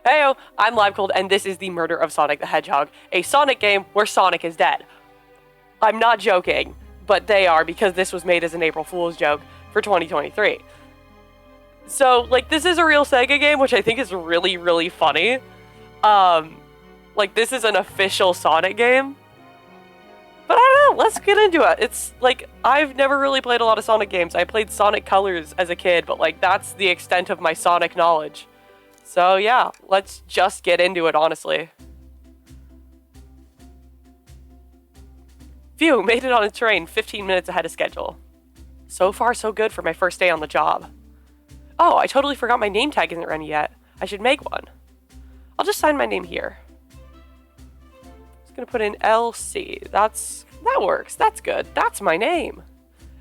Heyo, I'm LiveCold, and this is the Murder of Sonic the Hedgehog, a Sonic game where Sonic is dead. I'm not joking, but they are, because this was made as an April Fool's joke for 2023. So, this is a real Sega game, which I think is really, really funny. This is an official Sonic game. But I don't know, let's get into it. It's, I've never really played a lot of Sonic games. I played Sonic Colors as a kid, but, that's the extent of my Sonic knowledge. So, yeah, let's just get into it, honestly. Phew, made it on a train 15 minutes ahead of schedule. So far, so good for my first day on the job. Oh, I totally forgot my name tag isn't ready yet. I should make one. I'll just sign my name here. Just gonna put in LC. That works. That's good. That's my name.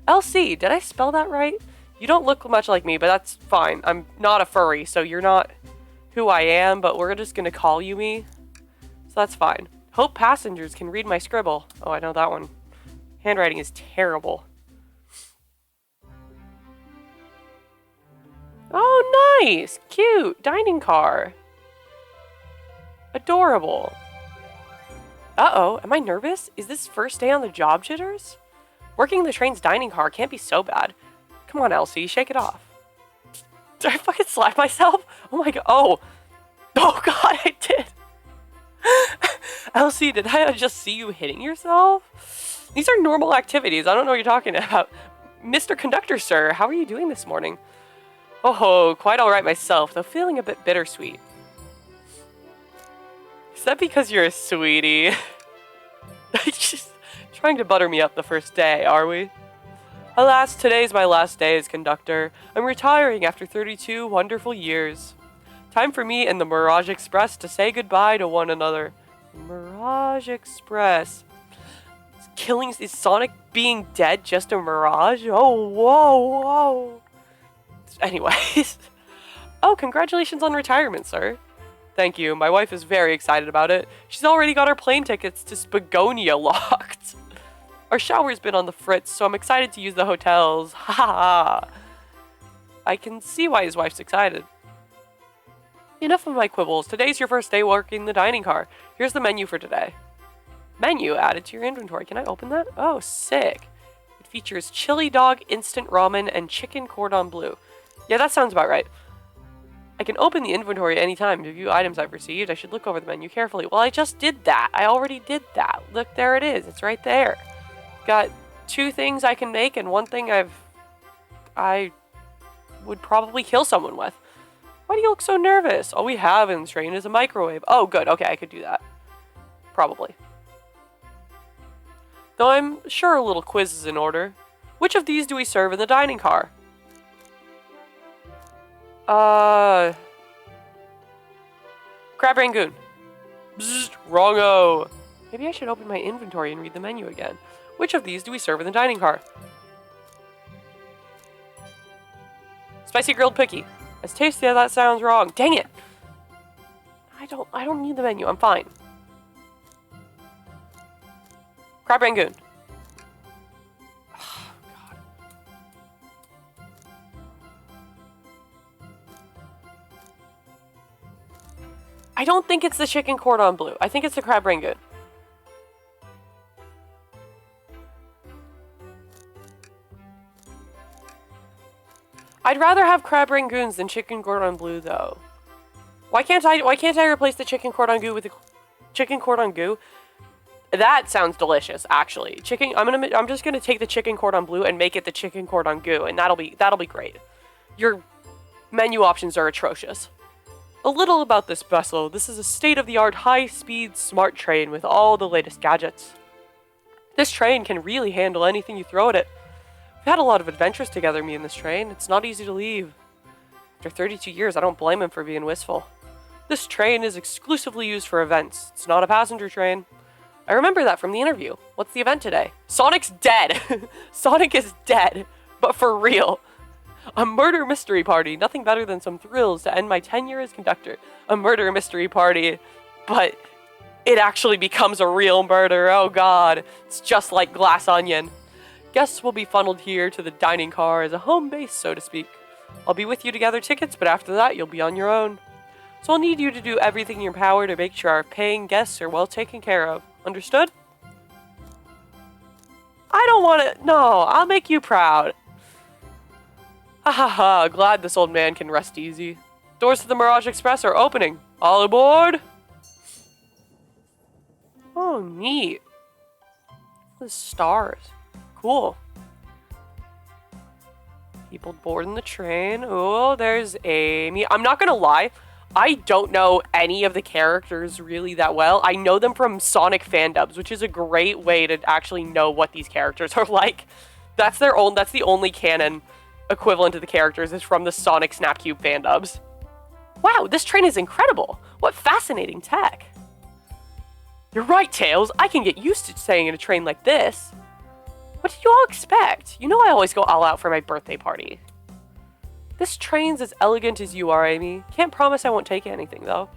LC, did I spell that right? You don't look much like me, but that's fine. I'm not a furry, so you're not who I am, but we're just gonna call you me. So that's fine. Hope passengers can read my scribble. Oh, I know that one. Handwriting is terrible. Oh, nice! Cute! Dining car. Adorable. Uh-oh, am I nervous? Is this first day on the job jitters? Working the train's dining car can't be so bad. Come on, Elsie, shake it off. Did I fucking slap myself? Oh my god, oh god, I did. Elsie, did I just see you hitting yourself? These are normal activities, I don't know what you're talking about. Mr. Conductor, sir, how are you doing this morning? Oh, quite alright myself, though feeling a bit bittersweet. Is that because you're a sweetie? Just trying to butter me up the first day, are we? Alas, today's my last day as conductor. I'm retiring after 32 wonderful years. Time for me and the Mirage Express to say goodbye to one another. Mirage Express. Is Sonic being dead just a mirage? Oh, whoa, whoa. Anyways. Oh, congratulations on retirement, sir. Thank you. My wife is very excited about it. She's already got our plane tickets to Spagonia locked. Our shower's been on the fritz, so I'm excited to use the hotels. Ha ha. I can see why his wife's excited. Enough of my quibbles. Today's your first day working the dining car. Here's the menu for today. Menu added to your inventory. Can I open that? Oh, sick. It features chili dog, instant ramen, and chicken cordon bleu. Yeah, that sounds about right. I can open the inventory anytime to view items I've received. I should look over the menu carefully. Well, I just did that. I already did that. Look, there it is. It's right there. Got 2 things I can make and 1 thing I would probably kill someone with. Why do you look so nervous? All we have in the train is a microwave. Oh, good. Okay, I could do that. Probably. Though I'm sure a little quiz is in order. Which of these do we serve in the dining car? Crab Rangoon. Bzzzt, wrong-o. Maybe I should open my inventory and read the menu again. Which of these do we serve in the dining car? Spicy grilled picky. As tasty as that sounds, wrong. Dang it! I don't need the menu. I'm fine. Crab Rangoon. Oh, God. I don't think it's the chicken cordon bleu. I think it's the Crab Rangoon. I'd rather have crab rangoons than chicken cordon bleu, though. Why can't I replace the chicken cordon bleu with the chicken cordon bleu? That sounds delicious, actually. I'm just gonna take the chicken cordon bleu and make it the chicken cordon bleu, and that'll be great. Your menu options are atrocious. A little about this vessel. This is a state-of-the-art, high-speed, smart train with all the latest gadgets. This train can really handle anything you throw at it. We've had a lot of adventures together, me and this train. It's not easy to leave. After 32 years, I don't blame him for being wistful. This train is exclusively used for events. It's not a passenger train. I remember that from the interview. What's the event today? Sonic's dead! Sonic is dead. But for real. A murder mystery party. Nothing better than some thrills to end my tenure as conductor. A murder mystery party. But it actually becomes a real murder. Oh god. It's just like Glass Onion. Guests will be funneled here to the dining car as a home base, so to speak. I'll be with you to gather tickets, but after that, you'll be on your own. So I'll need you to do everything in your power to make sure our paying guests are well taken care of. Understood? I don't want to. No, I'll make you proud. Ha ha ha, glad this old man can rest easy. Doors to the Mirage Express are opening. All aboard! Oh, neat. The stars. Cool. People boarding the train. Oh, there's Amy. I'm not gonna lie. I don't know any of the characters really that well. I know them from Sonic fandubs, which is a great way to actually know what these characters are like. That's the only canon equivalent to the characters is from the Sonic Snapcube fandubs. Wow, this train is incredible. What fascinating tech. You're right, Tails. I can get used to staying in a train like this. What did you all expect? You know I always go all out for my birthday party. This train's as elegant as you are, Amy. Can't promise I won't take anything, though.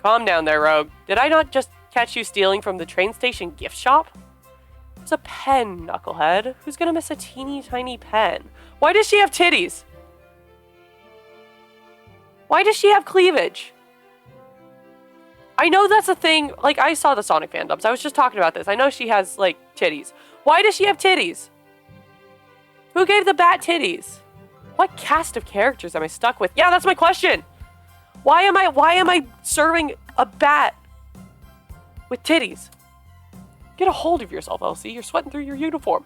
Calm down there, Rogue. Did I not just catch you stealing from the train station gift shop? It's a pen, knucklehead. Who's gonna miss a teeny tiny pen? Why does she have titties? Why does she have cleavage? I know that's a thing. Like, I saw the Sonic fandubs. I was just talking about this. I know she has, like, titties. Why does she have titties? Who gave the bat titties? What cast of characters am I stuck with? Yeah, that's my question. Why am I serving a bat with titties? Get a hold of yourself, Elsie. You're sweating through your uniform.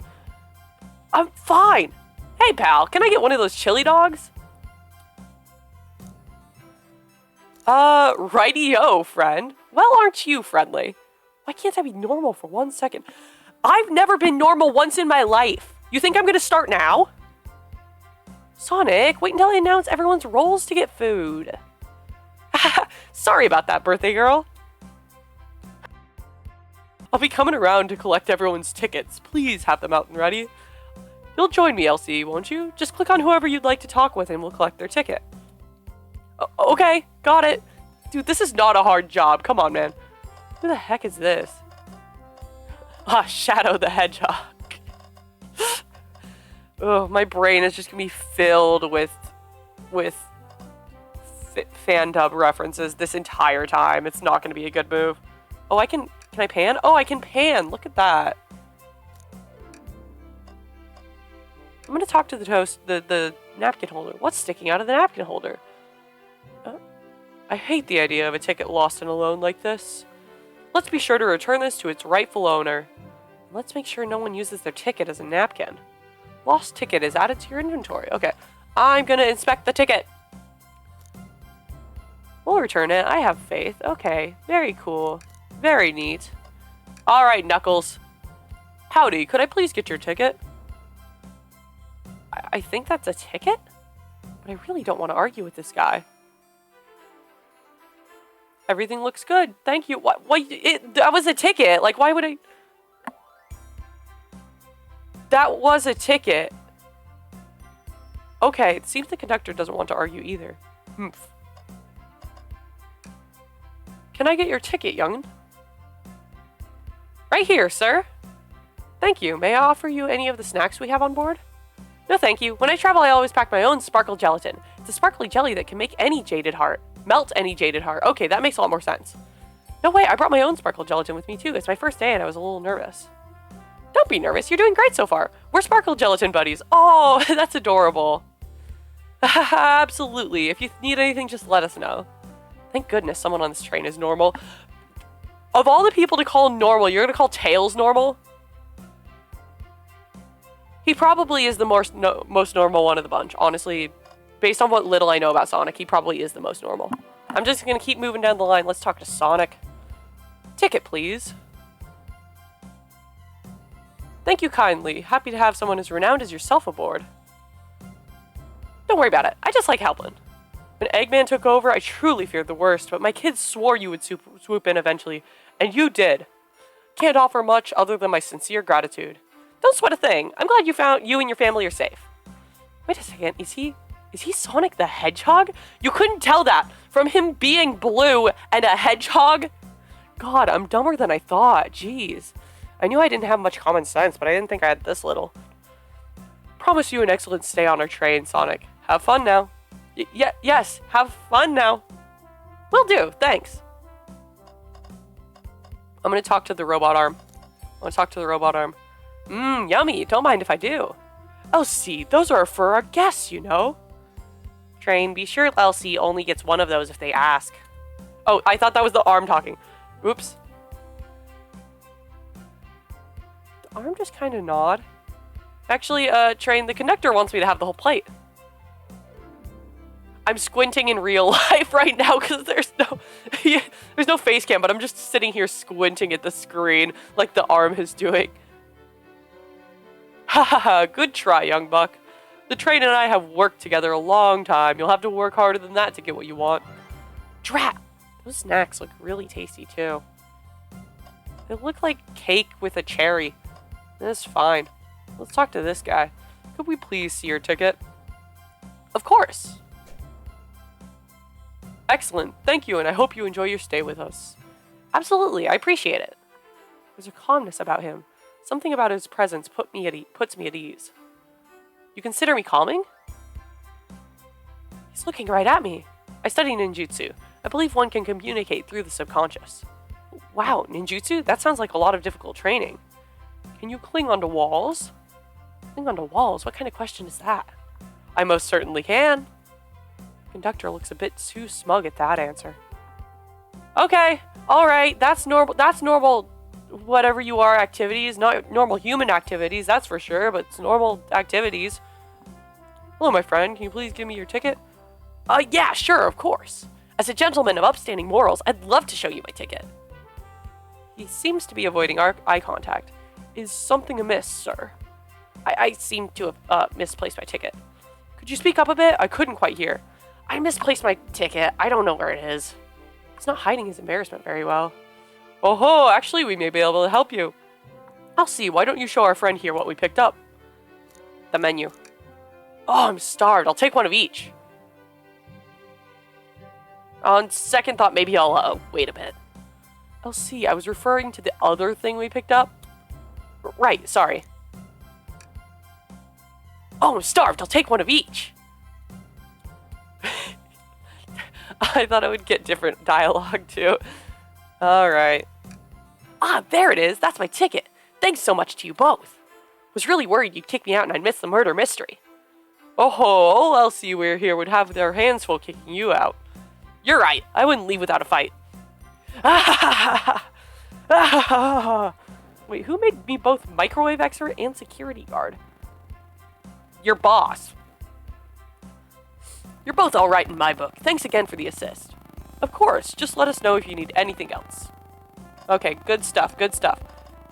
I'm fine. Hey, pal, can I get one of those chili dogs? Righty-o, friend. Well, aren't you friendly? Why can't I be normal for 1 second? I've never been normal once in my life. You think I'm gonna start now? Sonic, wait until I announce everyone's roles to get food. Sorry about that, birthday girl. I'll be coming around to collect everyone's tickets. Please have them out and ready. You'll join me, Elsie, won't you? Just click on whoever you'd like to talk with and we'll collect their ticket. Okay, got it. Dude, this is not a hard job. Come on, man. Who the heck is this? Ah, Shadow the Hedgehog. Oh, my brain is just gonna be filled with fandub references this entire time. It's not gonna be a good move. Oh, can I pan? Oh, I can pan. Look at that. I'm gonna talk to the napkin holder. What's sticking out of the napkin holder? I hate the idea of a ticket lost and alone like this. Let's be sure to return this to its rightful owner. Let's make sure no one uses their ticket as a napkin. Lost ticket is added to your inventory. Okay, I'm gonna inspect the ticket. We'll return it. I have faith. Okay, very cool. Very neat. All right, Knuckles. Howdy, could I please get your ticket? I think that's a ticket? But I really don't want to argue with this guy. Everything looks good. Thank you. What? That was a ticket. Like, why would I? That was a ticket. Okay, it seems the conductor doesn't want to argue either. Humph. Can I get your ticket, young'un? Right here, sir. Thank you. May I offer you any of the snacks we have on board? No, thank you. When I travel, I always pack my own sparkle gelatin. It's a sparkly jelly that can make any jaded heart. Melt any jaded heart. Okay, that makes a lot more sense. No way, I brought my own sparkle gelatin with me too. It's my first day and I was a little nervous. Don't be nervous, you're doing great so far. We're sparkle gelatin buddies. Oh, that's adorable. Absolutely. If you need anything, just let us know. Thank goodness someone on this train is normal. Of all the people to call normal, you're gonna call Tails normal? He probably is the most normal one of the bunch, honestly. Based on what little I know about Sonic, he probably is the most normal. I'm just gonna keep moving down the line. Let's talk to Sonic. Ticket, please. Thank you kindly. Happy to have someone as renowned as yourself aboard. Don't worry about it. I just like helping. When Eggman took over, I truly feared the worst, but my kids swore you would swoop in eventually, and you did. Can't offer much other than my sincere gratitude. Don't sweat a thing. I'm glad you and your family are safe. Wait a second. Is he Sonic the Hedgehog? You couldn't tell that from him being blue and a hedgehog? God, I'm dumber than I thought. Jeez. I knew I didn't have much common sense, but I didn't think I had this little. Promise you an excellent stay on our train, Sonic. Have fun now. Yes, have fun now. Will do, thanks. I'm gonna talk to the robot arm. Yummy, don't mind if I do. Elsie, those are for our guests, you know. Train, be sure Elsie only gets one of those if they ask. Oh, I thought that was the arm talking. Oops. The arm just kind of nod. Actually, Train, the conductor wants me to have the whole plate. I'm squinting in real life right now because there's no face cam, but I'm just sitting here squinting at the screen like the arm is doing. Ha ha ha, good try, young buck. The Train and I have worked together a long time. You'll have to work harder than that to get what you want. Drat! Those snacks look really tasty, too. They look like cake with a cherry. That's fine. Let's talk to this guy. Could we please see your ticket? Of course! Excellent. Thank you, and I hope you enjoy your stay with us. Absolutely, I appreciate it. There's a calmness about him. Something about his presence puts me at ease. You consider me calming? He's looking right at me. I study ninjutsu. I believe one can communicate through the subconscious. Wow, ninjutsu? That sounds like a lot of difficult training. Can you cling onto walls? Cling onto walls? What kind of question is that? I most certainly can. The conductor looks a bit too smug at that answer. Okay, alright, that's normal whatever you are activities, not normal human activities, that's for sure, but it's normal activities. Hello, my friend, can you please give me your ticket? Yeah, sure, of course. As a gentleman of upstanding morals, I'd love to show you my ticket. He seems to be avoiding our eye contact. Is something amiss, sir? I seem to have misplaced my ticket. Could you speak up a bit? I couldn't quite hear. I misplaced my ticket. I don't know where it is. He's not hiding his embarrassment very well. Oh-ho, actually, we may be able to help you. I'll see. Why don't you show our friend here what we picked up? The menu. Oh, I'm starved. I'll take one of each. On second thought, maybe I'll wait a bit. I'll see. I was referring to the other thing we picked up. Right, sorry. Oh, I'm starved. I'll take one of each. I thought I would get different dialogue, too. Alright. Ah, there it is. That's my ticket. Thanks so much to you both. Was really worried you'd kick me out and I'd miss the murder mystery. Oh, Elsie we're here would have their hands full kicking you out. You're right. I wouldn't leave without a fight. Wait, who made me both microwave expert and security guard? Your boss. You're both alright in my book. Thanks again for the assist. Of course, just let us know if you need anything else. Okay, good stuff, good stuff.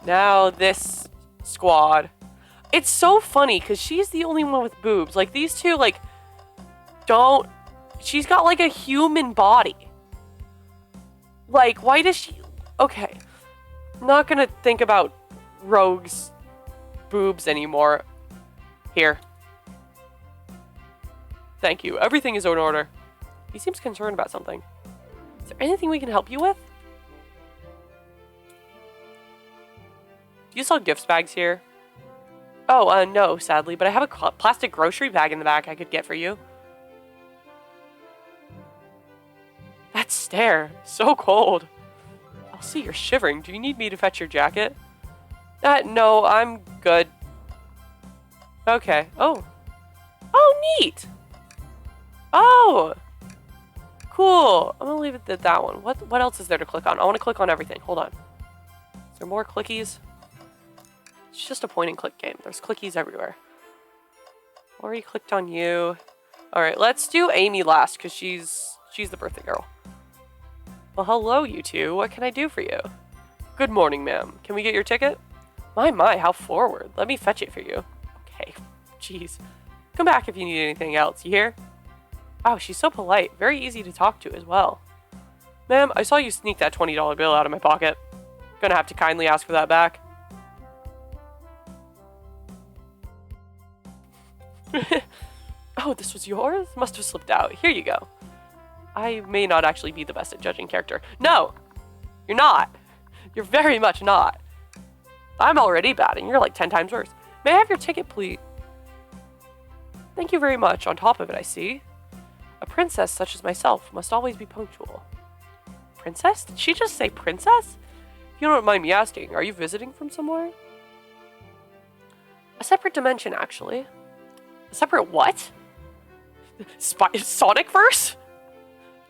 Now this squad. It's so funny, because she's the only one with boobs. Like, these two, like, don't... She's got, like, a human body. Like, why does she... Okay. I'm not gonna think about Rogue's boobs anymore. Here. Thank you. Everything is in order. He seems concerned about something. Is there anything we can help you with? Do you sell gift bags here? Oh, no, sadly, but I have a plastic grocery bag in the back I could get for you. That stare. So cold. I'll see you're shivering. Do you need me to fetch your jacket? No, I'm good. Okay. Oh. Oh, neat! Oh! Cool. I'm gonna leave it at that one. What else is there to click on? I want to click on everything. Hold on. Is there more clickies? It's just a point and click game. There's clickies everywhere. Already clicked on you. Alright, let's do Amy last, because she's the birthday girl. Well, hello, you two. What can I do for you? Good morning, ma'am. Can we get your ticket? My, how forward. Let me fetch it for you. Okay, jeez. Come back if you need anything else, you hear? Wow, she's so polite. Very easy to talk to as well. Ma'am, I saw you sneak that $20 bill out of my pocket. Gonna have to kindly ask for that back. Oh, this was yours? Must have slipped out. Here you go. I may not actually be the best at judging character. No! You're not. You're very much not. I'm already bad, and you're like 10 times worse. May I have your ticket, please? Thank you very much. On top of it, I see. A princess such as myself must always be punctual. Princess? Did she just say princess? If you don't mind me asking, are you visiting from somewhere? A separate dimension, actually. A separate what? Sonic verse?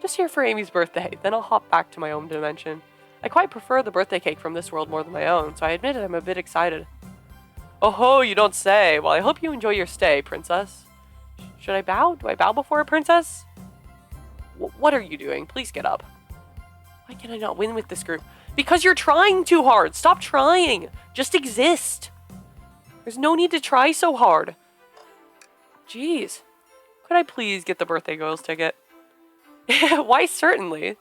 Just here for Amy's birthday, then I'll hop back to my own dimension. I quite prefer the birthday cake from this world more than my own, so I admit I'm a bit excited. Oh ho, you don't say. Well, I hope you enjoy your stay, princess. Should I bow? Do I bow before a princess? What are you doing? Please get up. Why can I not win with this group? Because you're trying too hard. Stop trying. Just exist. There's no need to try so hard. Jeez. Could I please get the birthday girl's ticket? Why, certainly.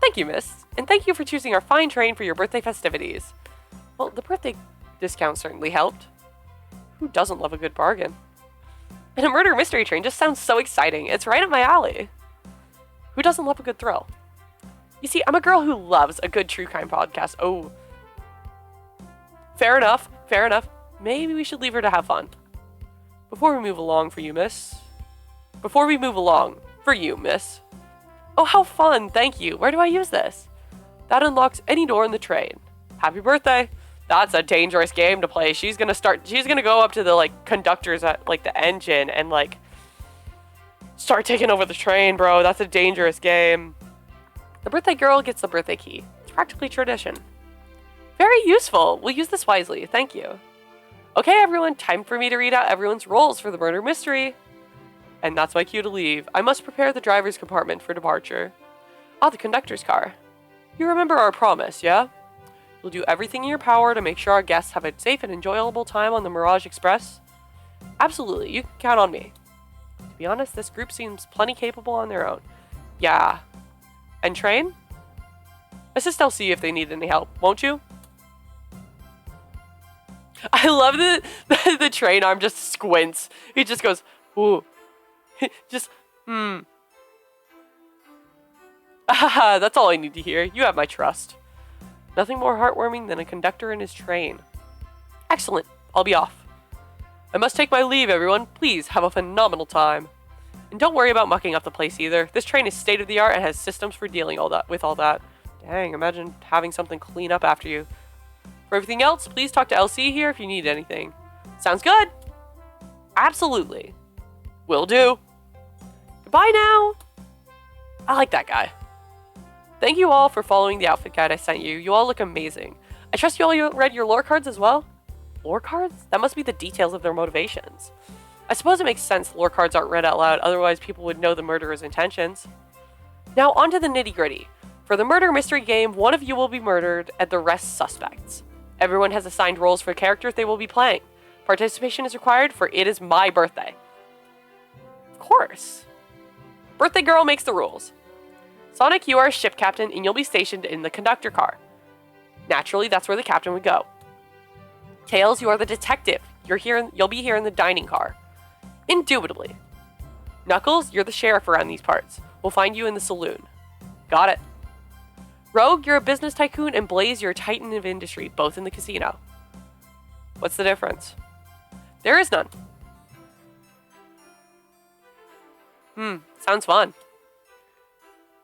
Thank you, miss. And thank you for choosing our fine train for your birthday festivities. Well, the birthday discount certainly helped. Who doesn't love a good bargain? And a murder mystery train just sounds so exciting. It's right up my alley. Who doesn't love a good thrill? You see, I'm a girl who loves a good true crime podcast. Oh. Fair enough. Fair enough. Maybe we should leave her to have fun. Before we move along for you, miss. Before we move along for you, miss. Oh, how fun. Thank you. Where do I use this? That unlocks any door in the train. Happy birthday. That's a dangerous game to play. She's gonna go up to the, like, conductors at, like, the engine and, like, start taking over the train, bro. That's a dangerous game. The birthday girl gets the birthday key. It's practically tradition. Very useful. We'll use this wisely. Thank you. Okay, everyone. Time for me to read out everyone's roles for the murder mystery. And that's my cue to leave. I must prepare the driver's compartment for departure. Ah, the conductor's car. You remember our promise, yeah? You'll do everything in your power to make sure our guests have a safe and enjoyable time on the Mirage Express? Absolutely, you can count on me. To be honest, this group seems plenty capable on their own. Yeah. And train? Assist LC if they need any help, won't you? I love the train arm just squints. He just goes, ooh. Just, That's all I need to hear. You have my trust. Nothing more heartwarming than a conductor and his train. Excellent. I'll be off. I must take my leave, everyone. Please have a phenomenal time. And don't worry about mucking up the place either. This train is state-of-the-art and has systems for dealing with all that. Dang, imagine having something clean up after you. For everything else, please talk to LC here if you need anything. Sounds good? Absolutely. Will do. Goodbye now. I like that guy. Thank you all for following the outfit guide I sent you. You all look amazing. I trust you all read your lore cards as well? Lore cards? That must be the details of their motivations. I suppose it makes sense lore cards aren't read out loud, otherwise people would know the murderer's intentions. Now on to the nitty-gritty. For the murder mystery game, one of you will be murdered and the rest suspects. Everyone has assigned roles for characters they will be playing. Participation is required, for it is my birthday. Of course. Birthday girl makes the rules. Sonic, you are a ship captain and you'll be stationed in the conductor car. Naturally, that's where the captain would go. Tails, you are the detective. You'll be here in the dining car. Indubitably. Knuckles, you're the sheriff around these parts. We'll find you in the saloon. Got it. Rogue, you're a business tycoon, and Blaze, you're a titan of industry, both in the casino. What's the difference? There is none. Sounds fun.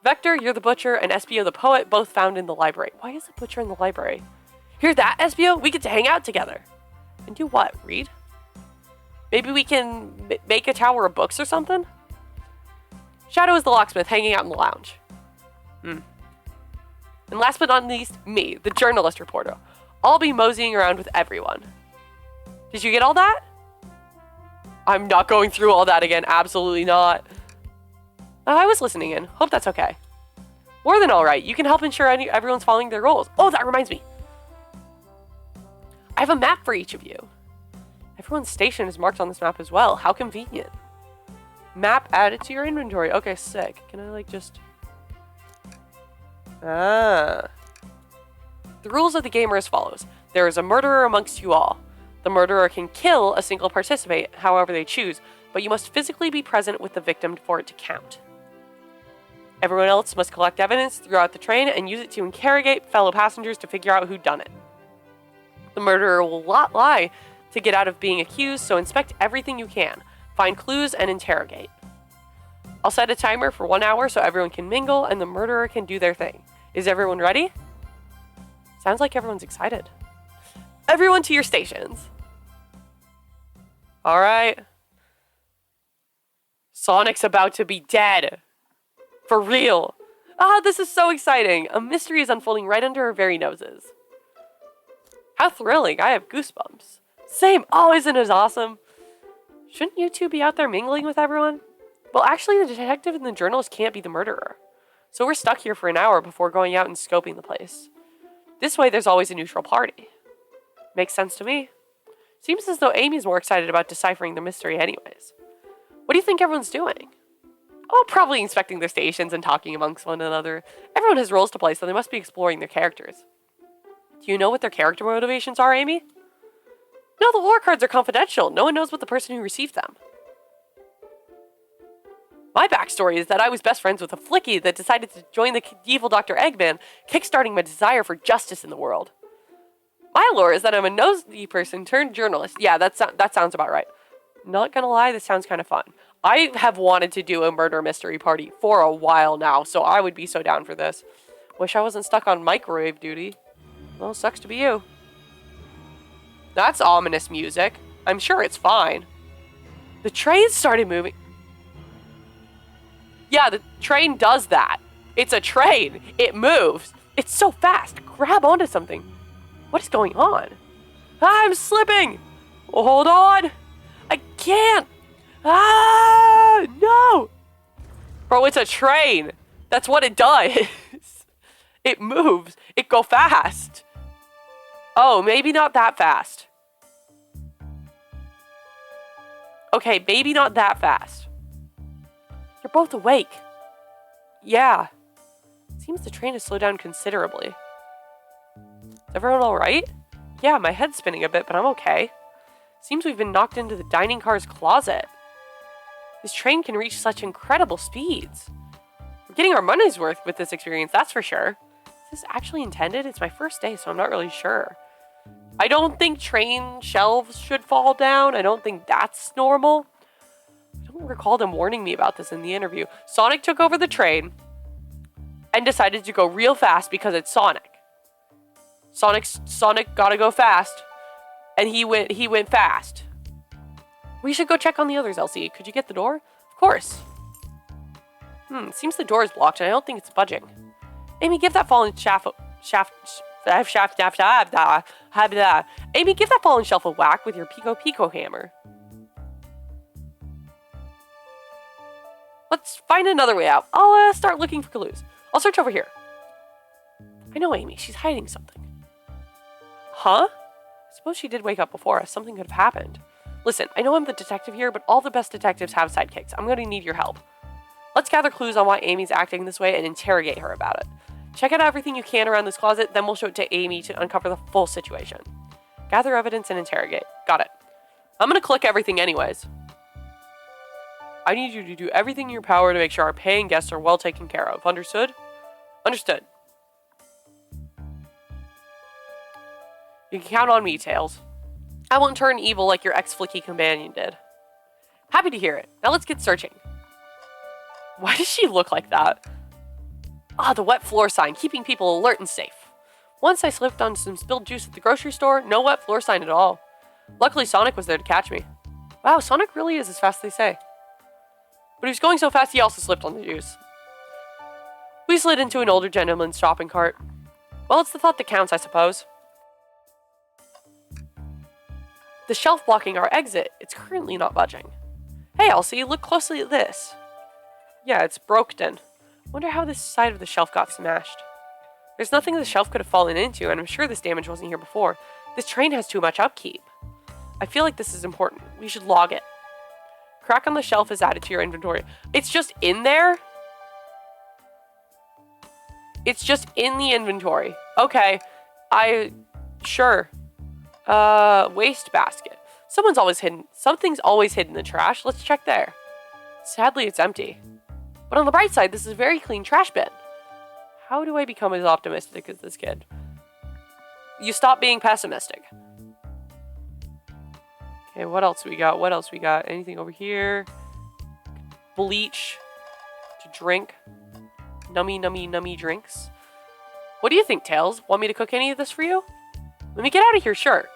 Vector, you're the butcher, and Espio the poet, both found in the library. Why is the butcher in the library? Hear that, Espio? We get to hang out together. And do what? Read? Maybe we can make a tower of books or something? Shadow is the locksmith, hanging out in the lounge. And last but not least, me, the journalist reporter. I'll be moseying around with everyone. Did you get all that? I'm not going through all that again. Absolutely not. I was listening in. Hope that's okay. More than all right. You can help ensure everyone's following their roles. Oh, that reminds me. I have a map for each of you. Everyone's station is marked on this map as well. How convenient. Map added to your inventory. Okay, sick. Can I, like, just... The rules of the game are as follows. There is a murderer amongst you all. The murderer can kill a single participant however they choose, but you must physically be present with the victim for it to count. Everyone else must collect evidence throughout the train and use it to interrogate fellow passengers to figure out who done it. The murderer will not lie to get out of being accused, so inspect everything you can. Find clues and interrogate. I'll set a timer for 1 hour so everyone can mingle and the murderer can do their thing. Is everyone ready? Sounds like everyone's excited. Everyone to your stations. All right. Sonic's about to be dead. For real. This is so exciting. A mystery is unfolding right under our very noses. How thrilling. I have goosebumps. Same. Oh, isn't it awesome? Shouldn't you two be out there mingling with everyone? Well, actually, the detective and the journalist can't be the murderer. So we're stuck here for an hour before going out and scoping the place. This way, there's always a neutral party. Makes sense to me. Seems as though Amy's more excited about deciphering the mystery anyways. What do you think everyone's doing? Oh, probably inspecting their stations and talking amongst one another. Everyone has roles to play, so they must be exploring their characters. Do you know what their character motivations are, Amy? No, the lore cards are confidential. No one knows what the person who received them. My backstory is that I was best friends with a flicky that decided to join the evil Dr. Eggman, kickstarting my desire for justice in the world. My lore is that I'm a nosy person turned journalist. Yeah, that sounds about right. Not gonna lie, this sounds kind of fun. I have wanted to do a murder mystery party for a while now, so I would be so down for this. Wish I wasn't stuck on microwave duty. Well, sucks to be you. That's ominous music. I'm sure it's fine. The train started moving. Yeah, the train does that. It's a train. It moves. It's so fast. Grab onto something. What is going on? I'm slipping. Hold on. I can't. No. Bro, it's a train. That's what it does. It moves. It go fast. Oh, maybe not that fast. Okay, maybe not that fast. You're both awake. Yeah. Seems the train has slowed down considerably. Is everyone alright? Yeah, my head's spinning a bit, but I'm okay. Seems we've been knocked into the dining car's closet. This train can reach such incredible speeds. We're getting our money's worth with this experience, that's for sure. Is this actually intended? It's my first day, so I'm not really sure. I don't think train shelves should fall down. I don't think that's normal. I don't recall them warning me about this in the interview. Sonic took over the train and decided to go real fast because it's Sonic. Sonic gotta go fast. And he went fast. We should go check on the others, Elsie. Could you get the door? Of course. Seems the door is blocked and I don't think it's budging. Amy, give that fallen Amy, give that fallen shelf a whack with your Pico hammer. Let's find another way out. I'll start looking for clues. I'll search over here. I know Amy. She's hiding something. Huh? Suppose she did wake up before us. Something could have happened. Listen, I know I'm the detective here, but all the best detectives have sidekicks. I'm going to need your help. Let's gather clues on why Amy's acting this way and interrogate her about it. Check out everything you can around this closet, then we'll show it to Amy to uncover the full situation. Gather evidence and interrogate. Got it. I'm going to click everything anyways. I need you to do everything in your power to make sure our paying guests are well taken care of. Understood? Understood. You can count on me, Tails. I won't turn evil like your ex-flicky companion did. Happy to hear it. Now let's get searching. Why does she look like that? The wet floor sign, keeping people alert and safe. Once I slipped on some spilled juice at the grocery store, no wet floor sign at all. Luckily, Sonic was there to catch me. Wow, Sonic really is as fast as they say. But he was going so fast, he also slipped on the juice. We slid into an older gentleman's shopping cart. Well, it's the thought that counts, I suppose. The shelf blocking our exit, it's currently not budging. Hey, Elsie, look closely at this. Yeah, it's broken. Wonder how this side of the shelf got smashed. There's nothing the shelf could have fallen into, and I'm sure this damage wasn't here before. This train has too much upkeep. I feel like this is important. We should log it. Crack on the shelf is added to your inventory. It's just in there? It's just in the inventory. Okay. Sure. Waste basket. Something's always hidden in the trash. Let's check there. Sadly, it's empty. But on the bright side, this is a very clean trash bin. How do I become as optimistic as this kid? You stop being pessimistic. Okay, what else we got? Anything over here? Bleach. drink. Nummy drinks. What do you think, Tails? Want me to cook any of this for you? Let me get out of here, sure.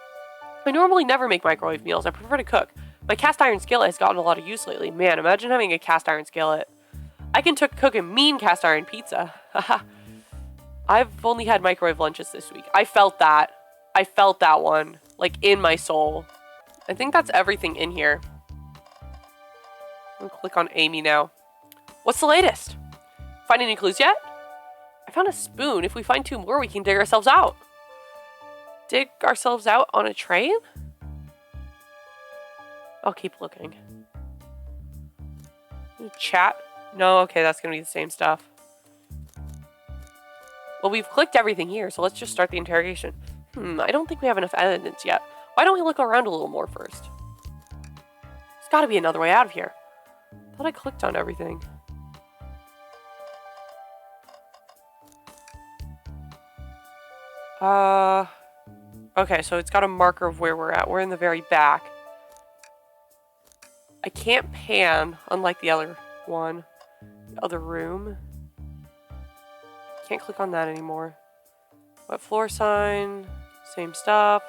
I normally never make microwave meals. I prefer to cook. My cast iron skillet has gotten a lot of use lately. Man, imagine having a cast iron skillet. I can cook a mean cast iron pizza. Haha. I've only had microwave lunches this week. I felt that. I felt that one. Like, in my soul. I think that's everything in here. I'll click on Amy now. What's the latest? Find any clues yet? I found a spoon. If we find 2 more, we can dig ourselves out. Dig ourselves out on a train? I'll keep looking. Chat? No, okay, that's gonna be the same stuff. Well, we've clicked everything here, so let's just start the interrogation. I don't think we have enough evidence yet. Why don't we look around a little more first? There's gotta be another way out of here. I thought I clicked on everything. Okay, so it's got a marker of where we're at. We're in the very back. I can't pan, unlike the other one. The other room. Can't click on that anymore. What floor sign? Same stuff.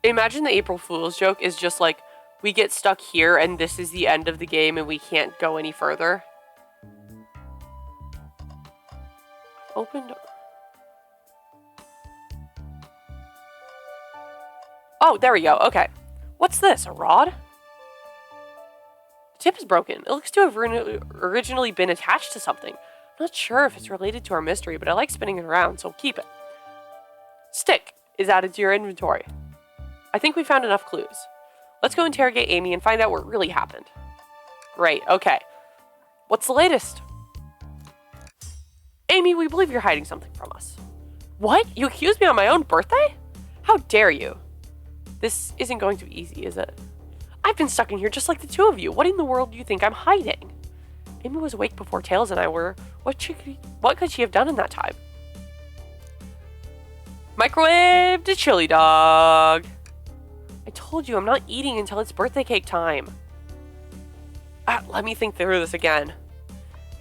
Imagine the April Fool's joke is just like, we get stuck here and this is the end of the game and we can't go any further. Opened. Oh, there we go. Okay. What's this? A rod? The tip is broken. It looks to have originally been attached to something. I'm not sure if it's related to our mystery, but I like spinning it around, so keep it. Stick is added to your inventory. I think we found enough clues. Let's go interrogate Amy and find out what really happened. Great, okay. What's the latest? Amy, we believe you're hiding something from us. What? You accused me on my own birthday? How dare you? This isn't going to be easy, is it? I've been stuck in here just like the 2 of you. What in the world do you think I'm hiding? Amy was awake before Tails and I were. What could she have done in that time? Microwave to chili dog. I told you I'm not eating until it's birthday cake time. Let me think through this again.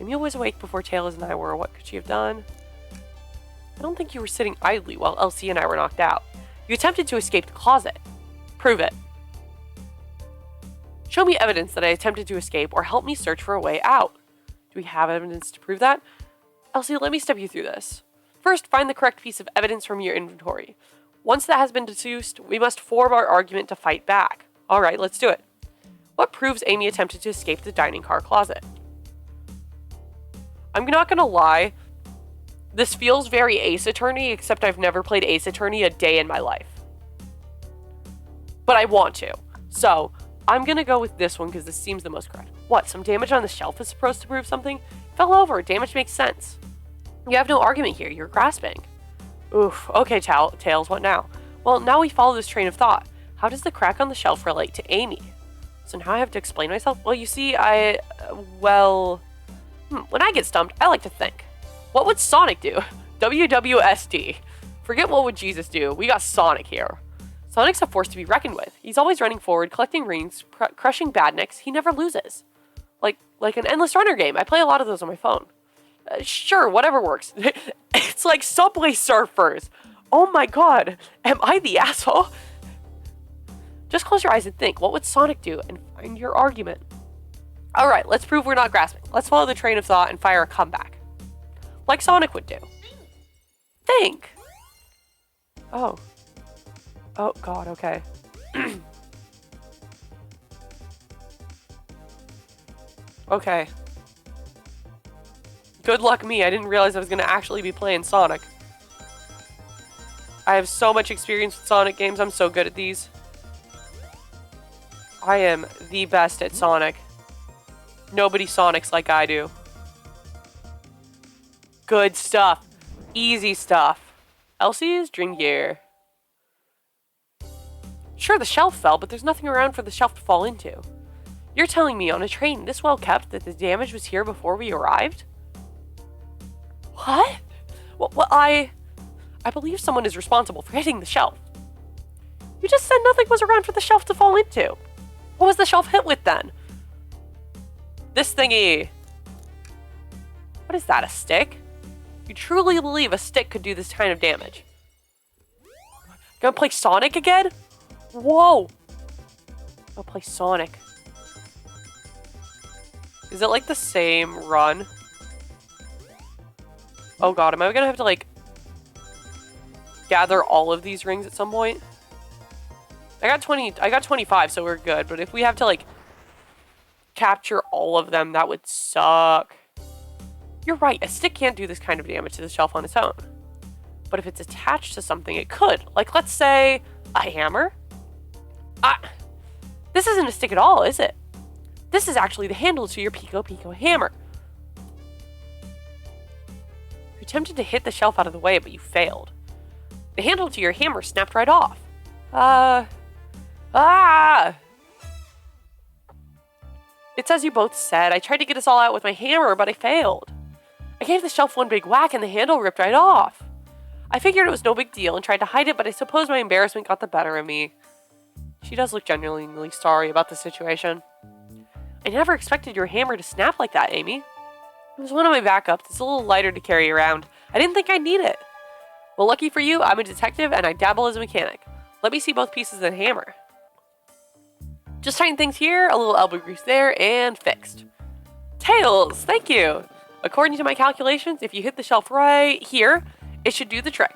Amy was awake before Tails and I were. What could she have done? I don't think you were sitting idly while Elsie and I were knocked out. You attempted to escape the closet. Prove it. Show me evidence that I attempted to escape or help me search for a way out. Do we have evidence to prove that? Elsie, let me step you through this. First, find the correct piece of evidence from your inventory. Once that has been deduced, we must form our argument to fight back. Alright, let's do it. What proves Amy attempted to escape the dining car closet? I'm not gonna lie. This feels very Ace Attorney, except I've never played Ace Attorney a day in my life. But I want to. So, I'm gonna go with this one because this seems the most correct. What, some damage on the shelf is supposed to prove something? Fell over, damage makes sense. You have no argument here, you're grasping. Oof, okay, Tails, what now? Well, now we follow this train of thought. How does the crack on the shelf relate to Amy? So now I have to explain myself? Well, you see, when I get stumped, I like to think. What would Sonic do? WWSD. Forget what would Jesus do. We got Sonic here. Sonic's a force to be reckoned with. He's always running forward, collecting rings, crushing badniks. He never loses. Like an endless runner game. I play a lot of those on my phone. Sure, whatever works. It's like Subway Surfers. Oh my god. Am I the asshole? Just close your eyes and think. What would Sonic do? And find your argument. Alright, let's prove we're not grasping. Let's follow the train of thought and fire a comeback. Like Sonic would do. Think! Oh. Oh, God, okay. Okay. Good luck me, I didn't realize I was going to actually be playing Sonic. I have so much experience with Sonic games, I'm so good at these. I am the best at Sonic. Nobody Sonics like I do. Good stuff. Easy stuff. Elsie's drink gear. Sure, the shelf fell, but there's nothing around for the shelf to fall into. You're telling me on a train this well kept that the damage was here before we arrived? What? Well, I believe someone is responsible for hitting the shelf. You just said nothing was around for the shelf to fall into. What was the shelf hit with then? This thingy. What is that, a stick? You truly believe a stick could do this kind of damage? Gonna play Sonic again? Whoa! I'll play Sonic. Is it like the same run? Oh god, am I gonna have to like gather all of these rings at some point? I got 25, so we're good, but if we have to like capture all of them, that would suck. You're right, a stick can't do this kind of damage to the shelf on its own. But if it's attached to something, it could. Like, let's say, a hammer? This isn't a stick at all, is it? This is actually the handle to your Pico Pico hammer. You attempted to hit the shelf out of the way, but you failed. The handle to your hammer snapped right off. It's as you both said. I tried to get us all out with my hammer, but I failed. I gave the shelf one big whack and the handle ripped right off. I figured it was no big deal and tried to hide it, but I suppose my embarrassment got the better of me. She does look genuinely sorry about the situation. I never expected your hammer to snap like that, Amy. It was one of my backups. It's a little lighter to carry around. I didn't think I'd need it. Well, lucky for you, I'm a detective and I dabble as a mechanic. Let me see both pieces of the hammer. Just tighten things here, a little elbow grease there, and fixed. Tails, thank you. According to my calculations, if you hit the shelf right here, it should do the trick.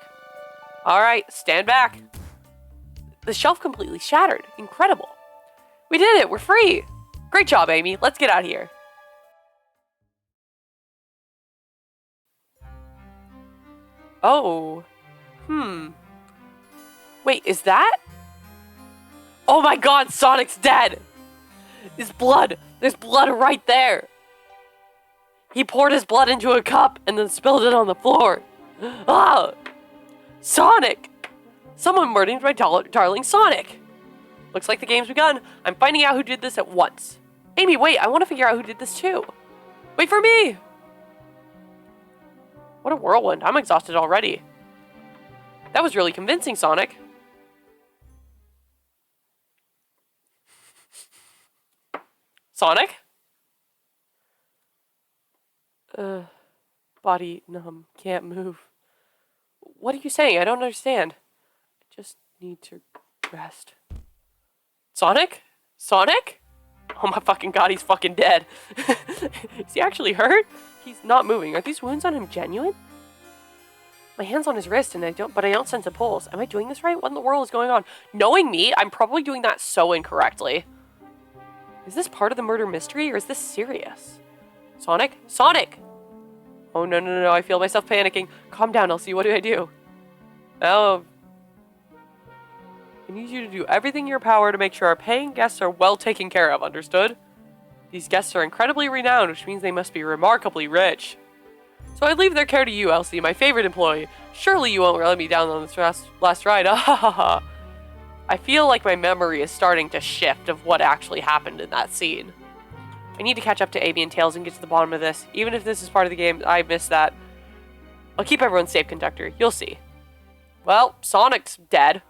All right, stand back. The shelf completely shattered. Incredible. We did it, we're free. Great job, Amy. Let's get out of here. Oh. Wait, is that? Oh my god, Sonic's dead! His blood! There's blood right there! He poured his blood into a cup and then spilled it on the floor. Ah! Sonic! Someone murdered my darling Sonic! Looks like the game's begun. I'm finding out who did this at once. Amy, wait, I want to figure out who did this too. Wait for me! What a whirlwind. I'm exhausted already. That was really convincing, Sonic. Sonic? Body numb, can't move. What are you saying? I don't understand. I just need to rest. Sonic? Sonic? Oh my fucking god, he's fucking dead. Is he actually hurt? He's not moving. Are these wounds on him genuine? My hand's on his wrist and I don't sense a pulse. Am I doing this right? What in the world is going on? Knowing me, I'm probably doing that so incorrectly. Is this part of the murder mystery or is this serious? Sonic? Sonic! Oh no, no, no, I feel myself panicking. Calm down, Elsie, what do I do? Oh. I need you to do everything in your power to make sure our paying guests are well taken care of, understood? These guests are incredibly renowned, which means they must be remarkably rich. So I leave their care to you, Elsie, my favorite employee. Surely you won't let me down on this last ride. I feel like my memory is starting to shift of what actually happened in that scene. I need to catch up to Amy and Tails and get to the bottom of this. Even if this is part of the game, I missed that. I'll keep everyone safe, Conductor. You'll see. Well, Sonic's dead.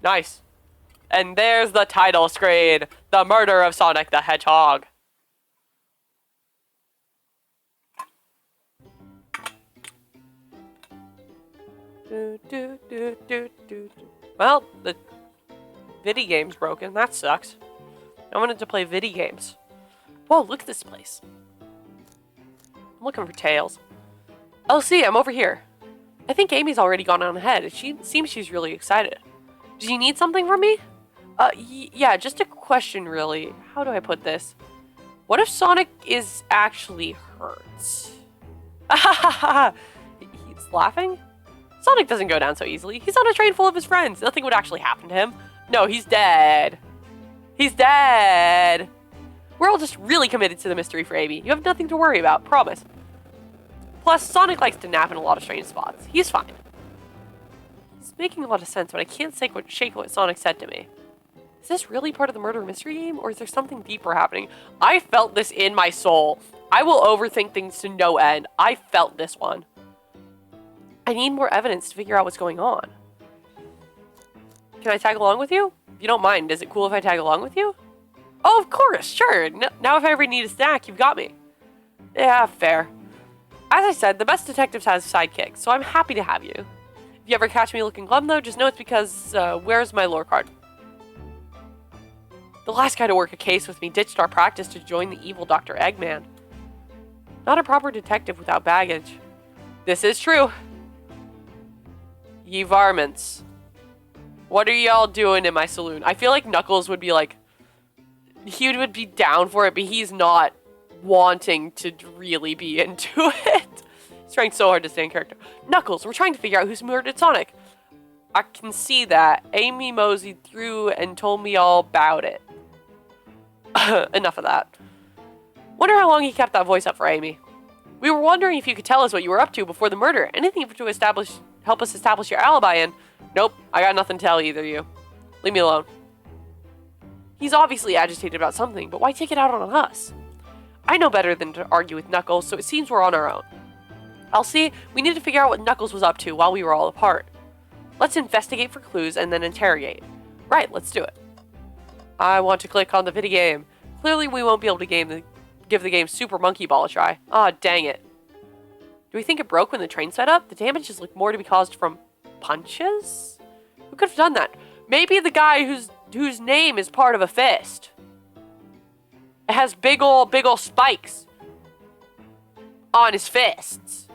Nice. And there's the title screen. The Murder of Sonic the Hedgehog. Well, the Viddy game's broken. That sucks. I wanted to play Viddy games. Whoa, look at this place. I'm looking for Tails. Elsie, I'm over here. I think Amy's already gone on ahead. She seems she's really excited. Do you need something from me? Yeah, just a question, really. How do I put this? What if Sonic is actually hurt? He's laughing? Sonic doesn't go down so easily. He's on a train full of his friends. Nothing would actually happen to him. No, he's dead. He's dead. We're all just really committed to the mystery for Amy. You have nothing to worry about, promise. Plus, Sonic likes to nap in a lot of strange spots. He's fine. It's making a lot of sense, but I can't shake what Sonic said to me. Is this really part of the murder mystery game, or is there something deeper happening? I felt this in my soul. I will overthink things to no end. I felt this one. I need more evidence to figure out what's going on. Can I tag along with you? If you don't mind, is it cool if I tag along with you? Oh, of course, sure. Now if I ever need a snack, you've got me. Yeah, fair. As I said, the best detectives has sidekicks, so I'm happy to have you. If you ever catch me looking glum, though, just know it's because, where's my lore card? The last guy to work a case with me ditched our practice to join the evil Dr. Eggman. Not a proper detective without baggage. This is true. Ye varmints. What are y'all doing in my saloon? I feel like Knuckles would be like, he would be down for it, but he's not wanting to really be into it. He's trying so hard to stay in character. Knuckles, we're trying to figure out who's murdered Sonic. I can see that. Amy moseyed through and told me all about it. Enough of that. Wonder how long he kept that voice up for Amy. We were wondering if you could tell us what you were up to before the murder. Anything to help us establish your alibi and... Nope, I got nothing to tell either of you. Leave me alone. He's obviously agitated about something, but why take it out on us? I know better than to argue with Knuckles, so it seems we're on our own. Elsie, we need to figure out what Knuckles was up to while we were all apart. Let's investigate for clues and then interrogate. Right, let's do it. I want to click on the video game. Clearly we won't be able to give the game Super Monkey Ball a try. Aw, dang it. Do we think it broke when the train set up? The damages look more to be caused from punches? Who could have done that? Maybe the guy whose name is part of a fist. It has big ol' spikes on his fists.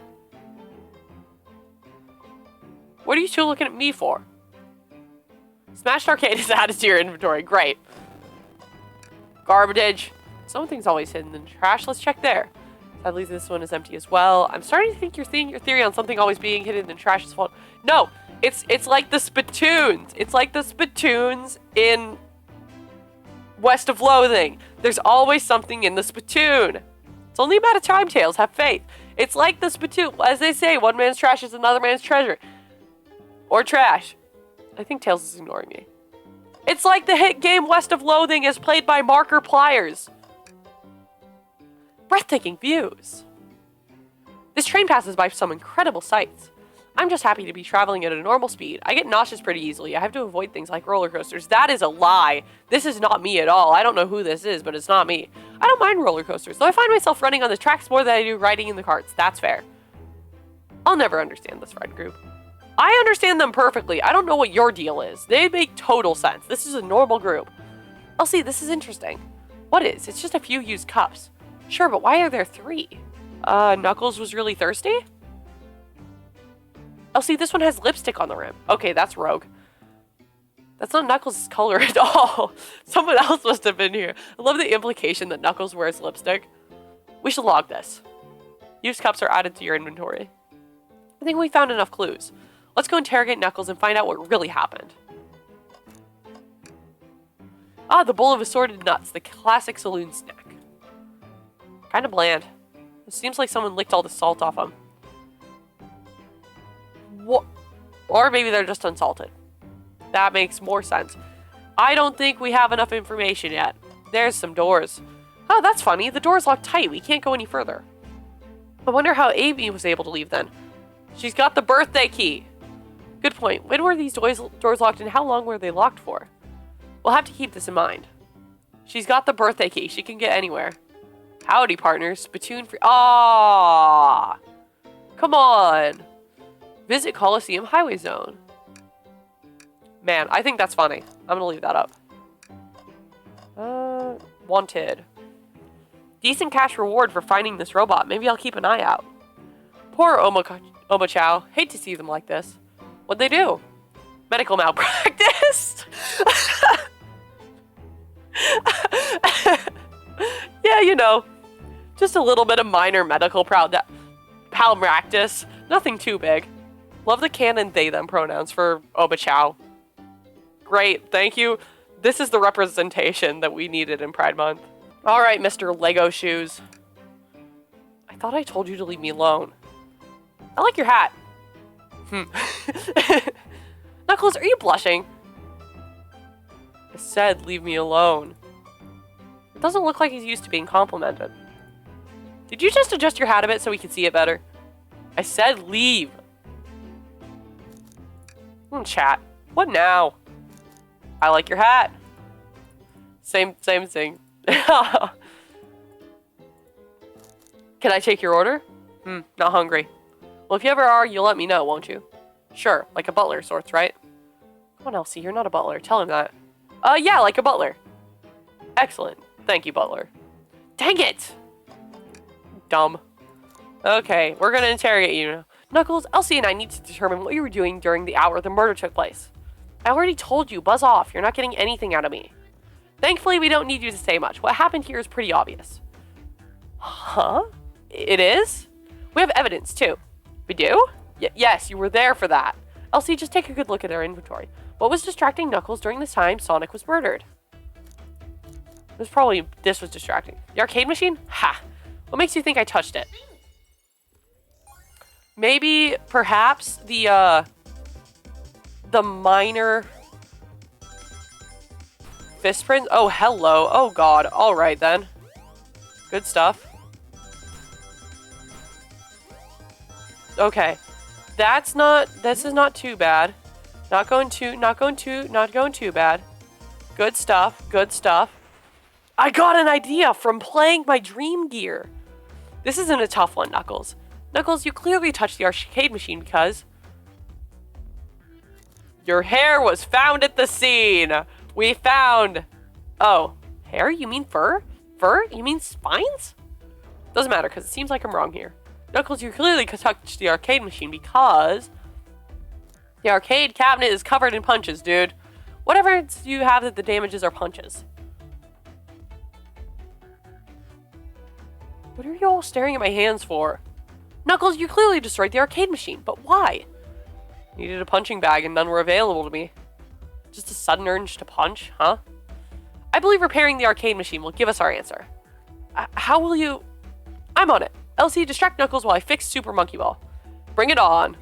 What are you two looking at me for? Smashed Arcade is added to your inventory. Great. Garbage. Something's always hidden in the trash. Let's check there. Sadly, this one is empty as well. I'm starting to think your theory on something always being hidden in the trash is false. No, it's like the spittoons. It's like the spittoons in West of Loathing. There's always something in the spittoon. It's only a matter of time, Tails. Have faith. It's like the spittoon. As they say, one man's trash is another man's treasure. Or trash. I think Tails is ignoring me. It's like the hit game West of Loathing as played by Marker Pliers. Breathtaking views. This train passes by some incredible sights. I'm just happy to be traveling at a normal speed. I get nauseous pretty easily. I have to avoid things like roller coasters. That is a lie. This is not me at all. I don't know who this is, but it's not me. I don't mind roller coasters, though I find myself running on the tracks more than I do riding in the carts. That's fair. I'll never understand this ride group. I understand them perfectly. I don't know what your deal is. They make total sense. This is a normal group. Elsie, this is interesting. What is? It's just a few used cups. Sure, but why are there 3? Knuckles was really thirsty? Elsie, this one has lipstick on the rim. Okay, that's rogue. That's not Knuckles' color at all. Someone else must have been here. I love the implication that Knuckles wears lipstick. We should log this. Used cups are added to your inventory. I think we found enough clues. Let's go interrogate Knuckles and find out what really happened. Ah, the bowl of assorted nuts, the classic saloon snack. Kind of bland. It seems like someone licked all the salt off them. What? Or maybe they're just unsalted. That makes more sense. I don't think we have enough information yet. There's some doors. Oh, that's funny. The door's locked tight. We can't go any further. I wonder how Amy was able to leave then. She's got the birthday key. Good point. When were these doors locked and how long were they locked for? We'll have to keep this in mind. She's got the birthday key. She can get anywhere. Howdy, partners. Spittoon free. Ah, come on. Visit Coliseum Highway Zone. Man, I think that's funny. I'm gonna leave that up. Wanted. Decent cash reward for finding this robot. Maybe I'll keep an eye out. Poor Omochow. Hate to see them like this. What'd they do? Medical malpractice? Yeah, you know. Just a little bit of minor medical malpractice. Nothing too big. Love the canon they-them pronouns for Omochow. Great, thank you. This is the representation that we needed in Pride Month. Alright, Mr. Lego Shoes. I thought I told you to leave me alone. I like your hat. Knuckles, are you blushing? I said leave me alone. It doesn't look like he's used to being complimented. Did you just adjust your hat a bit so we can see it better? I said leave. Chat. What now? I like your hat. Same thing. Can I take your order? Not hungry. Well, if you ever are, you'll let me know, won't you? Sure, like a butler sorts, right? Come on, Elsie, you're not a butler. Tell him that. Yeah, like a butler. Excellent. Thank you, butler. Dang it! Dumb. Okay, we're gonna interrogate you. Knuckles, Elsie and I need to determine what you were doing during the hour the murder took place. I already told you, buzz off. You're not getting anything out of me. Thankfully, we don't need you to say much. What happened here is pretty obvious. Huh? It is? We have evidence, too. We do? Yes, you were there for that. Elsie, just take a good look at our inventory. What was distracting Knuckles during the time Sonic was murdered? This was distracting. The arcade machine? Ha! What makes you think I touched it? Maybe, perhaps, the minor fist print? Oh, hello. Oh, God. All right, then. Good stuff. Okay. This is not too bad. Not going too bad. Good stuff. I got an idea from playing my Dream Gear. This isn't a tough one, Knuckles. Knuckles, you clearly touched the arcade machine because your hair was found at the scene. We found... Oh, hair? You mean fur? Fur? You mean spines? Doesn't matter, because it seems like I'm wrong here. Knuckles, you clearly touched the arcade machine because the arcade cabinet is covered in punches, dude. What evidence do you have that the damages are punches? What are you all staring at my hands for? Knuckles, you clearly destroyed the arcade machine, but why? Needed a punching bag and none were available to me. Just a sudden urge to punch, huh? I believe repairing the arcade machine will give us our answer. How will you... I'm on it. Elsie, distract Knuckles while I fix Super Monkey Ball. Bring it on.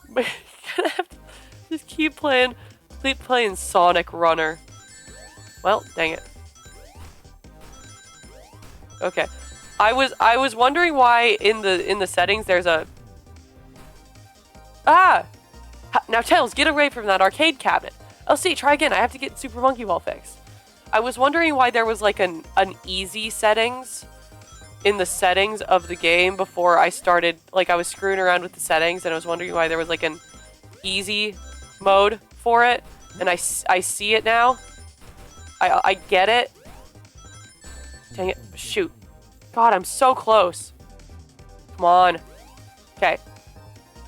We're gonna have to just keep playing Sonic Runner. Well, dang it. Okay. I was wondering why in the settings there's a... Ah! Now, Tails, get away from that arcade cabinet. Elsie, try again. I have to get Super Monkey Ball fixed. I was wondering why there was like an easy settings in the settings of the game before I started. Like, I was screwing around with the settings and I was wondering why there was like an easy mode for it. And I see it now. I get it. Dang it. Shoot. God, I'm so close. Come on. Okay.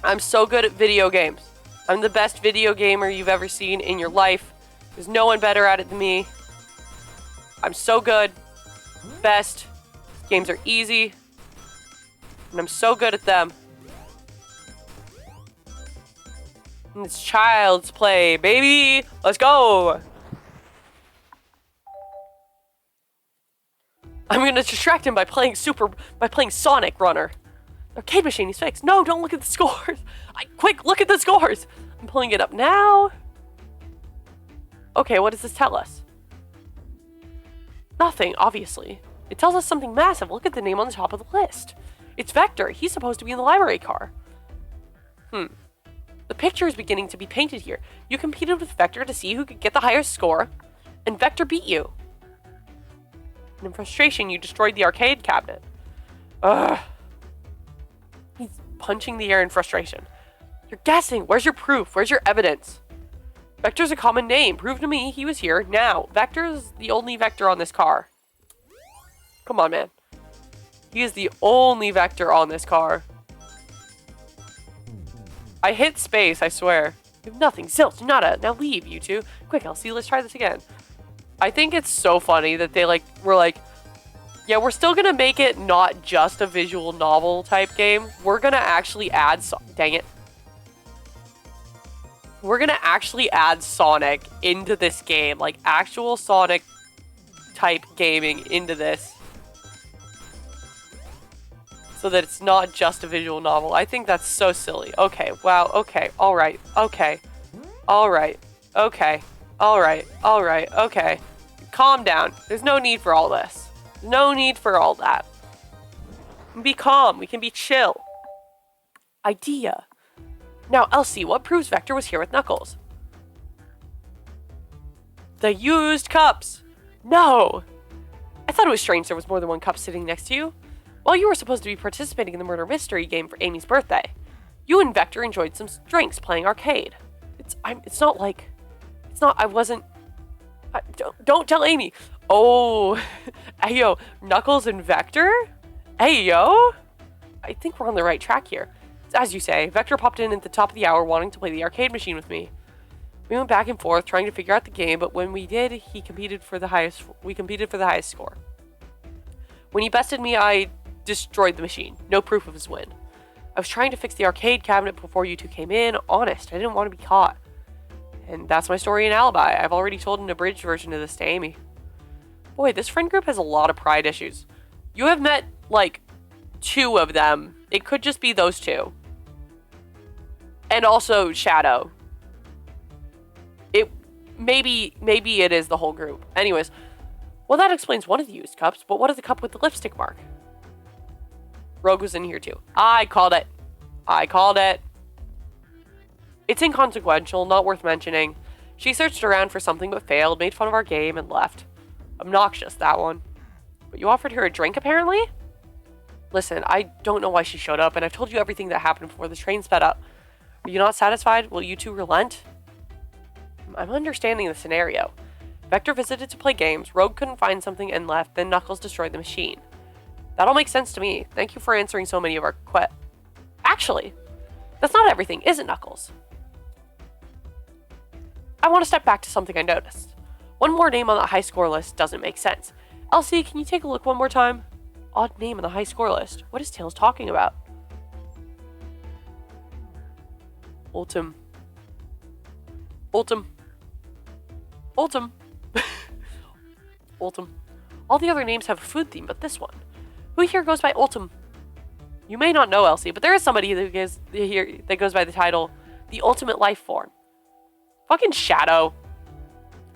I'm so good at video games. I'm the best video gamer you've ever seen in your life. There's no one better at it than me. I'm so good. Best. Games are easy. And I'm so good at them. And it's child's play, baby. Let's go. I'm gonna distract him by playing Sonic Runner. Arcade machine, he's fixed. No, don't look at the scores. Quick, look at the scores. I'm pulling it up now. Okay, what does this tell us? Nothing, obviously. It tells us something massive. Look at the name on the top of the list. It's Vector. He's supposed to be in the library car. The picture is beginning to be painted here. You competed with Vector to see who could get the highest score, and Vector beat you. And in frustration, you destroyed the arcade cabinet. Ugh. He's punching the air in frustration. You're guessing. Where's your proof? Where's your evidence? Vector's a common name. Prove to me he was here. Now, Vector's the only Vector on this car. Come on, man. He is the only Vector on this car. I hit space, I swear. You have nothing. Zilch, nada. Now leave, you two. Quick, Elsie, let's try this again. I think it's so funny that they were like, yeah, we're still gonna make it not just a visual novel type game. We're gonna actually add dang it. We're gonna actually add Sonic into this game, like actual Sonic type gaming into this. So that it's not just a visual novel. I think that's so silly. Okay, wow, okay, alright, okay. Alright, okay. Alright, okay. Calm down. There's no need for all this. No need for all that. Be calm. We can be chill. Idea. Now, Elsie, what proves Vector was here with Knuckles? The used cups! No! I thought it was strange there was more than one cup sitting next to you. Well, you were supposed to be participating in the murder mystery game for Amy's birthday. You and Vector enjoyed some drinks playing arcade. Don't tell Amy. Oh, hey yo, Knuckles and Vector? Hey yo! I think we're on the right track here. As you say, Vector popped in at the top of the hour wanting to play the arcade machine with me. We went back and forth trying to figure out the game, but when we did, we competed for the highest score. When he bested me, I destroyed the machine. No proof of his win. I was trying to fix the arcade cabinet before you two came in. Honest, I didn't want to be caught. And that's my story and alibi. I've already told an abridged version of this to Amy. Boy, this friend group has a lot of pride issues. You have met, like, 2 of them. It could just be those 2. And also Shadow. Maybe it is the whole group. Anyways, well, that explains one of the used cups, but what is the cup with the lipstick mark? Rogue was in here too. I called it. It's inconsequential, not worth mentioning. She searched around for something but failed, made fun of our game, and left. Obnoxious, that one. But you offered her a drink, apparently? Listen, I don't know why she showed up, and I've told you everything that happened before the train sped up. Are you not satisfied? Will you two relent? I'm understanding the scenario. Vector visited to play games, Rogue couldn't find something and left, then Knuckles destroyed the machine. That all makes sense to me. Thank you for answering so many of our Actually, that's not everything, is it, Knuckles? I want to step back to something I noticed. One more name on the high score list doesn't make sense. Elsie, can you take a look one more time? Odd name on the high score list. What is Tails talking about? Ultim. Ultim. All the other names have a food theme, but this one. Who here goes by Ultim? You may not know, Elsie, but there is somebody that goes by the title, The Ultimate Life Form. Fucking Shadow.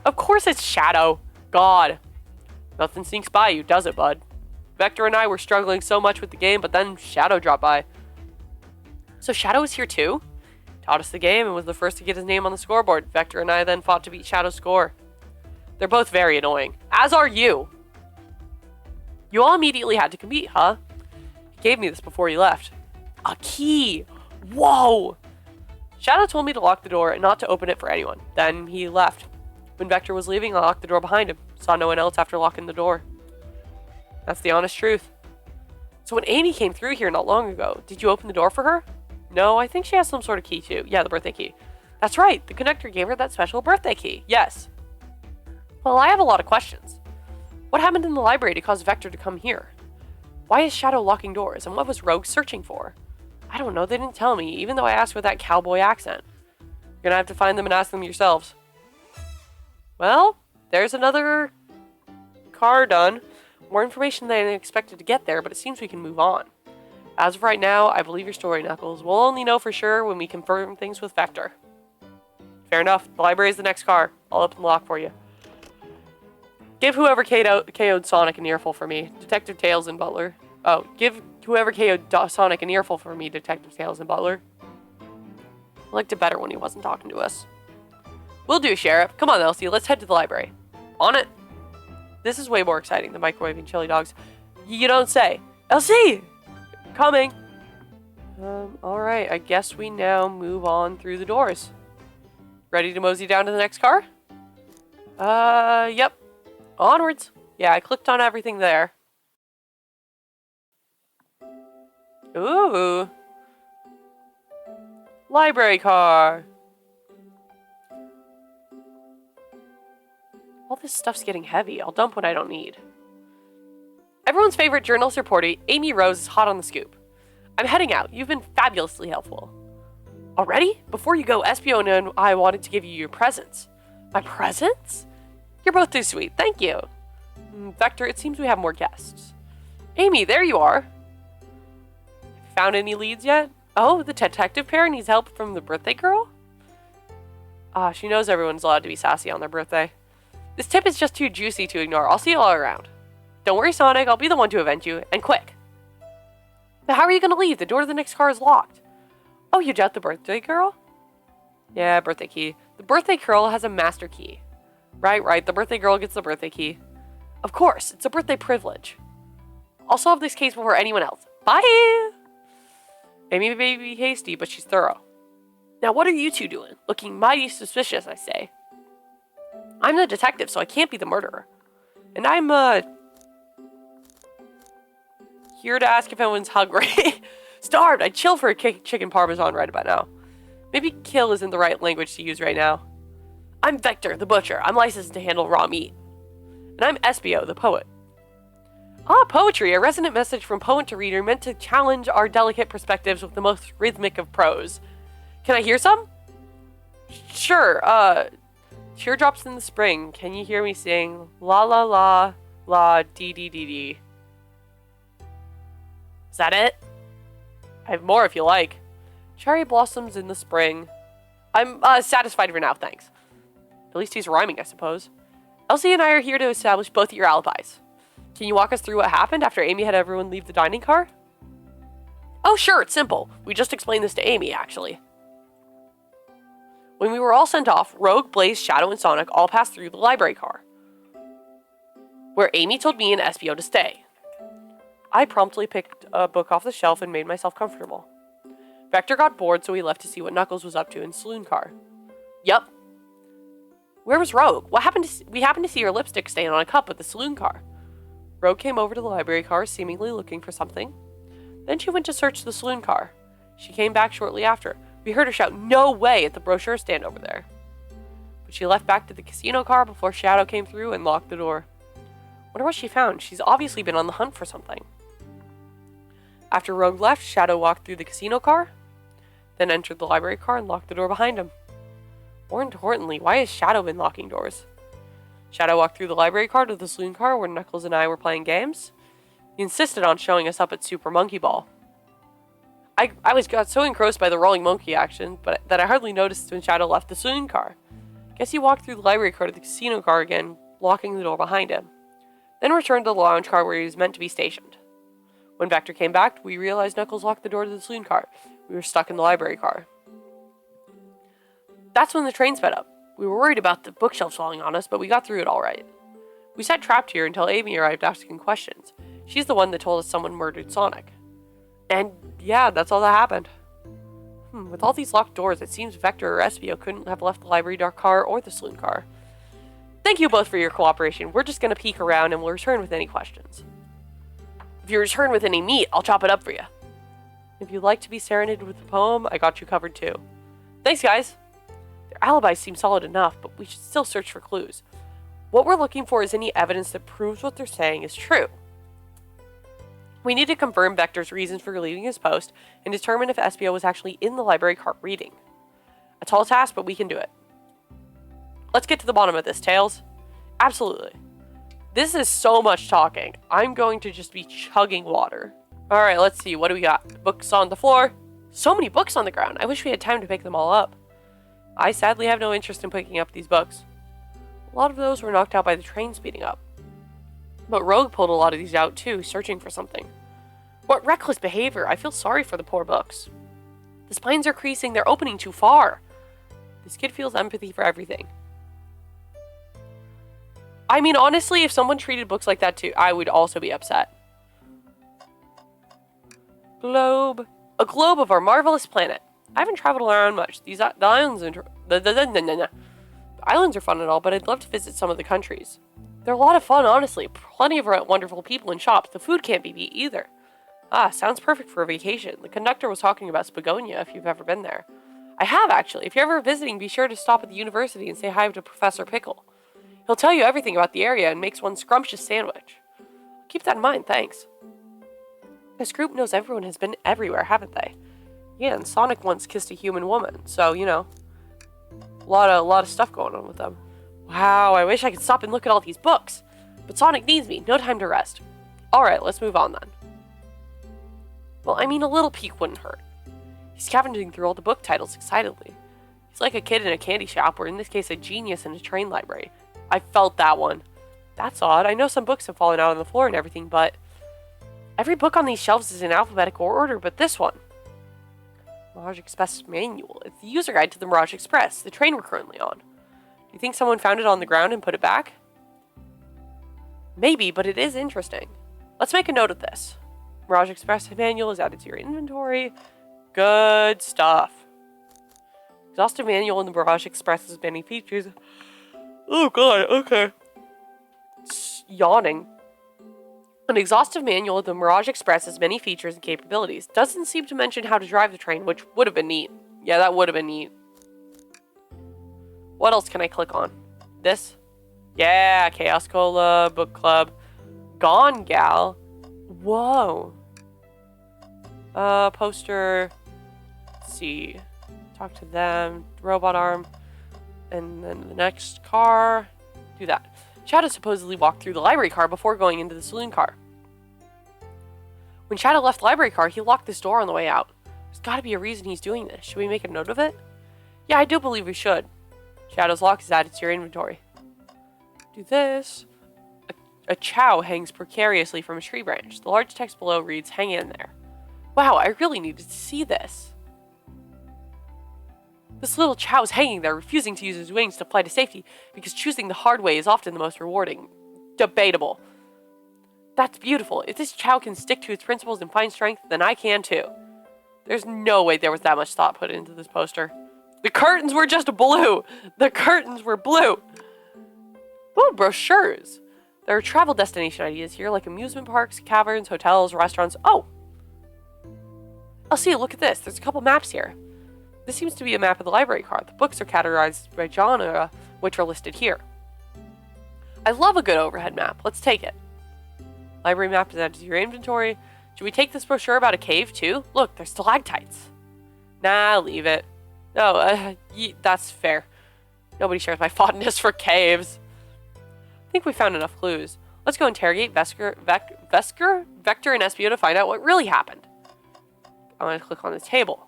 Of course it's Shadow. God. Nothing sneaks by you, does it, bud? Vector and I were struggling so much with the game, but then Shadow dropped by. So Shadow is here too? Taught us the game and was the first to get his name on the scoreboard. Vector and I then fought to beat Shadow's score. They're both very annoying. As are you. You all immediately had to compete, huh? He gave me this before he left. A key! Whoa! Shadow told me to lock the door and not to open it for anyone. Then he left. When Vector was leaving, I locked the door behind him. Saw no one else after locking the door. That's the honest truth. So when Amy came through here not long ago, did you open the door for her? No, I think she has some sort of key too. Yeah, the birthday key. That's right, the connector gave her that special birthday key. Yes. Well, I have a lot of questions. What happened in the library to cause Vector to come here? Why is Shadow locking doors, and what was Rogue searching for? I don't know, they didn't tell me, even though I asked with that cowboy accent. You're gonna have to find them and ask them yourselves. Well, there's another car done. More information than I expected to get there, but it seems we can move on. As of right now, I believe your story, Knuckles. We'll only know for sure when we confirm things with Vector. Fair enough. The library is the next car. I'll open the lock for you. Give whoever KO'd Sonic an earful for me. Detective Tails and Butler. Oh, give whoever KO'd Sonic an earful for me, Detective Tails and Butler. I liked it better when he wasn't talking to us. Will do, Sheriff. Come on, Elsie. Let's head to the library. On it. This is way more exciting than microwaving chili dogs. You don't say. Elsie! Coming. Alright. I guess we now move on through the doors. Ready to mosey down to the next car? Yep. Onwards. Yeah, I clicked on everything there. Ooh. Library car. All this stuff's getting heavy. I'll dump what I don't need. Everyone's favorite journalist reporter, Amy Rose, is hot on the scoop. I'm heading out. You've been fabulously helpful. Already? Before you go, Espion and I wanted to give you your presents. My presents? You're both too sweet. Thank you. Vector, it seems we have more guests. Amy, there you are. Found any leads yet? Oh, the detective pair needs help from the birthday girl? She knows everyone's allowed to be sassy on their birthday. This tip is just too juicy to ignore. I'll see you all around. Don't worry, Sonic. I'll be the one to avenge you. And quick. But how are you going to leave? The door to the next car is locked. Oh, you doubt the birthday girl? Yeah, birthday key. The birthday girl has a master key. Right. The birthday girl gets the birthday key. Of course, it's a birthday privilege. I'll solve this case before anyone else. Bye! Amy may be hasty, but she's thorough. Now what are you two doing? Looking mighty suspicious, I say. I'm the detective, so I can't be the murderer. And I'm, here to ask if anyone's hungry. Starved! I'd chill for a chicken parmesan right about now. Maybe kill isn't the right language to use right now. I'm Vector, the butcher. I'm licensed to handle raw meat. And I'm Espio, the poet. Ah, poetry, a resonant message from poet to reader meant to challenge our delicate perspectives with the most rhythmic of prose. Can I hear some? Sure, teardrops in the spring. Can you hear me sing? La la la, la, dee dee dee dee. Is that it? I have more if you like. Cherry blossoms in the spring. I'm, satisfied for now, thanks. At least he's rhyming, I suppose. Elsie and I are here to establish both your alibis. Can you walk us through what happened after Amy had everyone leave the dining car? Oh, sure, it's simple. We just explained this to Amy, actually. When we were all sent off, Rogue, Blaze, Shadow, and Sonic all passed through the library car, where Amy told me and Espio to stay. I promptly picked a book off the shelf and made myself comfortable. Vector got bored, so he left to see what Knuckles was up to in the saloon car. Yup. Where was Rogue? We happened to see her lipstick stain on a cup at the saloon car. Rogue came over to the library car, seemingly looking for something. Then she went to search the saloon car. She came back shortly after. We heard her shout, "No way!" at the brochure stand over there. But she left back to the casino car before Shadow came through and locked the door. Wonder what she found. She's obviously been on the hunt for something. After Rogue left, Shadow walked through the casino car, then entered the library car and locked the door behind him. More importantly, why has Shadow been locking doors? Shadow walked through the library car to the saloon car where Knuckles and I were playing games. He insisted on showing us up at Super Monkey Ball. I got so engrossed by the rolling monkey action, that I hardly noticed when Shadow left the saloon car. Guess he walked through the library car to the casino car again, locking the door behind him. Then returned to the lounge car where he was meant to be stationed. When Vector came back, we realized Knuckles locked the door to the saloon car. We were stuck in the library car. That's when the train sped up. We were worried about the bookshelves falling on us, but we got through it all right. We sat trapped here until Amy arrived asking questions. She's the one that told us someone murdered Sonic. And yeah, that's all that happened. With all these locked doors, it seems Vector or Espio couldn't have left the library car or the saloon car. Thank you both for your cooperation. We're just going to peek around and we'll return with any questions. If you return with any meat, I'll chop it up for you. If you'd like to be serenaded with a poem, I got you covered too. Thanks, guys. Their alibis seem solid enough, but we should still search for clues. What we're looking for is any evidence that proves what they're saying is true. We need to confirm Vector's reasons for leaving his post and determine if Espio was actually in the library car reading. A tall task, but we can do it. Let's get to the bottom of this, Tails. Absolutely. This is so much talking. I'm going to just be chugging water. Alright, let's see. What do we got? Books on the floor. So many books on the ground. I wish we had time to pick them all up. I sadly have no interest in picking up these books. A lot of those were knocked out by the train speeding up. But Rogue pulled a lot of these out too, searching for something. What reckless behavior. I feel sorry for the poor books. The spines are creasing. They're opening too far. This kid feels empathy for everything. I mean, honestly, if someone treated books like that too, I would also be upset. Globe. A globe of our marvelous planet. I haven't traveled around much. The islands are fun and all, but I'd love to visit some of the countries. They're a lot of fun, honestly. Plenty of wonderful people and shops. The food can't be beat either. Ah, sounds perfect for a vacation. The conductor was talking about Spagonia if you've ever been there. I have, actually. If you're ever visiting, be sure to stop at the university and say hi to Professor Pickle. He'll tell you everything about the area and makes one scrumptious sandwich. Keep that in mind, thanks. This group knows everyone has been everywhere, haven't they? Yeah, and Sonic once kissed a human woman, so, you know, a lot of stuff going on with them. Wow, I wish I could stop and look at all these books. But Sonic needs me, no time to rest. Alright, let's move on then. Well, I mean, a little peek wouldn't hurt. He's scavenging through all the book titles excitedly. He's like a kid in a candy shop, or in this case, a genius in a train library. I felt that one. That's odd. I know some books have fallen out on the floor and everything, but every book on these shelves is in alphabetical order, but this one. Mirage Express Manual. It's the user guide to the Mirage Express, the train we're currently on. You think someone found it on the ground and put it back? Maybe, but it is interesting. Let's make a note of this. Mirage Express manual is added to your inventory. Good stuff. Exhaustive manual in the Mirage Express has many features. Oh god, okay. Yawning. An exhaustive manual of the Mirage Express has many features and capabilities. Doesn't seem to mention how to drive the train, which would have been neat. Yeah, that would have been neat. What else can I click on? This? Yeah, Chaos Cola, Book Club, Gone Gal. Whoa. Poster. Let's see. Talk to them. Robot arm. And then the next car. Do that. Shadow supposedly walked through the library car before going into the saloon car. When Shadow left the library car, he locked this door on the way out. There's gotta be a reason he's doing this. Should we make a note of it? Yeah, I do believe we should. Shadow's lock is added to your inventory. Do this. A chow hangs precariously from a tree branch. The large text below reads, "Hang in there." Wow, I really needed to see this. This little chow is hanging there, refusing to use his wings to fly to safety because choosing the hard way is often the most rewarding. Debatable. That's beautiful. If this chow can stick to its principles and find strength, then I can too. There's no way there was that much thought put into this poster. The curtains were just blue. The curtains were blue. Ooh, brochures. There are travel destination ideas here, like amusement parks, caverns, hotels, restaurants. Oh! I'll see, look at this. There's a couple maps here. This seems to be a map of the library car. The books are categorized by genre, which are listed here. I love a good overhead map. Let's take it. Library map is added to your inventory. Should we take this brochure about a cave, too? Look, there's stalactites. Nah, leave it. No, that's fair. Nobody shares my fondness for caves. I think we found enough clues. Let's go interrogate Vector, and Espio to find out what really happened. I'm going to click on the table.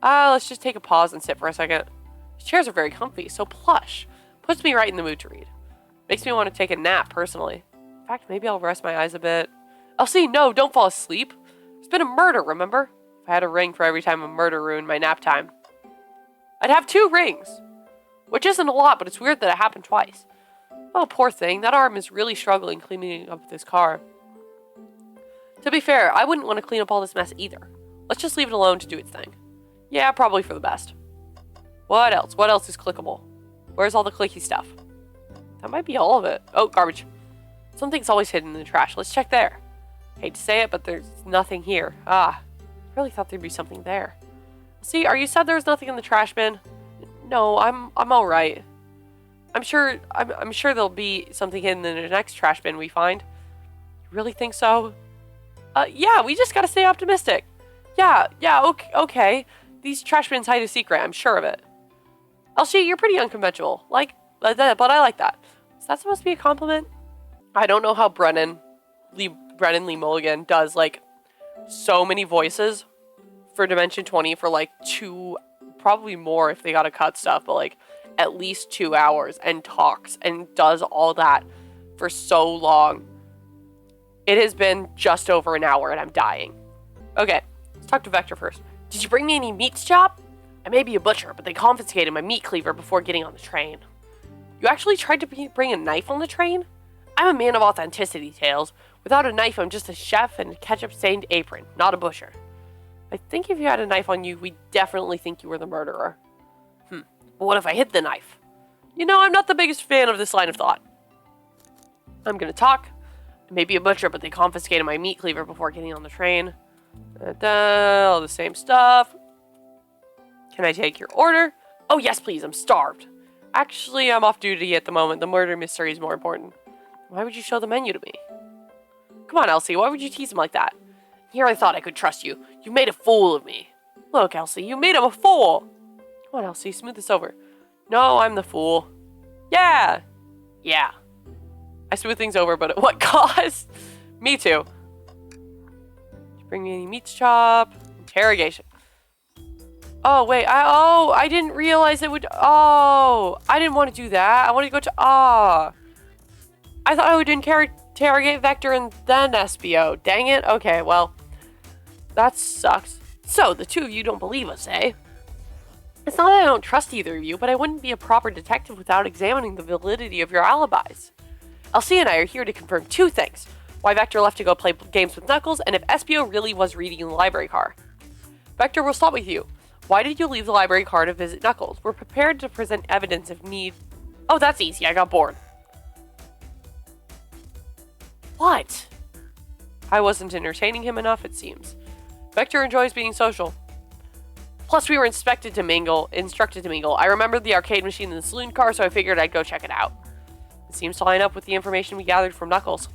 Let's just take a pause and sit for a second. These chairs are very comfy, so plush. Puts me right in the mood to read. Makes me want to take a nap, personally. In fact, maybe I'll rest my eyes a bit. Elsie, no, don't fall asleep. There's been a murder, remember? If I had a ring for every time a murder ruined my nap time, I'd have 2 rings. Which isn't a lot, but it's weird that it happened twice. Oh, poor thing. That arm is really struggling cleaning up this car. To be fair, I wouldn't want to clean up all this mess either. Let's just leave it alone to do its thing. Yeah, probably for the best. What else? What else is clickable? Where's all the clicky stuff? That might be all of it. Oh, garbage. Something's always hidden in the trash. Let's check there. Hate to say it, but there's nothing here. I really thought there'd be something there. See, you said there's nothing in the trash bin? No, I'm all right. I'm sure there'll be something hidden in the next trash bin we find. You really think so? Yeah, we just gotta stay optimistic. Yeah, okay. These trash bins hide a secret, I'm sure of it. Elsie, you're pretty unconventional. But I like that. Is that supposed to be a compliment? I don't know how Brennan Lee Mulligan does, so many voices for Dimension 20 for, 2, probably more if they gotta cut stuff, but, at least 2 hours, and talks, and does all that for so long. It has been just over an hour, and I'm dying. Okay, let's talk to Vector first. Did you bring me any meat to chop? I may be a butcher, but they confiscated my meat cleaver before getting on the train. You actually tried to bring a knife on the train? I'm a man of authenticity, Tails. Without a knife, I'm just a chef in a ketchup-stained apron, not a butcher. I think if you had a knife on you, we'd definitely think you were the murderer. But what if I hid the knife? I'm not the biggest fan of this line of thought. I'm gonna talk. I may be a butcher, but they confiscated my meat cleaver before getting on the train. All the same stuff. Can I take your order? Oh, yes, please. I'm starved. Actually, I'm off duty at the moment. The murder mystery is more important. Why would you show the menu to me? Come on, Elsie. Why would you tease him like that? Here I thought I could trust you. You made a fool of me. Look, Elsie, you made him a fool. Come on, Elsie. Smooth this over. No, I'm the fool. Yeah. I smooth things over, but at what cost? Me too. Did you bring me any meat chop? Interrogation. Oh, wait. I didn't realize it would... Oh, I didn't want to do that. I wanted to go to... I thought I would interrogate Vector and then Espio. Dang it. Okay, well, that sucks. So, the two of you don't believe us, eh? It's not that I don't trust either of you, but I wouldn't be a proper detective without examining the validity of your alibis. LC and I are here to confirm two things. Why Vector left to go play games with Knuckles, and if SPO really was reading in the library car. Vector, we'll start with you. Why did you leave the library car to visit Knuckles? We're prepared to present evidence if need. Oh, that's easy. I got bored. What? I wasn't entertaining him enough, it seems. Vector enjoys being social. Plus, we were instructed to mingle. I remembered the arcade machine in the saloon car, so I figured I'd go check it out. It seems to line up with the information we gathered from Knuckles.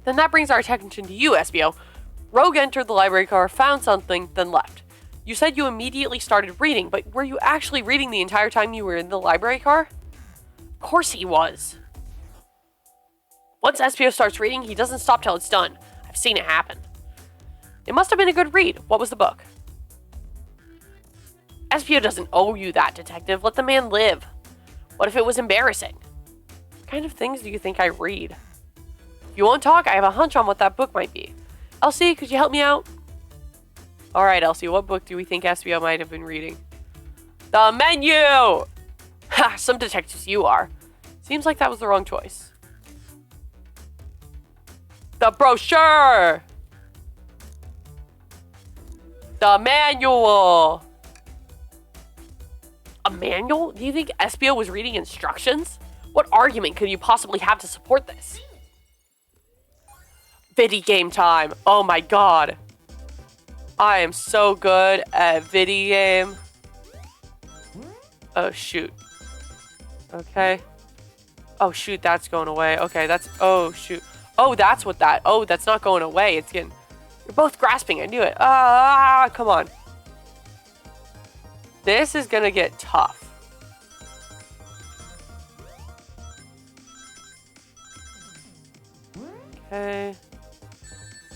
Then that brings our attention to you, SBO. Rogue entered the library car, found something, then left. You said you immediately started reading, but were you actually reading the entire time you were in the library car? Of course he was. Once SPO starts reading, he doesn't stop till it's done. I've seen it happen. It must have been a good read. What was the book? SPO doesn't owe you that, detective. Let the man live. What if it was embarrassing? What kind of things do you think I read? If you won't talk, I have a hunch on what that book might be. Elsie, could you help me out? Alright, Elsie, what book do we think SPO might have been reading? The Menu! Ha, some detectives you are. Seems like that was the wrong choice. The brochure! The manual! A manual? Do you think SPO was reading instructions? What argument could you possibly have to support this? Viddy game time. Oh my god. I am so good at Viddy game. Oh shoot. Okay. Oh shoot, that's going away. Okay, that's... Oh shoot. Oh, that's what that... Oh, that's not going away. It's getting... You're both grasping. I knew it. Ah, come on. This is gonna get tough. Okay.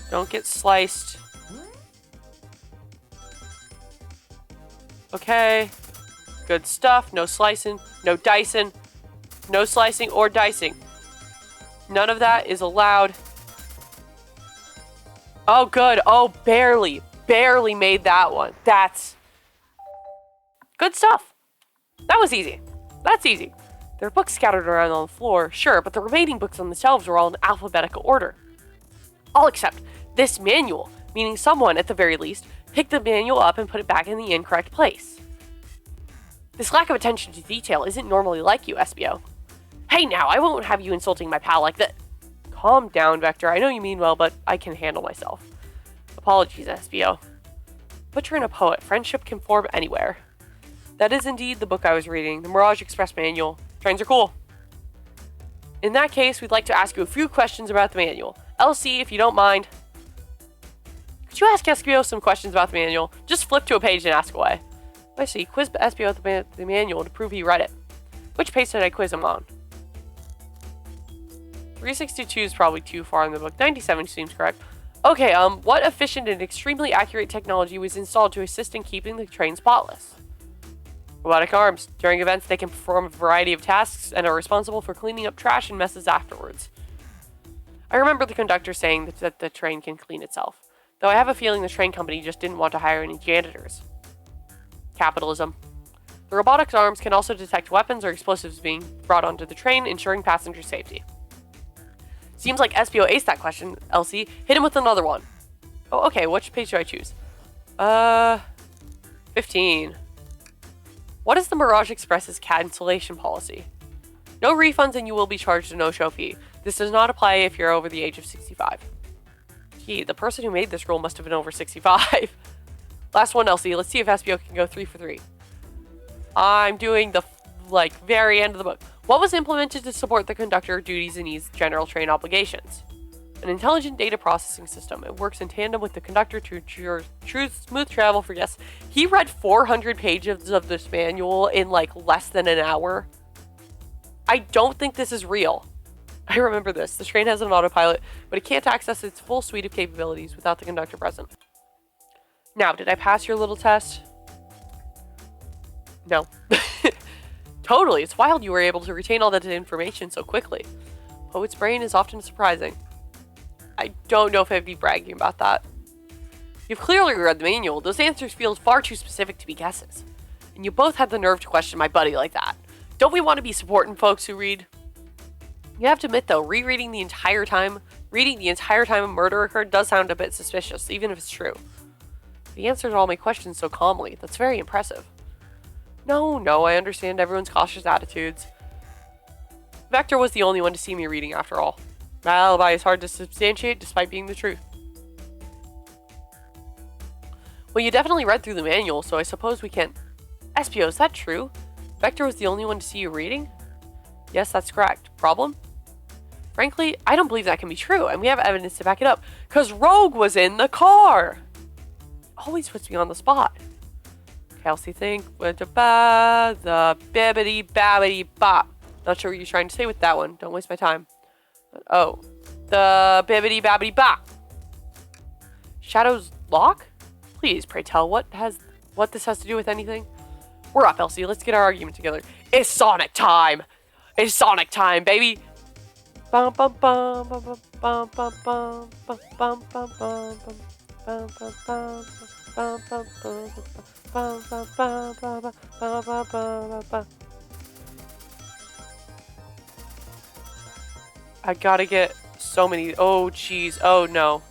Don't get sliced. Okay. Good stuff. No slicing. No dicing. No slicing or dicing. None of that is allowed. Oh, good. Oh, barely. Barely made that one. That's good stuff. That was easy. That's easy. There are books scattered around on the floor, sure, but the remaining books on the shelves were all in alphabetical order. All except this manual, meaning someone, at the very least, picked the manual up and put it back in the incorrect place. This lack of attention to detail isn't normally like you, SBO. Hey now, I won't have you insulting my pal like that. Calm down, Vector. I know you mean well, but I can handle myself. Apologies, SBO. Butcher and a poet. Friendship can form anywhere. That is indeed the book I was reading, the Mirage Express manual. Trains are cool. In that case, we'd like to ask you a few questions about the manual. LC, if you don't mind. Could you ask SBO some questions about the manual? Just flip to a page and ask away. I see. Quiz SBO with the manual to prove he read it. Which page did I quiz him on? 362 is probably too far in the book. 97 seems correct. Okay, what efficient and extremely accurate technology was installed to assist in keeping the train spotless? Robotic arms. During events, they can perform a variety of tasks and are responsible for cleaning up trash and messes afterwards. I remember the conductor saying that the train can clean itself, though I have a feeling the train company just didn't want to hire any janitors. Capitalism. The robotics arms can also detect weapons or explosives being brought onto the train, ensuring passenger safety. Seems like SPO aced that question, LC. Hit him with another one. Oh, okay, which page do I choose? 15. What is the Mirage Express's cancellation policy? No refunds and you will be charged a no-show fee. This does not apply if you're over the age of 65. Gee, the person who made this rule must have been over 65. Last one, LC. Let's see if SPO can go 3 for 3. I'm doing the, very end of the book. What was implemented to support the conductor duties and ease general train obligations? An intelligent data processing system. It works in tandem with the conductor to ensure smooth travel for guests. He read 400 pages of this manual in, less than an hour. I don't think this is real. I remember this. The train has an autopilot, but it can't access its full suite of capabilities without the conductor present. Now, did I pass your little test? No. Totally. It's wild you were able to retain all that information so quickly. Poet's brain is often surprising. I don't know if I'd be bragging about that. You've clearly read the manual. Those answers feel far too specific to be guesses. And you both had the nerve to question my buddy like that. Don't we want to be supporting folks who read? You have to admit, though, reading the entire time a murder occurred does sound a bit suspicious, even if it's true. He answered all my questions so calmly. That's very impressive. No, I understand everyone's cautious attitudes. Vector was the only one to see me reading, after all. My alibi is hard to substantiate, despite being the truth. Well, you definitely read through the manual, so I suppose we can't... Espio, is that true? Vector was the only one to see you reading? Yes, that's correct. Problem? Frankly, I don't believe that can be true, and we have evidence to back it up, because Rogue was in the car! Always puts me on the spot. Kelsey think with the bibbity babbity bop. Not sure what you're trying to say with that one. Don't waste my time. Oh. The bibbity babbity bop. Shadow's lock? Please, pray tell, what this has to do with anything? We're up, Elsie. Let's get our argument together. It's Sonic time! It's Sonic time, baby! Bum bum bum bum bum bum bum bum bum bum bum bum bum bum. I gotta get so many. Oh, jeez. Oh, no.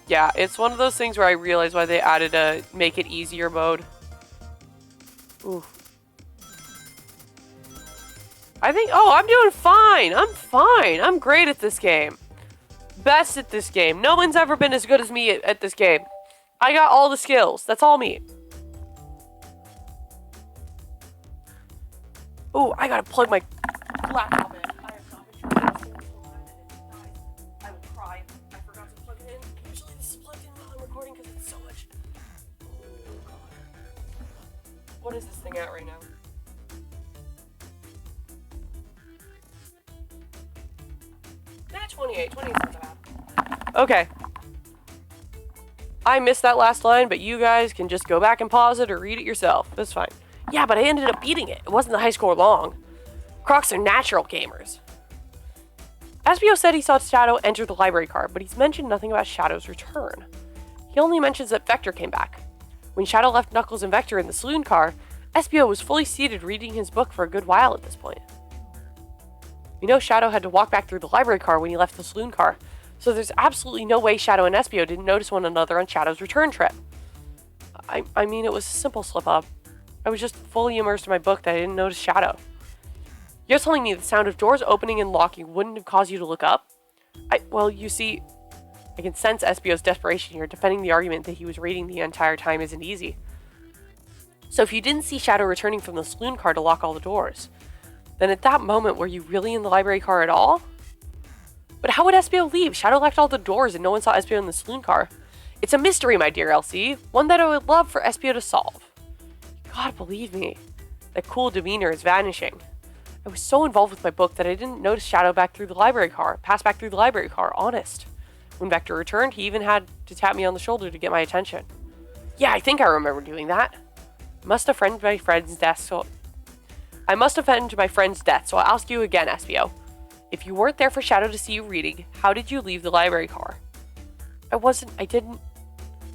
Yeah, it's one of those things where I realize why they added a make it easier mode. Ooh. I think, oh, I'm doing fine. I'm fine. I'm great at this game. Best at this game. No one's ever been as good as me at this game. I got all the skills. That's all me. Ooh, I gotta plug my laptop in. I have not been doing this in a time and it dies. I will cry if I forgot to plug it in. Usually this is plugged in while I'm recording because it's so much. Oh, God. What is this thing at right now? Nah, 28. 28's not that bad. Okay. I missed that last line, but you guys can just go back and pause it or read it yourself. That's fine. Yeah, but I ended up beating it. It wasn't the high score long. Crocs are natural gamers. Espio said he saw Shadow enter the library car, but he's mentioned nothing about Shadow's return. He only mentions that Vector came back. When Shadow left Knuckles and Vector in the saloon car, Espio was fully seated reading his book for a good while at this point. We know Shadow had to walk back through the library car when he left the saloon car, so there's absolutely no way Shadow and Espio didn't notice one another on Shadow's return trip. I mean, it was a simple slip-up. I was just fully immersed in my book that I didn't notice Shadow. You're telling me the sound of doors opening and locking wouldn't have caused you to look up? Well, you see, I can sense Espio's desperation here. Defending the argument that he was reading the entire time isn't easy. So if you didn't see Shadow returning from the saloon car to lock all the doors, then at that moment, were you really in the library car at all? But how would Espio leave? Shadow locked all the doors and no one saw Espio in the saloon car. It's a mystery, my dear Elsie. One that I would love for Espio to solve. God, believe me. That cool demeanor is vanishing. I was so involved with my book that I didn't notice Shadow pass back through the library car, honest. When Vector returned, he even had to tap me on the shoulder to get my attention. Yeah, I think I remember doing that. I must have offended my friend's death, so I'll ask you again, Espio. If you weren't there for Shadow to see you reading, how did you leave the library car? I didn't.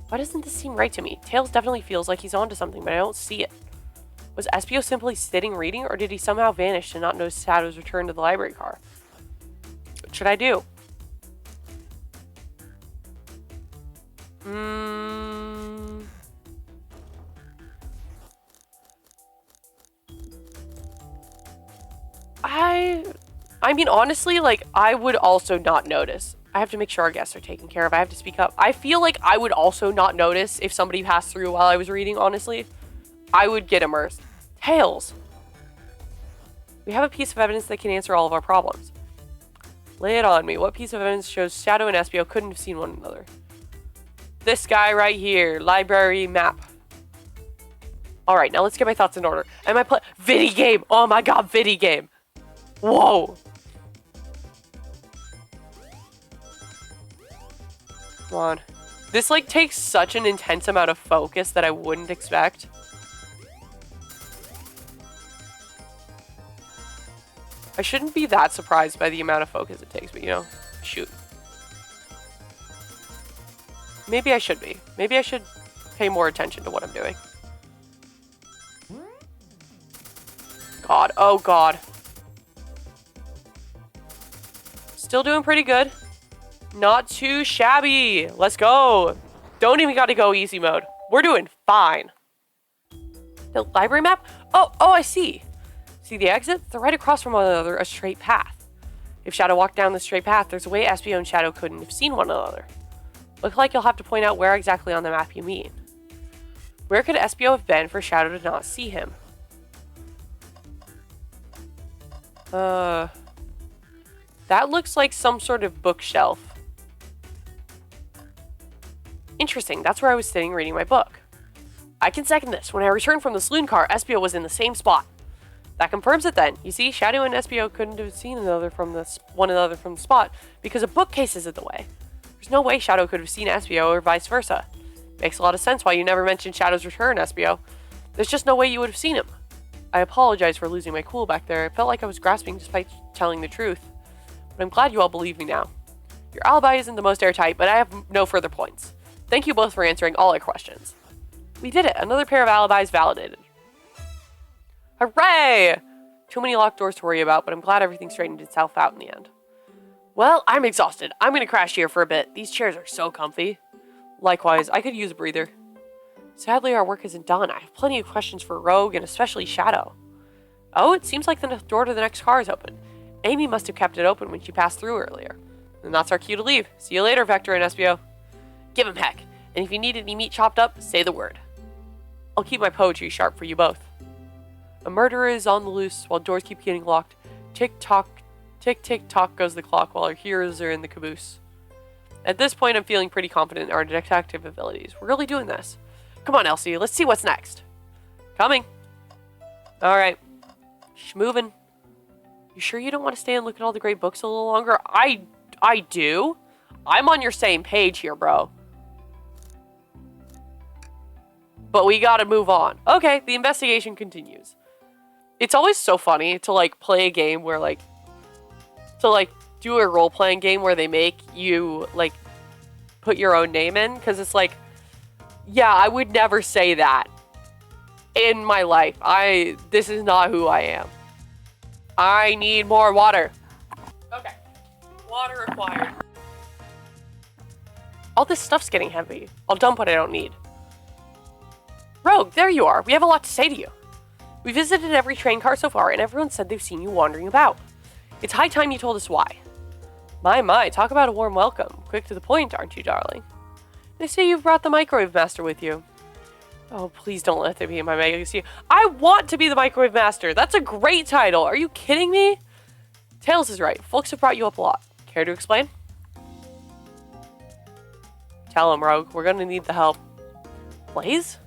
Why doesn't this seem right to me? Tails definitely feels like he's onto something, but I don't see it. Was Espio simply sitting reading, or did he somehow vanish and not notice Shadow's return to the library car? What should I do? I mean, honestly, like, I would also not notice. I have to make sure our guests are taken care of. I have to speak up. I feel like I would also not notice if somebody passed through while I was reading, honestly. I would get immersed. Tails. We have a piece of evidence that can answer all of our problems. Lay it on me. What piece of evidence shows Shadow and Espio couldn't have seen one another? This guy right here. Library map. Alright, now let's get my thoughts in order. Am I playing? Viddy game! Oh my god, Viddy game! Whoa! Come on. This, like, takes such an intense amount of focus that I wouldn't expect. I shouldn't be that surprised by the amount of focus it takes, but, you know, shoot. Maybe I should be. Maybe I should pay more attention to what I'm doing. god. Oh god. Still doing pretty good. Not too shabby. Let's go. Don't even gotta go easy mode. We're doing fine. The library map? Oh, I see. See the exit? They're right across from one another, a straight path. If Shadow walked down the straight path, there's a way Espio and Shadow couldn't have seen one another. Looks like you'll have to point out where exactly on the map you mean. Where could Espio have been for Shadow to not see him? That looks like some sort of bookshelf. Interesting, that's where I was sitting reading my book. I can second this. When I returned from the saloon car, Espio was in the same spot. That confirms it then. You see, Shadow and Espio couldn't have seen one another from the spot because a bookcase is in the way. There's no way Shadow could have seen Espio or vice versa. Makes a lot of sense why you never mentioned Shadow's return, Espio. There's just no way you would have seen him. I apologize for losing my cool back there. It felt like I was grasping despite telling the truth. But I'm glad you all believe me now. Your alibi isn't the most airtight, but I have no further points. Thank you both for answering all our questions. We did it. Another pair of alibis validated. Hooray! Too many locked doors to worry about, but I'm glad everything straightened itself out in the end. Well, I'm exhausted. I'm gonna crash here for a bit. These chairs are so comfy. Likewise, I could use a breather. Sadly, our work isn't done. I have plenty of questions for Rogue and especially Shadow. Oh, it seems like the door to the next car is open. Amy must have kept it open when she passed through earlier. And that's our cue to leave. See you later, Vector and Espio. Give him heck. And if you need any meat chopped up, say the word. I'll keep my poetry sharp for you both. A murderer is on the loose while doors keep getting locked. Tick-tock, tick-tick-tock goes the clock while our heroes are in the caboose. At this point, I'm feeling pretty confident in our detective abilities. We're really doing this. Come on, Elsie. Let's see what's next. Coming. Alright. Schmovin'. You sure you don't want to stay and look at all the great books a little longer? I do. I'm on your same page here, bro. But we gotta move on. Okay, the investigation continues. It's always so funny to, like, play a game where, like, do a role-playing game where they make you, like, put your own name in. Because it's like, yeah, I would never say that in my life. This is not who I am. I need more water. Okay. Water required. All this stuff's getting heavy. I'll dump what I don't need. Rogue, there you are. We have a lot to say to you. We visited every train car so far, and everyone said they've seen you wandering about. It's high time you told us why. My, talk about a warm welcome. Quick to the point, aren't you, darling? They say you've brought the Microwave Master with you. Oh, please don't let there be my magazine. I want to be the Microwave Master. That's a great title. Are you kidding me? Tails is right. Folks have brought you up a lot. Care to explain? Tell him, Rogue. We're gonna need the help. Blaze?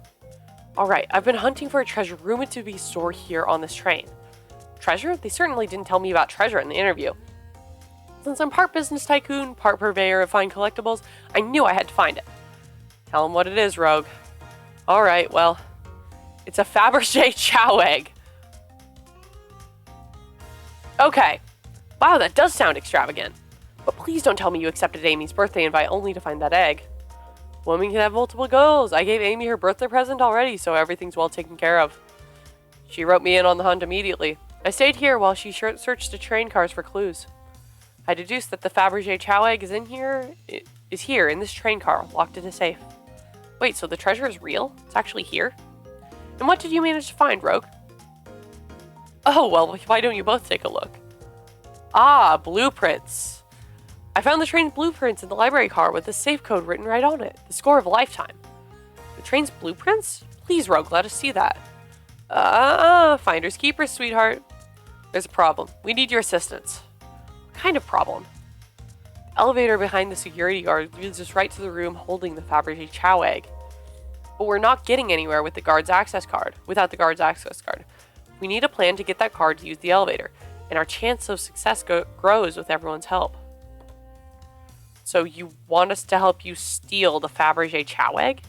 Alright, I've been hunting for a treasure rumored to be stored here on this train. Treasure? They certainly didn't tell me about treasure in the interview. Since I'm part business tycoon, part purveyor of fine collectibles, I knew I had to find it. Tell him what it is, Rogue. Alright, well, it's a Fabergé Chow egg. Okay. Wow, that does sound extravagant. But please don't tell me you accepted Amy's birthday invite only to find that egg. Women can have multiple goals. I gave Amy her birthday present already, so everything's well taken care of. She wrote me in on the hunt immediately. I stayed here while she searched the train cars for clues. I deduced that the Fabergé Chow egg is here in this train car, locked in a safe. Wait, so the treasure is real? It's actually here? And what did you manage to find, Rogue? Oh, well, why don't you both take a look? Ah, blueprints. I found the train's blueprints in the library car with the safe code written right on it. The score of a lifetime. The train's blueprints? Please, Rogue, let us see that. Finders keepers, sweetheart. There's a problem. We need your assistance. What kind of problem? The elevator behind the security guard leads us right to the room holding the Fabergé Chow egg. But we're not getting anywhere with the guard's access card. Without the guard's access card. We need a plan to get that card to use the elevator, and our chance of success grows with everyone's help. So you want us to help you steal the Fabergé Chow egg?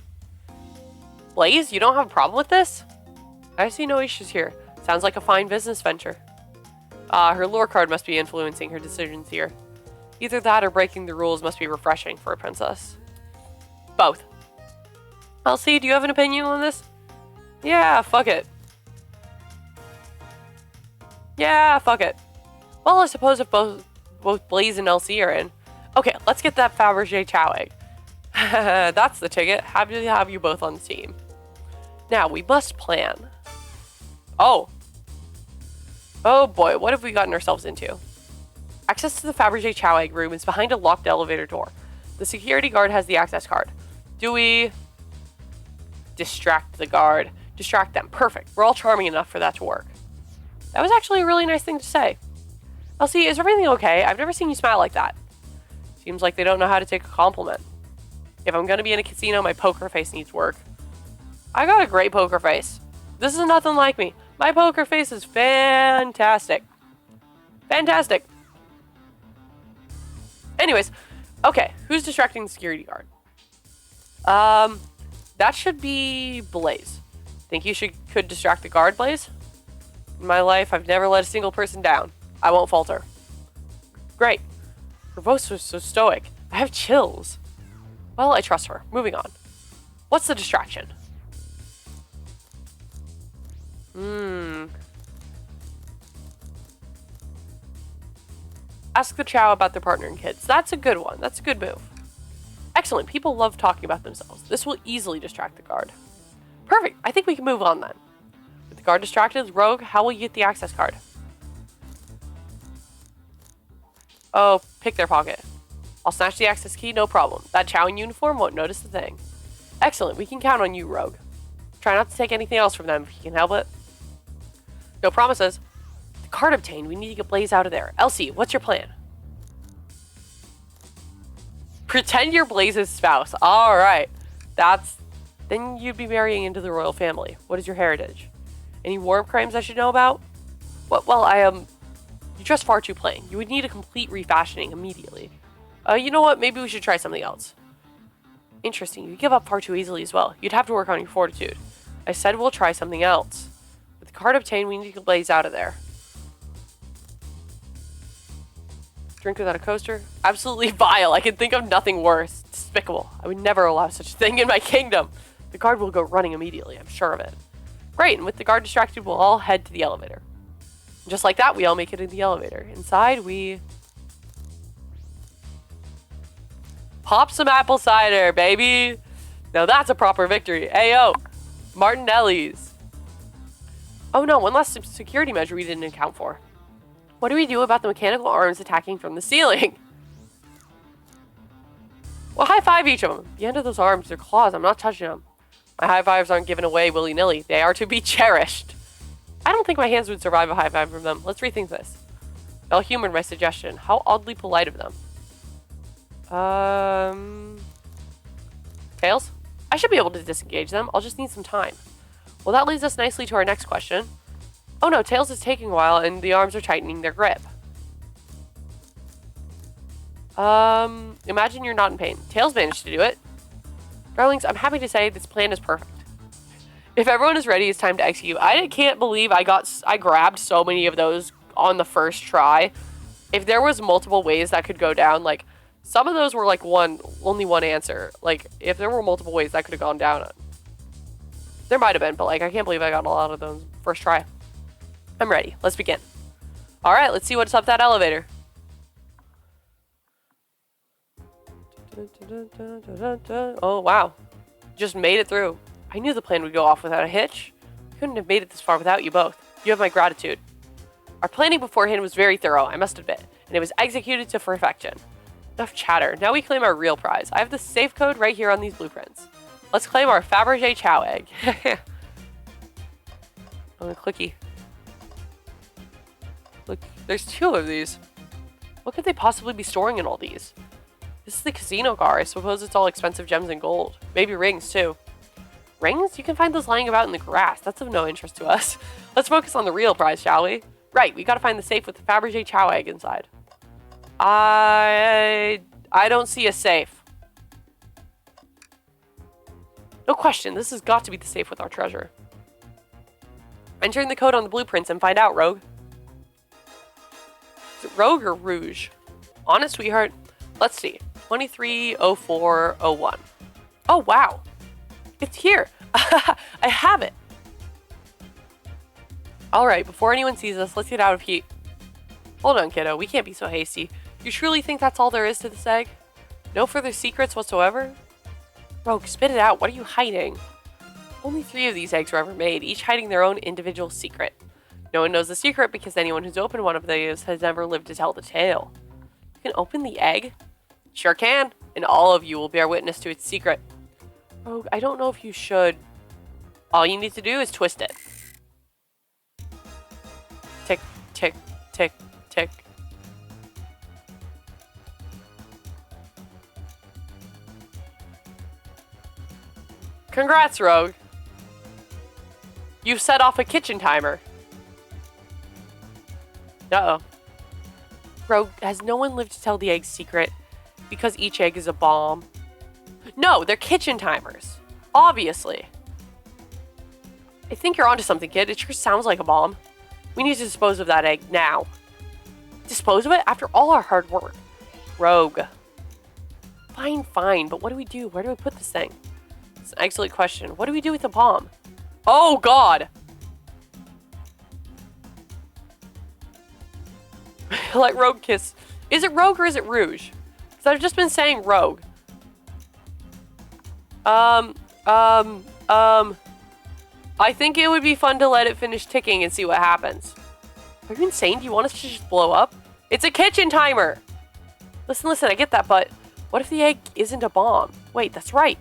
Blaze, you don't have a problem with this? I see no issues here. Sounds like a fine business venture. Her lore card must be influencing her decisions here. Either that or breaking the rules must be refreshing for a princess. Both. Elsie, do you have an opinion on this? Yeah, fuck it. Yeah, fuck it. Well, I suppose if both Blaze and LC are in. Okay, let's get that Fabergé Chow egg. That's the ticket. Happy to have you both on the team. Now, we must plan. Oh. Oh boy, what have we gotten ourselves into? Access to the Fabergé Chow egg room is behind a locked elevator door. The security guard has the access card. Do we distract the guard? Distract them. Perfect. We're all charming enough for that to work. That was actually a really nice thing to say. Elsie, is everything okay? I've never seen you smile like that. Seems like they don't know how to take a compliment. If I'm going to be in a casino, my poker face needs work. I got a great poker face. This is nothing like me. My poker face is fantastic. Fantastic. Anyways, okay, who's distracting the security guard? That should be Blaze. Think you could distract the guard, Blaze? In my life, I've never let a single person down. I won't falter. Great. Her voice was so stoic. I have chills. Well, I trust her. Moving on. What's the distraction? Ask the Chow about their partner and kids. That's a good one. That's a good move. Excellent. People love talking about themselves. This will easily distract the guard. Perfect. I think we can move on then. With the guard distracted, Rogue, how will you get the access card? Oh, pick their pocket. I'll snatch the access key, no problem. That Chow in uniform won't notice the thing. Excellent. We can count on you, Rogue. Try not to take anything else from them if you can help it. No promises. The card obtained. We need to get Blaze out of there. Elsie, what's your plan? Pretend you're Blaze's spouse. All right. Then you'd be marrying into the royal family. What is your heritage? Any war crimes I should know about? Well, you dress far too plain. You would need a complete refashioning immediately. You know what? Maybe we should try something else. Interesting. You give up far too easily as well. You'd have to work on your fortitude. I said we'll try something else. With the card obtained, we need to get Blaze out of there. Drink without a coaster? Absolutely vile. I can think of nothing worse. Despicable. I would never allow such a thing in my kingdom. The guard will go running immediately. I'm sure of it. Great. And with the guard distracted, we'll all head to the elevator. And just like that, we all make it in the elevator. Inside, we pop some apple cider, baby. Now that's a proper victory. Ayo. Martinelli's. Oh no, one last security measure we didn't account for. What do we do about the mechanical arms attacking from the ceiling? Well, high five each of them. The end of those arms, their claws, I'm not touching them. My high fives aren't given away willy-nilly. They are to be cherished. I don't think my hands would survive a high five from them. Let's rethink this. Bell humored my suggestion. How oddly polite of them. Tails? I should be able to disengage them. I'll just need some time. Well, that leads us nicely to our next question. Oh no, Tails is taking a while and the arms are tightening their grip. Imagine you're not in pain. Tails managed to do it. Darlings, I'm happy to say this plan is perfect. If everyone is ready, it's time to execute. I can't believe I grabbed so many of those on the first try. If there was multiple ways that could go down, like, some of those were like only one answer. Like, if there were multiple ways that could have gone down, there might have been, but like, I can't believe I got a lot of those first try. I'm ready. Let's begin. All right, let's see what's up that elevator. Oh, wow. Just made it through. I knew the plan would go off without a hitch. Couldn't have made it this far without you both. You have my gratitude. Our planning beforehand was very thorough, I must admit, and it was executed to perfection. Enough chatter. Now we claim our real prize. I have the safe code right here on these blueprints. Let's claim our Fabergé Chow egg. Oh, clicky. Look, there's 2 of these. What could they possibly be storing in all these? This is the casino car. I suppose it's all expensive gems and gold. Maybe rings, too. Rings? You can find those lying about in the grass. That's of no interest to us. Let's focus on the real prize, shall we? Right, we gotta find the safe with the Fabergé Chow egg inside. I don't see a safe. No question, this has got to be the safe with our treasure. Enter in the code on the blueprints and find out, Rogue. Is it Rogue or Rouge? Honest, sweetheart. Let's see. 230401. Oh, wow. It's here. I have it. Alright, before anyone sees us, let's get out of here. Hold on, kiddo. We can't be so hasty. You truly think that's all there is to this egg? No further secrets whatsoever? Rogue, spit it out. What are you hiding? Only 3 of these eggs were ever made, each hiding their own individual secret. No one knows the secret because anyone who's opened one of these has never lived to tell the tale. You can open the egg? Sure can, and all of you will bear witness to its secret. Rogue, I don't know if you should. All you need to do is twist it. Tick, tick, tick, tick. Congrats, Rogue. You've set off a kitchen timer. Uh-oh. Rogue, has no one lived to tell the egg's secret? Because each egg is a bomb. No, they're kitchen timers. Obviously. I think you're onto something, kid. It sure sounds like a bomb. We need to dispose of that egg now. Dispose of it? After all our hard work. Rogue. Fine, fine, but what do we do? Where do we put this thing? It's an excellent question. What do we do with the bomb? Oh, God! Let Rogue kiss. Is it Rogue or is it Rouge? Because I've just been saying Rogue. I think it would be fun to let it finish ticking and see what happens. Are you insane? Do you want us to just blow up? It's a kitchen timer! Listen, I get that, but what if the egg isn't a bomb? Wait, that's right.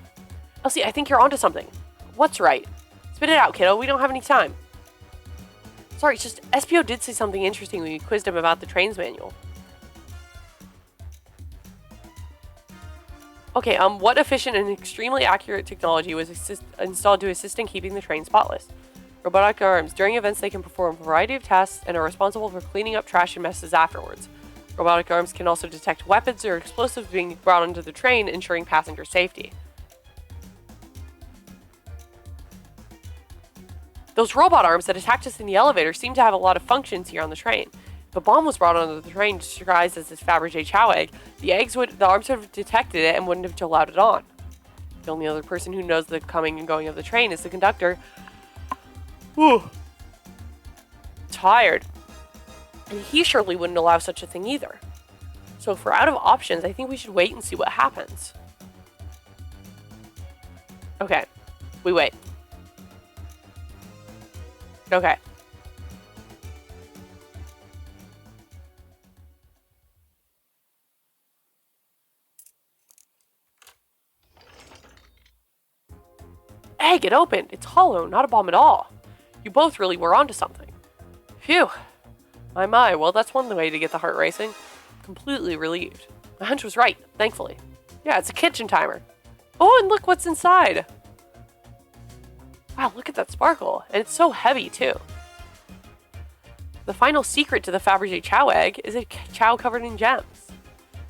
Elsie, I think you're onto something. What's right? Spit it out, kiddo. We don't have any time. Sorry, it's just SPO did say something interesting when we quizzed him about the trains manual. Okay, what efficient and extremely accurate technology was installed to assist in keeping the train spotless? Robotic arms. During events, they can perform a variety of tasks and are responsible for cleaning up trash and messes afterwards. Robotic arms can also detect weapons or explosives being brought onto the train, ensuring passenger safety. Those robot arms that attacked us in the elevator seem to have a lot of functions here on the train. If a bomb was brought onto the train disguised as this Fabergé chow egg, the arms would have detected it and wouldn't have allowed it on. The only other person who knows the coming and going of the train is the conductor. Whew. Tired. And he surely wouldn't allow such a thing either. So if we're out of options, I think we should wait and see what happens. Okay. We wait. Okay. Egg, it opened. It's hollow, not a bomb at all. You both really were onto something. Phew. My. Well, that's one way to get the heart racing. Completely relieved. My hunch was right, thankfully. Yeah, it's a kitchen timer. Oh, and look what's inside. Wow, look at that sparkle. And it's so heavy, too. The final secret to the Fabergé chow egg is a chow covered in gems.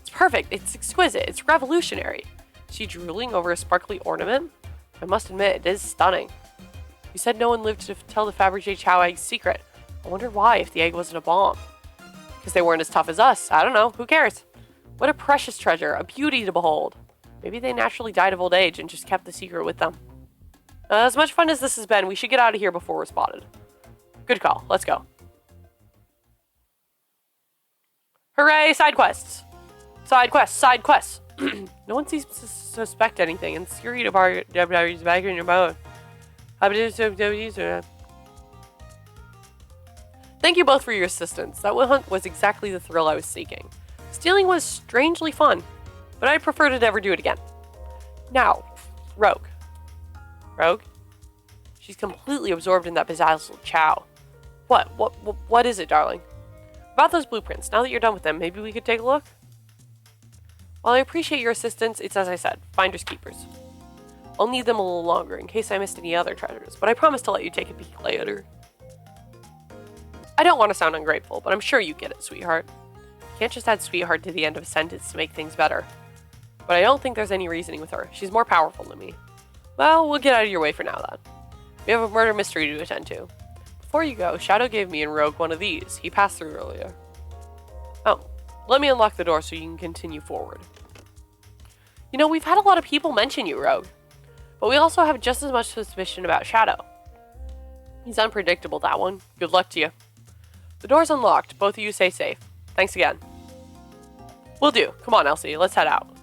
It's perfect. It's exquisite. It's revolutionary. Is she drooling over a sparkly ornament? I must admit, it is stunning. You said no one lived to tell the Fabergé chow egg's secret. I wonder why, if the egg wasn't a bomb. Because they weren't as tough as us. I don't know. Who cares? What a precious treasure. A beauty to behold. Maybe they naturally died of old age and just kept the secret with them. As much fun as this has been, we should get out of here before we're spotted. Good call. Let's go. Hooray, side quests! Side quests, side quests! No one seems to suspect anything, and scary to bar WWE's back in your mode. Thank you both for your assistance. That hunt was exactly the thrill I was seeking. Stealing was strangely fun, but I'd prefer to never do it again. Now, Rogue. Rogue? She's completely absorbed in that bedazzled chow. What is it, darling? About those blueprints, now that you're done with them, maybe we could take a look? While I appreciate your assistance, it's as I said, finders keepers. I'll need them a little longer in case I missed any other treasures, but I promise to let you take a peek later. I don't want to sound ungrateful, but I'm sure you get it, sweetheart. You can't just add sweetheart to the end of a sentence to make things better. But I don't think there's any reasoning with her. She's more powerful than me. Well, we'll get out of your way for now, then. We have a murder mystery to attend to. Before you go, Shadow gave me and Rogue one of these. He passed through earlier. Oh, let me unlock the door so you can continue forward. You know, we've had a lot of people mention you, Rogue. But we also have just as much suspicion about Shadow. He's unpredictable, that one. Good luck to you. The door's unlocked. Both of you stay safe. Thanks again. Will do. Come on, Elsie. Let's head out.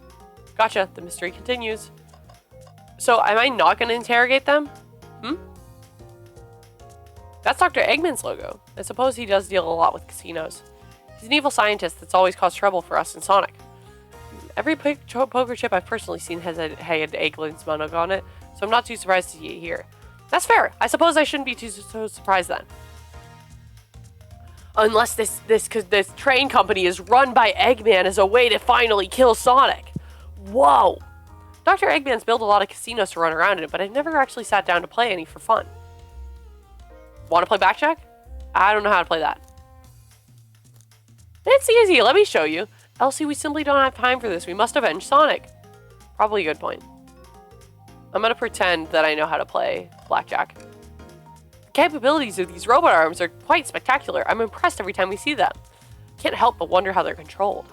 Gotcha. The mystery continues. So, am I not going to interrogate them? That's Dr. Eggman's logo. I suppose he does deal a lot with casinos. He's an evil scientist that's always caused trouble for us in Sonic. Every poker chip I've personally seen has had Eggman's logo on it, so I'm not too surprised to see it here. That's fair. I suppose I shouldn't be so surprised then. Unless this train company is run by Eggman as a way to finally kill Sonic. Whoa! Dr. Eggman's built a lot of casinos to run around in, but I've never actually sat down to play any for fun. Want to play blackjack? I don't know how to play that. It's easy. Let me show you. Elsie, we simply don't have time for this. We must avenge Sonic. Probably a good point. I'm going to pretend that I know how to play blackjack. The capabilities of these robot arms are quite spectacular. I'm impressed every time we see them. Can't help but wonder how they're controlled.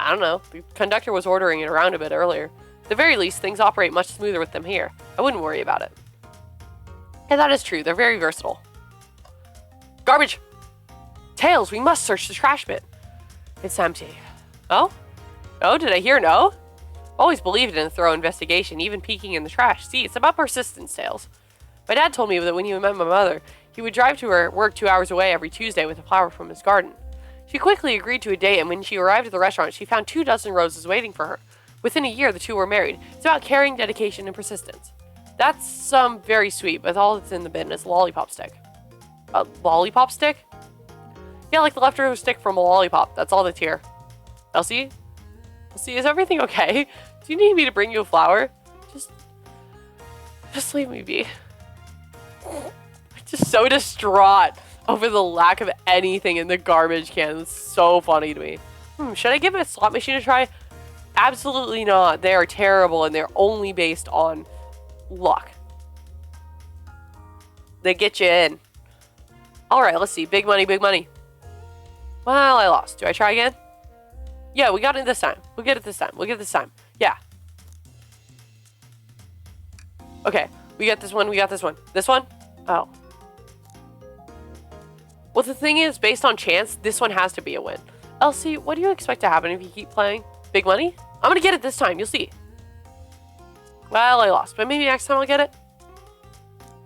I don't know. The conductor was ordering it around a bit earlier. At the very least, things operate much smoother with them here. I wouldn't worry about it. And that is true. They're very versatile. Garbage! Tails, we must search the trash bin. It's empty. Oh? Oh, did I hear no? Always believed in a thorough investigation, even peeking in the trash. See, it's about persistence, Tails. My dad told me that when he met my mother, he would drive to her work 2 hours away every Tuesday with a flower from his garden. She quickly agreed to a date, and when she arrived at the restaurant, she found 24 roses waiting for her. Within a year, the two were married. It's about caring, dedication, and persistence. That's very sweet, but all that's in the bin is a lollipop stick. A lollipop stick? Yeah, like the leftover stick from a lollipop. That's all that's here. Elsie? Elsie, is everything okay? Do you need me to bring you a flower? Just leave me be. I'm just so distraught over the lack of anything in the garbage can. It's so funny to me. Should I give a slot machine a try? Absolutely not. They are terrible and they're only based on luck. They get you in. Alright, let's see. Big money, big money. Well, I lost. Do I try again? Yeah, we got it this time. We'll get it this time. We'll get it this time. Yeah. Okay. We got this one. We got this one. This one? Oh. Well, the thing is, based on chance, this one has to be a win. Elsie, what do you expect to happen if you keep playing? Big money? I'm gonna get it this time. You'll see. Well, I lost. But maybe next time I'll get it?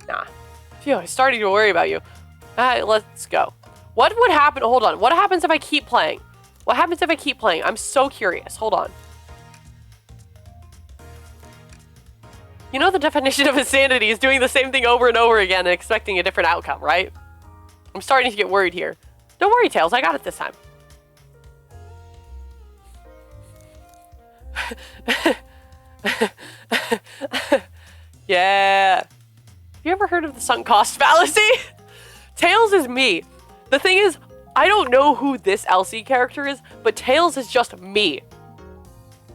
Nah. Phew, I'm starting to worry about you. Alright, let's go. What would happen? Hold on. What happens if I keep playing? What happens if I keep playing? I'm so curious. Hold on. You know the definition of insanity is doing the same thing over and over again and expecting a different outcome, right? I'm starting to get worried here. Don't worry, Tails. I got it this time. Yeah. Have you ever heard of the sunk cost fallacy? Tails is me. The thing is, I don't know who this Elsie character is, but Tails is just me.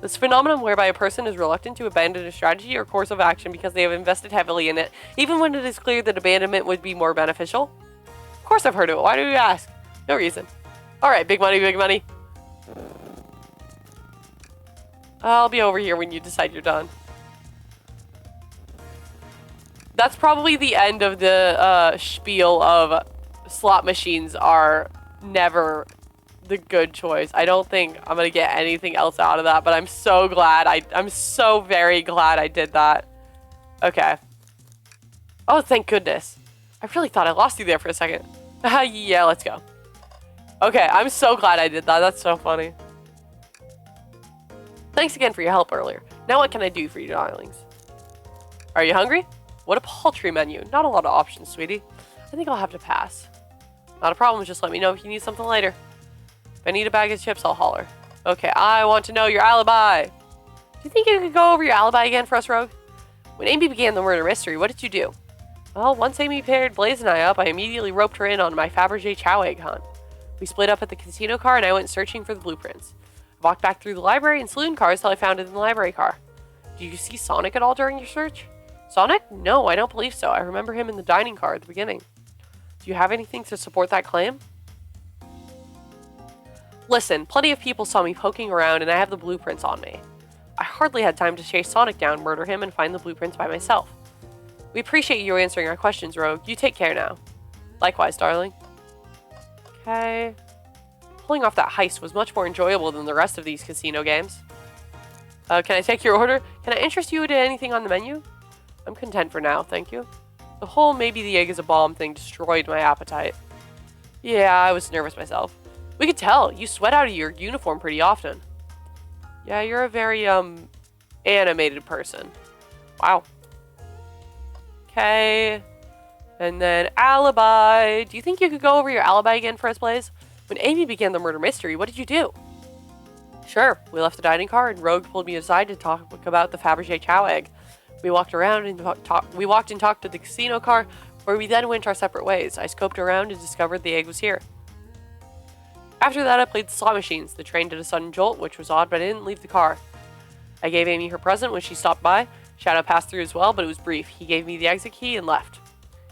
This phenomenon whereby a person is reluctant to abandon a strategy or course of action because they have invested heavily in it, even when it is clear that abandonment would be more beneficial. Of course I've heard of it. Why do you ask? No reason. Alright, big money, big money. I'll be over here when you decide you're done. That's probably the end of the spiel of slot machines are never the good choice. I don't think I'm gonna get anything else out of that, but I'm so glad. I'm so very glad I did that. Okay. Oh, thank goodness. I really thought I lost you there for a second. Yeah, let's go. Okay, I'm so glad I did that. That's so funny. Thanks again for your help earlier. Now what can I do for you darlings? Are you hungry? What a paltry menu. Not a lot of options, sweetie. I think I'll have to pass. Not a problem, just let me know if you need something later. If I need a bag of chips, I'll holler. Okay, I want to know your alibi. Do you think you could go over your alibi again for us, Rogue? When Amy began the murder mystery, what did you do? Well, once Amy paired Blaze and I up, I immediately roped her in on my Fabergé Chow egg hunt. We split up at the casino car and I went searching for the blueprints. I walked back through the library and saloon cars till I found it in the library car. Did you see Sonic at all during your search? Sonic? No, I don't believe so. I remember him in the dining car at the beginning. Do you have anything to support that claim? Listen, plenty of people saw me poking around and I have the blueprints on me. I hardly had time to chase Sonic down, murder him, and find the blueprints by myself. We appreciate you answering our questions, Rogue. You take care now. Likewise, darling. Okay. Pulling off that heist was much more enjoyable than the rest of these casino games. Can I take your order? Can I interest you in anything on the menu? I'm content for now, thank you. The whole maybe the egg is a bomb thing destroyed my appetite. Yeah, I was nervous myself. We could tell. You sweat out of your uniform pretty often. Yeah, you're a very, animated person. Wow. Okay. And then alibi. Do you think you could go over your alibi again for us, please? When Amy began the murder mystery, what did you do? Sure. We left the dining car and Rogue pulled me aside to talk about the Fabergé Chow egg. We walked around and talked to the casino car, where we then went our separate ways. I scoped around and discovered the egg was here. After that, I played the slot machines. The train did a sudden jolt, which was odd, but I didn't leave the car. I gave Amy her present when she stopped by. Shadow passed through as well, but it was brief. He gave me the exit key and left.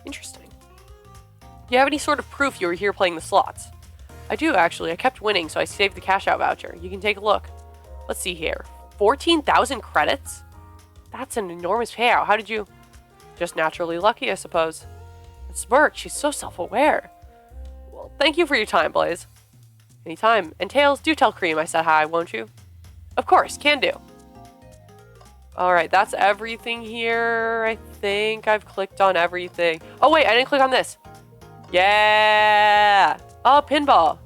Interesting. Do you have any sort of proof you were here playing the slots? I do, actually. I kept winning, so I saved the cash-out voucher. You can take a look. Let's see here. 14,000 credits? That's an enormous payout. How did you... Just naturally lucky, I suppose. But Smirk, she's so self-aware. Well, thank you for your time, Blaze. Anytime. And Tails, do tell Cream I said hi, won't you? Of course, can do. Alright, that's everything here. I think I've clicked on everything. Oh, wait, I didn't click on this. Yeah! Oh, pinball.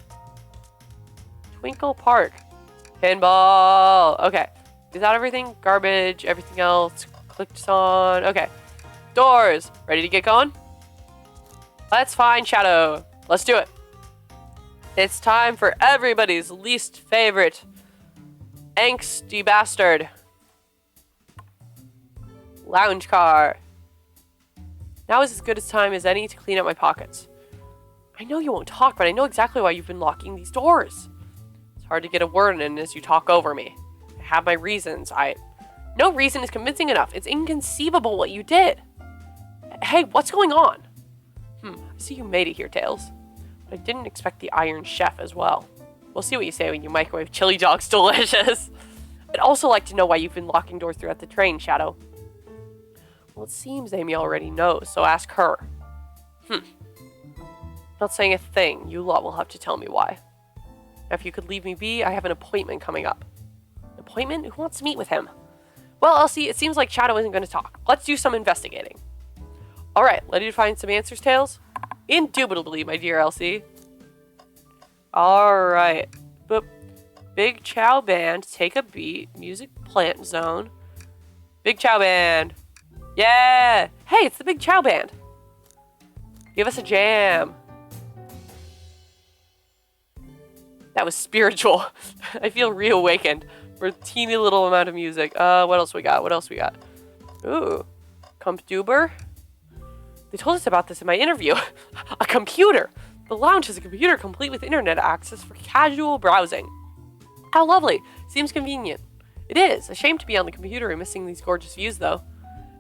Twinkle Park. Pinball. Okay. Is that everything? Garbage, everything else. Clicked on. Okay. Doors. Ready to get going? Let's find Shadow. Let's do it. It's time for everybody's least favorite angsty bastard. Lounge car. Now is as good a time as any to clean up my pockets. I know you won't talk, but I know exactly why you've been locking these doors. It's hard to get a word in as you talk over me. I have my reasons. No reason is convincing enough. It's inconceivable what you did. Hey, what's going on? I see you made it here, Tails. But I didn't expect the Iron Chef as well. We'll see what you say when you microwave chili dogs delicious. I'd also like to know why you've been locking doors throughout the train, Shadow. Well, it seems Amy already knows, so ask her. Not saying a thing. You lot will have to tell me why. Now, if you could leave me be, I have an appointment coming up. An appointment? Who wants to meet with him? Well, Elsie, it seems like Shadow isn't going to talk. Let's do some investigating. Alright, ready to find some answers, Tails? Indubitably, my dear Elsie. Alright. Boop. Big Chow Band, take a beat. Music plant zone. Big Chow Band. Yeah! Hey, it's the Big Chow Band. Give us a jam. That was spiritual. I feel reawakened for a teeny little amount of music. What else we got? Ooh. Computer? They told us about this in my interview. A computer! The lounge has a computer complete with internet access for casual browsing. How lovely. Seems convenient. It is. A shame to be on the computer and missing these gorgeous views, though.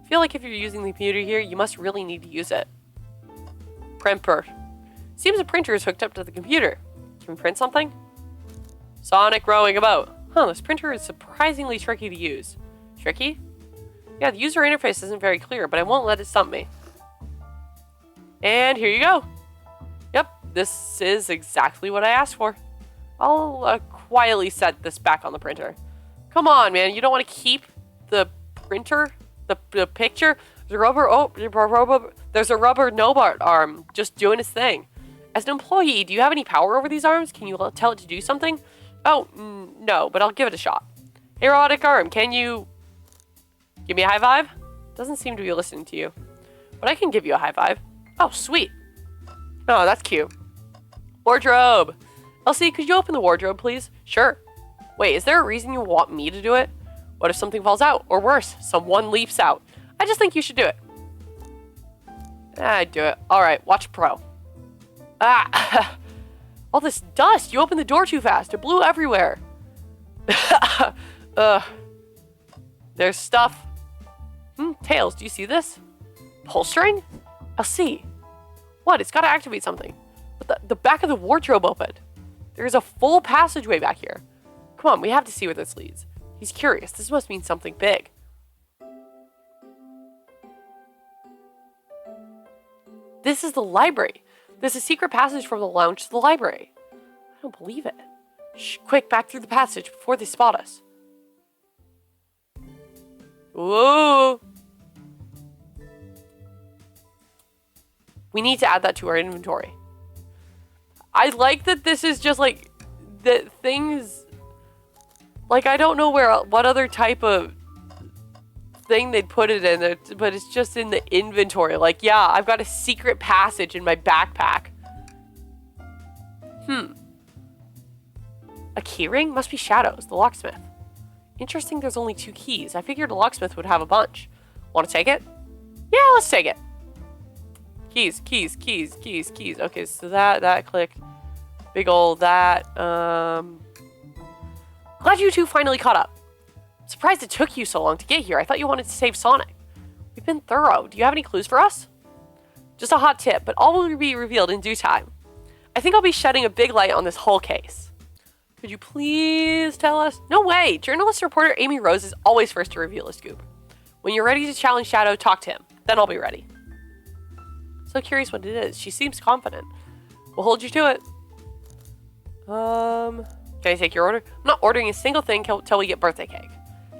I feel like if you're using the computer here, you must really need to use it. Printer. Seems a printer is hooked up to the computer. Can we print something? Sonic rowing a boat. This printer is surprisingly tricky to use. Tricky? Yeah, the user interface isn't very clear, but I won't let it stump me. And here you go. Yep, this is exactly what I asked for. I'll quietly set this back on the printer. Come on, man, you don't want to keep the printer? The picture? There's a rubber Nobart arm just doing its thing. As an employee, do you have any power over these arms? Can you tell it to do something? Oh, no, but I'll give it a shot. Hey, robotic arm, can you give me a high five? Doesn't seem to be listening to you. But I can give you a high five. Oh, sweet. Oh, that's cute. Wardrobe. Elsie, could you open the wardrobe, please? Sure. Wait, is there a reason you want me to do it? What if something falls out? Or worse, someone leaps out? I just think you should do it. I'd do it. Alright, watch pro. Ah! All this dust! You opened the door too fast. It blew everywhere. There's stuff. Tails, do you see this? Pull string? I'll see. What? It's got to activate something. But the back of the wardrobe opened. There's a full passageway back here. Come on, we have to see where this leads. He's curious. This must mean something big. This is the library. There's a secret passage from the lounge to the library. I don't believe it. Shh, quick, back through the passage before they spot us. Whoa! We need to add that to our inventory. I like that this is just like, that things, like I don't know what other type of thing they'd put it in, but it's just in the inventory. Like, yeah, I've got a secret passage in my backpack. A keyring? Must be Shadow's, the locksmith. Interesting there's only 2 keys. I figured a locksmith would have a bunch. Want to take it? Yeah, let's take it. Keys. Okay, so that clicked. Big ol' that. Glad you two finally caught up. Surprised it took you so long to get here. I thought you wanted to save Sonic. We've been thorough. Do you have any clues for us? Just a hot tip, but all will be revealed in due time. I think I'll be shedding a big light on this whole case. Could you please tell us? No way! Journalist reporter Amy Rose is always first to reveal a scoop. When you're ready to challenge Shadow, talk to him. Then I'll be ready. So curious what it is. She seems confident. We'll hold you to it. Can I take your order? I'm not ordering a single thing till we get birthday cake.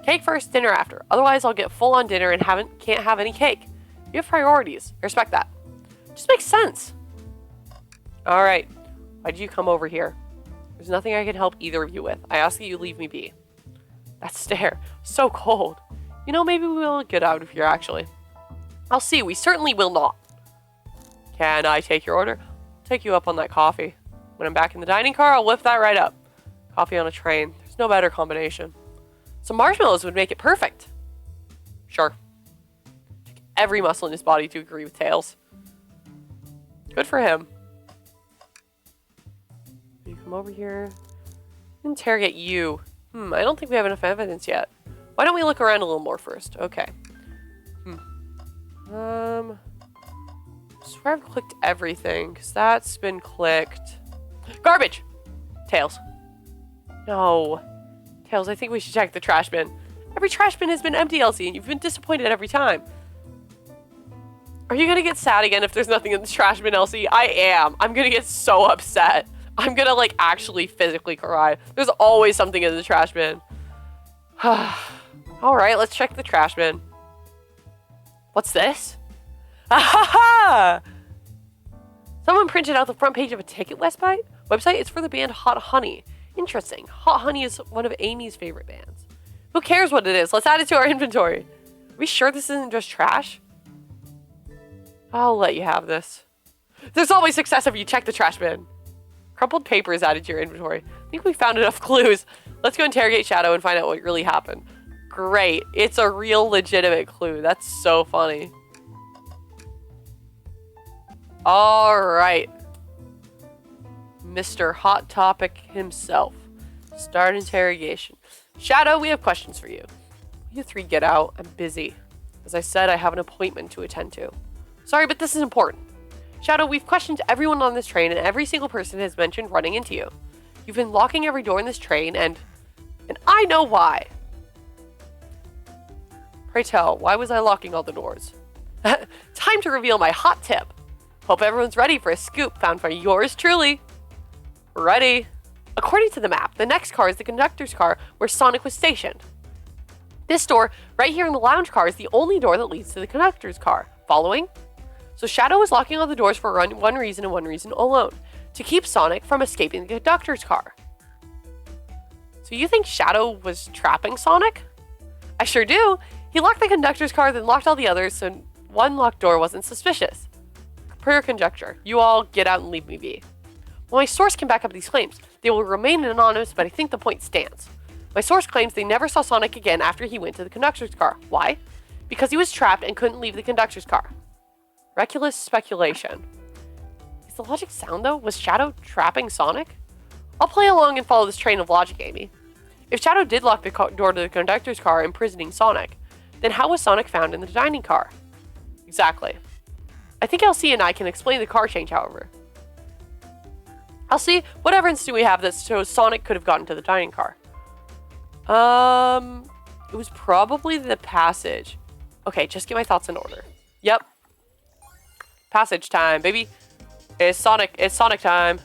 Cake first, dinner after. Otherwise, I'll get full on dinner and can't have any cake. You have priorities. I respect that. Just makes sense. Alright. Why'd you come over here? There's nothing I can help either of you with. I ask that you leave me be. That stare. So cold. You know, maybe we'll get out of here, actually. I'll see. We certainly will not. Can I take your order? I'll take you up on that coffee. When I'm back in the dining car, I'll whip that right up. Coffee on a train. There's no better combination. Some marshmallows would make it perfect. Sure. Took every muscle in his body to agree with Tails. Good for him. You come over here. Interrogate you. I don't think we have enough evidence yet. Why don't we look around a little more first? Okay. I swear I've clicked everything, because that's been clicked. Garbage! Tails. No. Tails, I think we should check the trash bin. Every trash bin has been empty, Elsie, and you've been disappointed every time. Are you gonna get sad again if there's nothing in the trash bin, Elsie? I am. I'm gonna get so upset. I'm gonna, like, actually physically cry. There's always something in the trash bin. Alright, let's check the trash bin. What's this? Ha! Someone printed out the front page of a Ticket website. It's for the band Hot Honey. Interesting. Hot Honey is one of Amy's favorite bands. Who cares what it is? Let's add it to our inventory. Are we sure this isn't just trash? I'll let you have this. There's always success if you check the trash bin. Crumpled paper is added to your inventory. I think we found enough clues. Let's go interrogate Shadow and find out what really happened. Great. It's a real legitimate clue. That's so funny. Alright. Mr. Hot Topic himself. Start interrogation. Shadow, we have questions for you. You three get out. I'm busy. As I said, I have an appointment to attend to. Sorry, but this is important. Shadow, we've questioned everyone on this train, and every single person has mentioned running into you. You've been locking every door in this train, and I know why. Pray tell, why was I locking all the doors? Time to reveal my hot tip. Hope everyone's ready for a scoop found by yours truly. Ready. According to the map, the next car is the conductor's car where Sonic was stationed. This door, right here in the lounge car, is the only door that leads to the conductor's car. Following? So Shadow was locking all the doors for one reason and one reason alone. To keep Sonic from escaping the conductor's car. So you think Shadow was trapping Sonic? I sure do. He locked the conductor's car, then locked all the others, so one locked door wasn't suspicious. Per your conjecture, you all get out and leave me be. Well, my source can back up these claims. They will remain anonymous, but I think the point stands. My source claims they never saw Sonic again after he went to the conductor's car. Why? Because he was trapped and couldn't leave the conductor's car. Reckless speculation. Is the logic sound, though? Was Shadow trapping Sonic? I'll play along and follow this train of logic, Amy. If Shadow did lock the door to the conductor's car, imprisoning Sonic, then how was Sonic found in the dining car? Exactly. I think Elsie and I can explain the car change, however. Elsie, what evidence do we have that shows Sonic could have gotten to the dining car? It was probably the passage. Okay, just get my thoughts in order. Yep. Passage time, baby. It's Sonic time.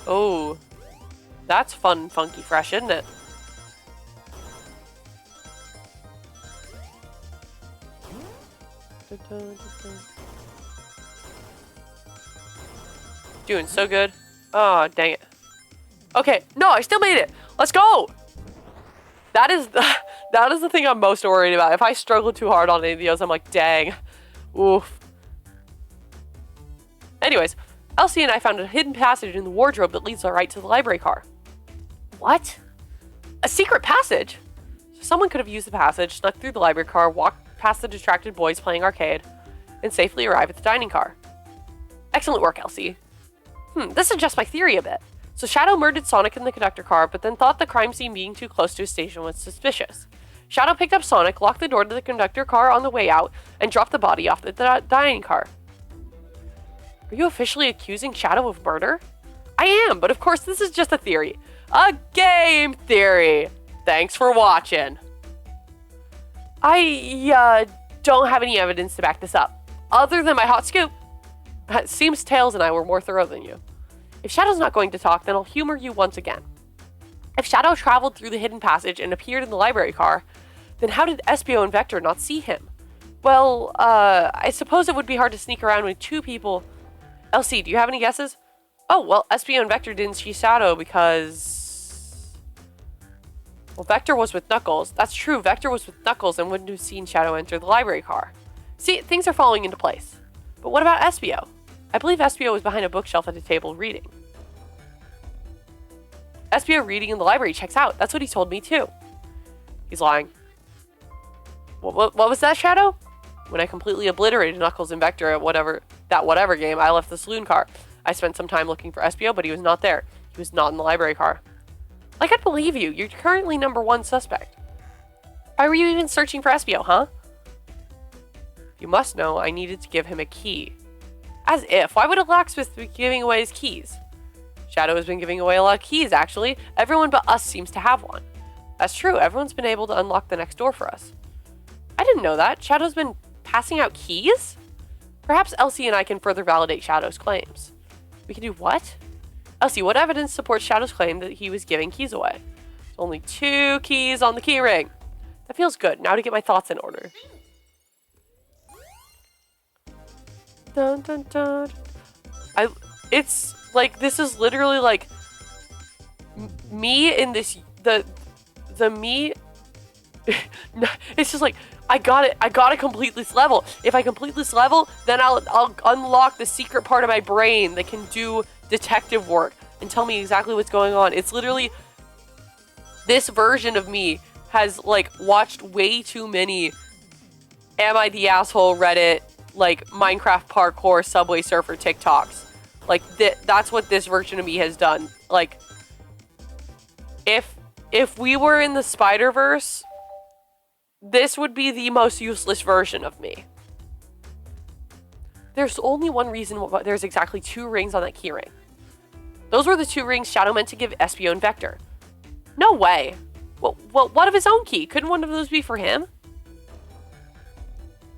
Oh, that's fun, funky, fresh, isn't it? Doing so good. Oh, dang it. Okay, no, I still made it. Let's go. That is the thing I'm most worried about. If I struggle too hard on any of those, I'm like, dang. Oof. Anyways, Elsie and I found a hidden passage in the wardrobe that leads right to the library car. What? A secret passage? So someone could have used the passage, snuck through the library car, walked past the distracted boys playing arcade, and safely arrive at the dining car. Excellent work, Elsie. This suggests my theory a bit. So Shadow murdered Sonic in the conductor car, but then thought the crime scene being too close to his station was suspicious. Shadow picked up Sonic, locked the door to the conductor car on the way out, and dropped the body off the dining car. Are you officially accusing Shadow of murder? I am, but of course this is just a theory. A game theory! Thanks for watching. I don't have any evidence to back this up, other than my hot scoop. It seems Tails and I were more thorough than you. If Shadow's not going to talk, then I'll humor you once again. If Shadow traveled through the hidden passage and appeared in the library car, then how did Espio and Vector not see him? Well, I suppose it would be hard to sneak around with two people. Elsie, do you have any guesses? Oh, well, Espio and Vector didn't see Shadow because... Well, Vector was with Knuckles. That's true, Vector was with Knuckles and wouldn't have seen Shadow enter the library car. See, things are falling into place. But what about Espio? I believe Espio was behind a bookshelf at a table reading. Espio reading in the library checks out. That's what he told me too. He's lying. What was that, Shadow? When I completely obliterated Knuckles and Vector at whatever game, I left the saloon car. I spent some time looking for Espio, but he was not there. He was not in the library car. Like, I'd believe you. You're currently #1 suspect. Why were you even searching for Espio, huh? You must know I needed to give him a key. As if. Why would a locksmith be giving away his keys? Shadow has been giving away a lot of keys, actually. Everyone but us seems to have one. That's true. Everyone's been able to unlock the next door for us. I didn't know that. Shadow's been passing out keys? Perhaps Elsie and I can further validate Shadow's claims. We can do what? Elsie, what evidence supports Shadow's claim that he was giving keys away? There's only 2 keys on the key ring. That feels good. Now to get my thoughts in order. Dun, dun, dun. It's like, this is literally like me in this, the me, it's just like, I gotta complete this level. If I complete this level, then I'll unlock the secret part of my brain that can do detective work and tell me exactly what's going on. It's literally, this version of me has like watched way too many Am I the Asshole Reddit, like Minecraft parkour, Subway Surfer TikToks. Like that's what this version of me has done. Like if we were in the Spider-Verse, this would be the most useless version of me. There's only one reason why there's exactly 2 rings on that keyring. Those were the 2 rings Shadow meant to give Espio and Vector. No way. Well, what of his own key? Couldn't one of those be for him?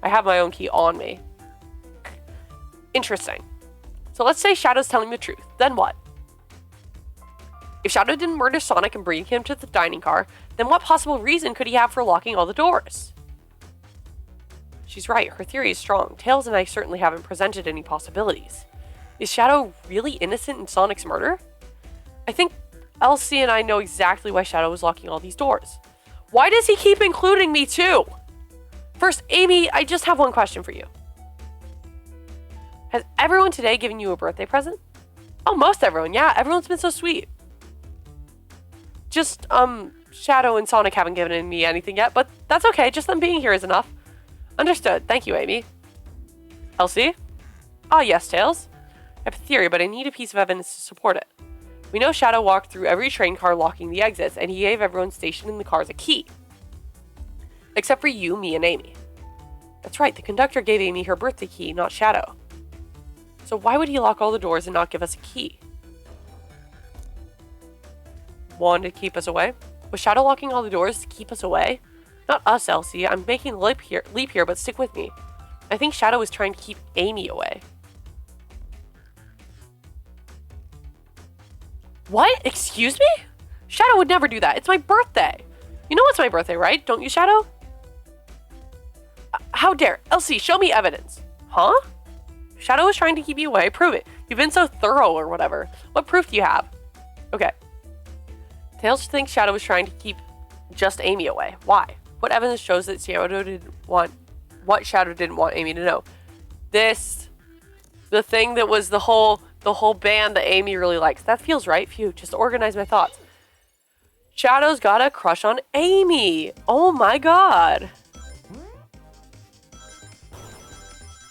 I have my own key on me. Interesting. So let's say Shadow's telling the truth. Then what? If Shadow didn't murder Sonic and bring him to the dining car, then what possible reason could he have for locking all the doors? She's right. Her theory is strong. Tails and I certainly haven't presented any possibilities. Is Shadow really innocent in Sonic's murder? I think Elsie and I know exactly why Shadow was locking all these doors. Why does he keep including me too? First, Amy, I just have one question for you. Has everyone today given you a birthday present? Oh, most everyone. Yeah, everyone's been so sweet. Just, Shadow and Sonic haven't given me anything yet, but that's okay. Just them being here is enough. Understood. Thank you, Amy. Elsie? Ah, yes, Tails. I have a theory, but I need a piece of evidence to support it. We know Shadow walked through every train car locking the exits, and he gave everyone stationed in the cars a key. Except for you, me, and Amy. That's right, the conductor gave Amy her birthday key, not Shadow. So why would he lock all the doors and not give us a key? Wanted to keep us away? Was Shadow locking all the doors to keep us away? Not us, Elsie. I'm making a leap here, but stick with me. I think Shadow was trying to keep Amy away. What? Excuse me? Shadow would never do that. It's my birthday. You know it's my birthday, right? Don't you, Shadow? How dare? Elsie, show me evidence. Huh? Shadow was trying to keep you away. Prove it. You've been so thorough or whatever. What proof do you have? Okay. Tails thinks Shadow was trying to keep just Amy away. Why? What evidence shows that Shadow didn't want what Shadow didn't want Amy to know? The thing that was the whole band that Amy really likes. That feels right. Phew, just organize my thoughts. Shadow's got a crush on Amy. Oh my god.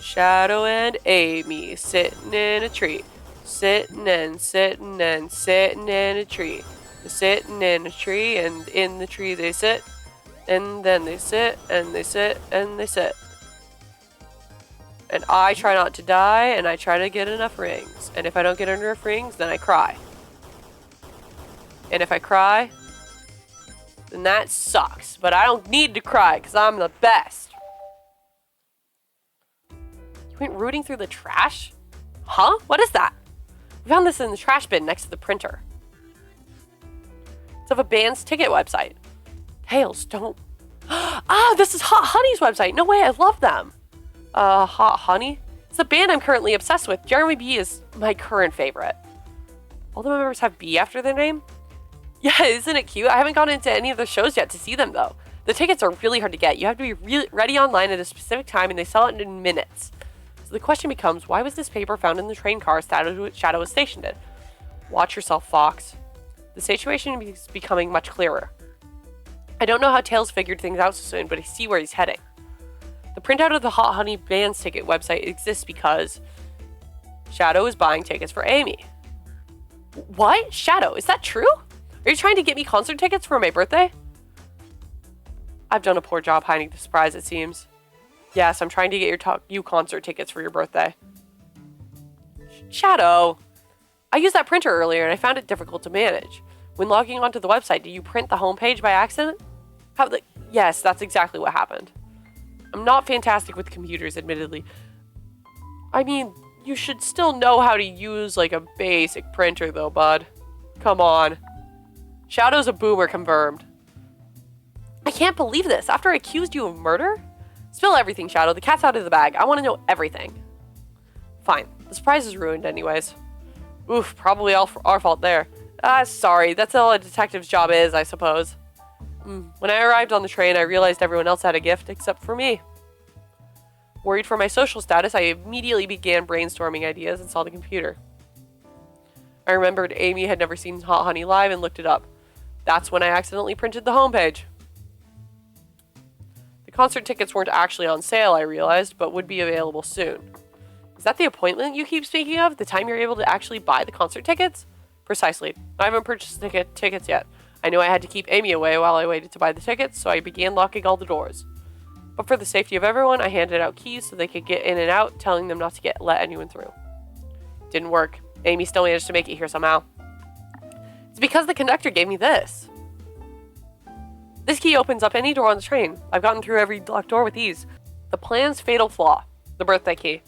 Shadow and Amy sitting in a tree. Sitting and sitting and sitting in a tree. They're sitting in a tree, and in the tree they sit. And then they sit, and they sit, and they sit. And I try not to die, and I try to get enough rings. And if I don't get enough rings, then I cry. And if I cry, then that sucks. But I don't need to cry, because I'm the best. You went rooting through the trash? Huh? What is that? We found this in the trash bin next to the printer. It's of a band's ticket website. Tails, don't... Ah, this is Hot Honey's website. No way, I love them. Hot Honey? It's a band I'm currently obsessed with. Jeremy B is my current favorite. All the members have B after their name? Yeah, isn't it cute? I haven't gone into any of the shows yet to see them, though. The tickets are really hard to get. You have to be really ready online at a specific time, and they sell it in minutes. So the question becomes, why was this paper found in the train car Shadow was stationed in? Watch yourself, Fox. The situation is becoming much clearer. I don't know how Tails figured things out so soon, but I see where he's heading. The printout of the Hot Honey band's ticket website exists because Shadow is buying tickets for Amy. What? Shadow, is that true? Are you trying to get me concert tickets for my birthday? I've done a poor job hiding the surprise, it seems. Yes, I'm trying to get you concert tickets for your birthday. Shadow! I used that printer earlier and I found it difficult to manage. When logging onto the website, did you print the homepage by accident? Yes, that's exactly what happened. I'm not fantastic with computers, admittedly. I mean, you should still know how to use, like, a basic printer, though, bud. Come on. Shadow's a boomer, confirmed. I can't believe this. After I accused you of murder? Spill everything, Shadow. The cat's out of the bag. I want to know everything. Fine. The surprise is ruined anyways. Oof, probably all our fault there. Sorry. That's all a detective's job is, I suppose. When I arrived on the train, I realized everyone else had a gift except for me. Worried for my social status, I immediately began brainstorming ideas and saw the computer. I remembered Amy had never seen Hot Honey live and looked it up. That's when I accidentally printed the homepage. The concert tickets weren't actually on sale, I realized, but would be available soon. Is that the appointment you keep speaking of? The time you're able to actually buy the concert tickets? Precisely. I haven't purchased tickets yet. I knew I had to keep Amy away while I waited to buy the tickets, so I began locking all the doors. But for the safety of everyone, I handed out keys so they could get in and out, telling them not to let anyone through. Didn't work. Amy still managed to make it here somehow. It's because the conductor gave me this. This key opens up any door on the train. I've gotten through every locked door with ease. The plan's fatal flaw. The birthday key.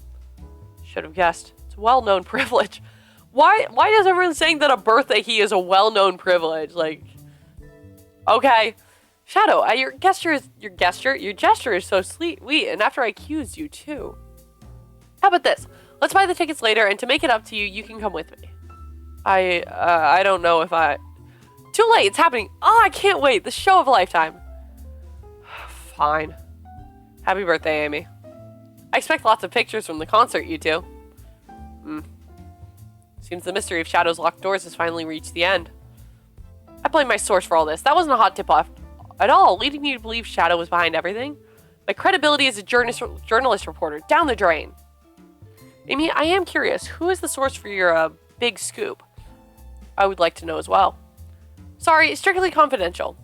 Should have guessed. It's a well-known privilege. Why is everyone saying that a birthday key is a well-known privilege? Like, okay. Shadow, your gesture is so sweet, and after I accused you too. How about this? Let's buy the tickets later, and to make it up to you, you can come with me. I don't know if I... Too late, it's happening. Oh, I can't wait. The show of a lifetime. Fine. Happy birthday, Amy. I expect lots of pictures from the concert, you two. Seems the mystery of Shadow's locked doors has finally reached the end. I blame my source for all this. That wasn't a hot tip-off at all, leading me to believe Shadow was behind everything. My credibility as a journalist reporter, down the drain. Amy, I am curious. Who is the source for your big scoop? I would like to know as well. Sorry, it's strictly confidential.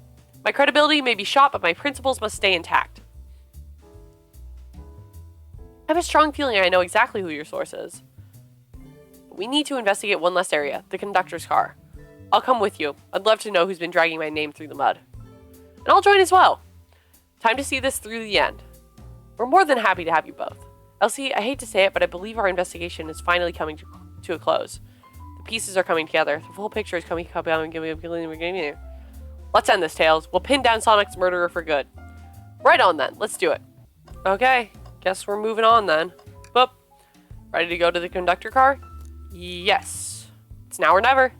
My credibility may be shot, but my principles must stay intact. I have a strong feeling I know exactly who your source is. But we need to investigate one less area, the conductor's car. I'll come with you. I'd love to know who's been dragging my name through the mud. And I'll join as well. Time to see this through the end. We're more than happy to have you both. Elsie, I hate to say it, but I believe our investigation is finally coming to a close. The pieces are coming together. The full picture is coming. Let's end this, Tails. We'll pin down Sonic's murderer for good. Right on then. Let's do it. Okay. Guess we're moving on then. Boop. Ready to go to the conductor car? Yes. It's now or never.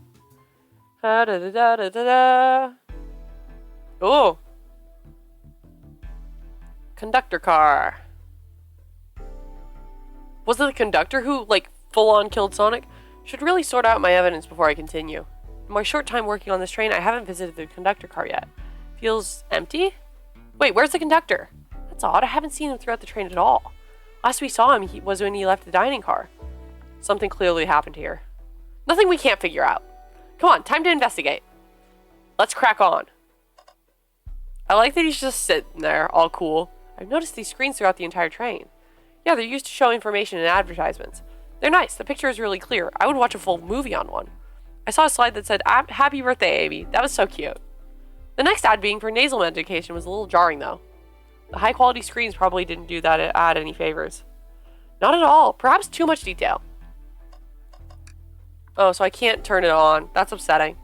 Oh. Conductor car. Was it the conductor who, like, full-on killed Sonic? Should really sort out my evidence before I continue. In my short time working on this train, I haven't visited the conductor car yet. Feels empty? Wait, where's the conductor? That's odd. I haven't seen him throughout the train at all. Last we saw him was when he left the dining car. Something clearly happened here. Nothing we can't figure out. Come on, time to investigate. Let's crack on. I like that he's just sitting there, all cool. I've noticed these screens throughout the entire train. Yeah, they're used to show information and advertisements. They're nice. The picture is really clear. I would watch a full movie on one. I saw a slide that said, "Happy birthday, Amy." That was so cute. The next ad being for nasal medication was a little jarring, though. The high-quality screens probably didn't do that ad any favors. Not at all. Perhaps too much detail. Oh, so I can't turn it on. That's upsetting.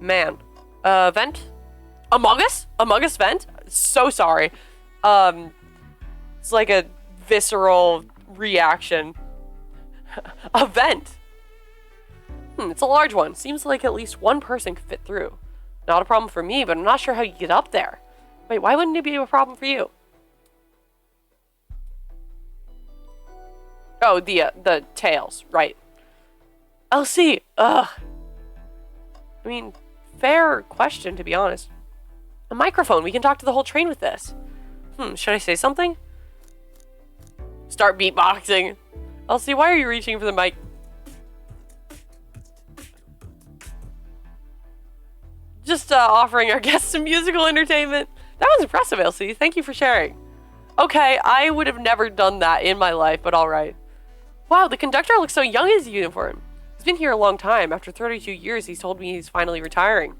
Man. Vent? Among Us? Among Us vent? So sorry. It's like a visceral reaction. A vent. It's a large one. Seems like at least one person could fit through. Not a problem for me, but I'm not sure how you get up there. Wait, why wouldn't it be a problem for you? Oh, the tails, right. Elsie, ugh. I mean, fair question, to be honest. A microphone, we can talk to the whole train with this. Should I say something? Start beatboxing. Elsie, why are you reaching for the mic? Just offering our guests some musical entertainment. That was impressive, Elsie. Thank you for sharing. Okay, I would have never done that in my life, but alright. Wow, the conductor looks so young in his uniform. He's been here a long time. After 32 years, he's told me he's finally retiring.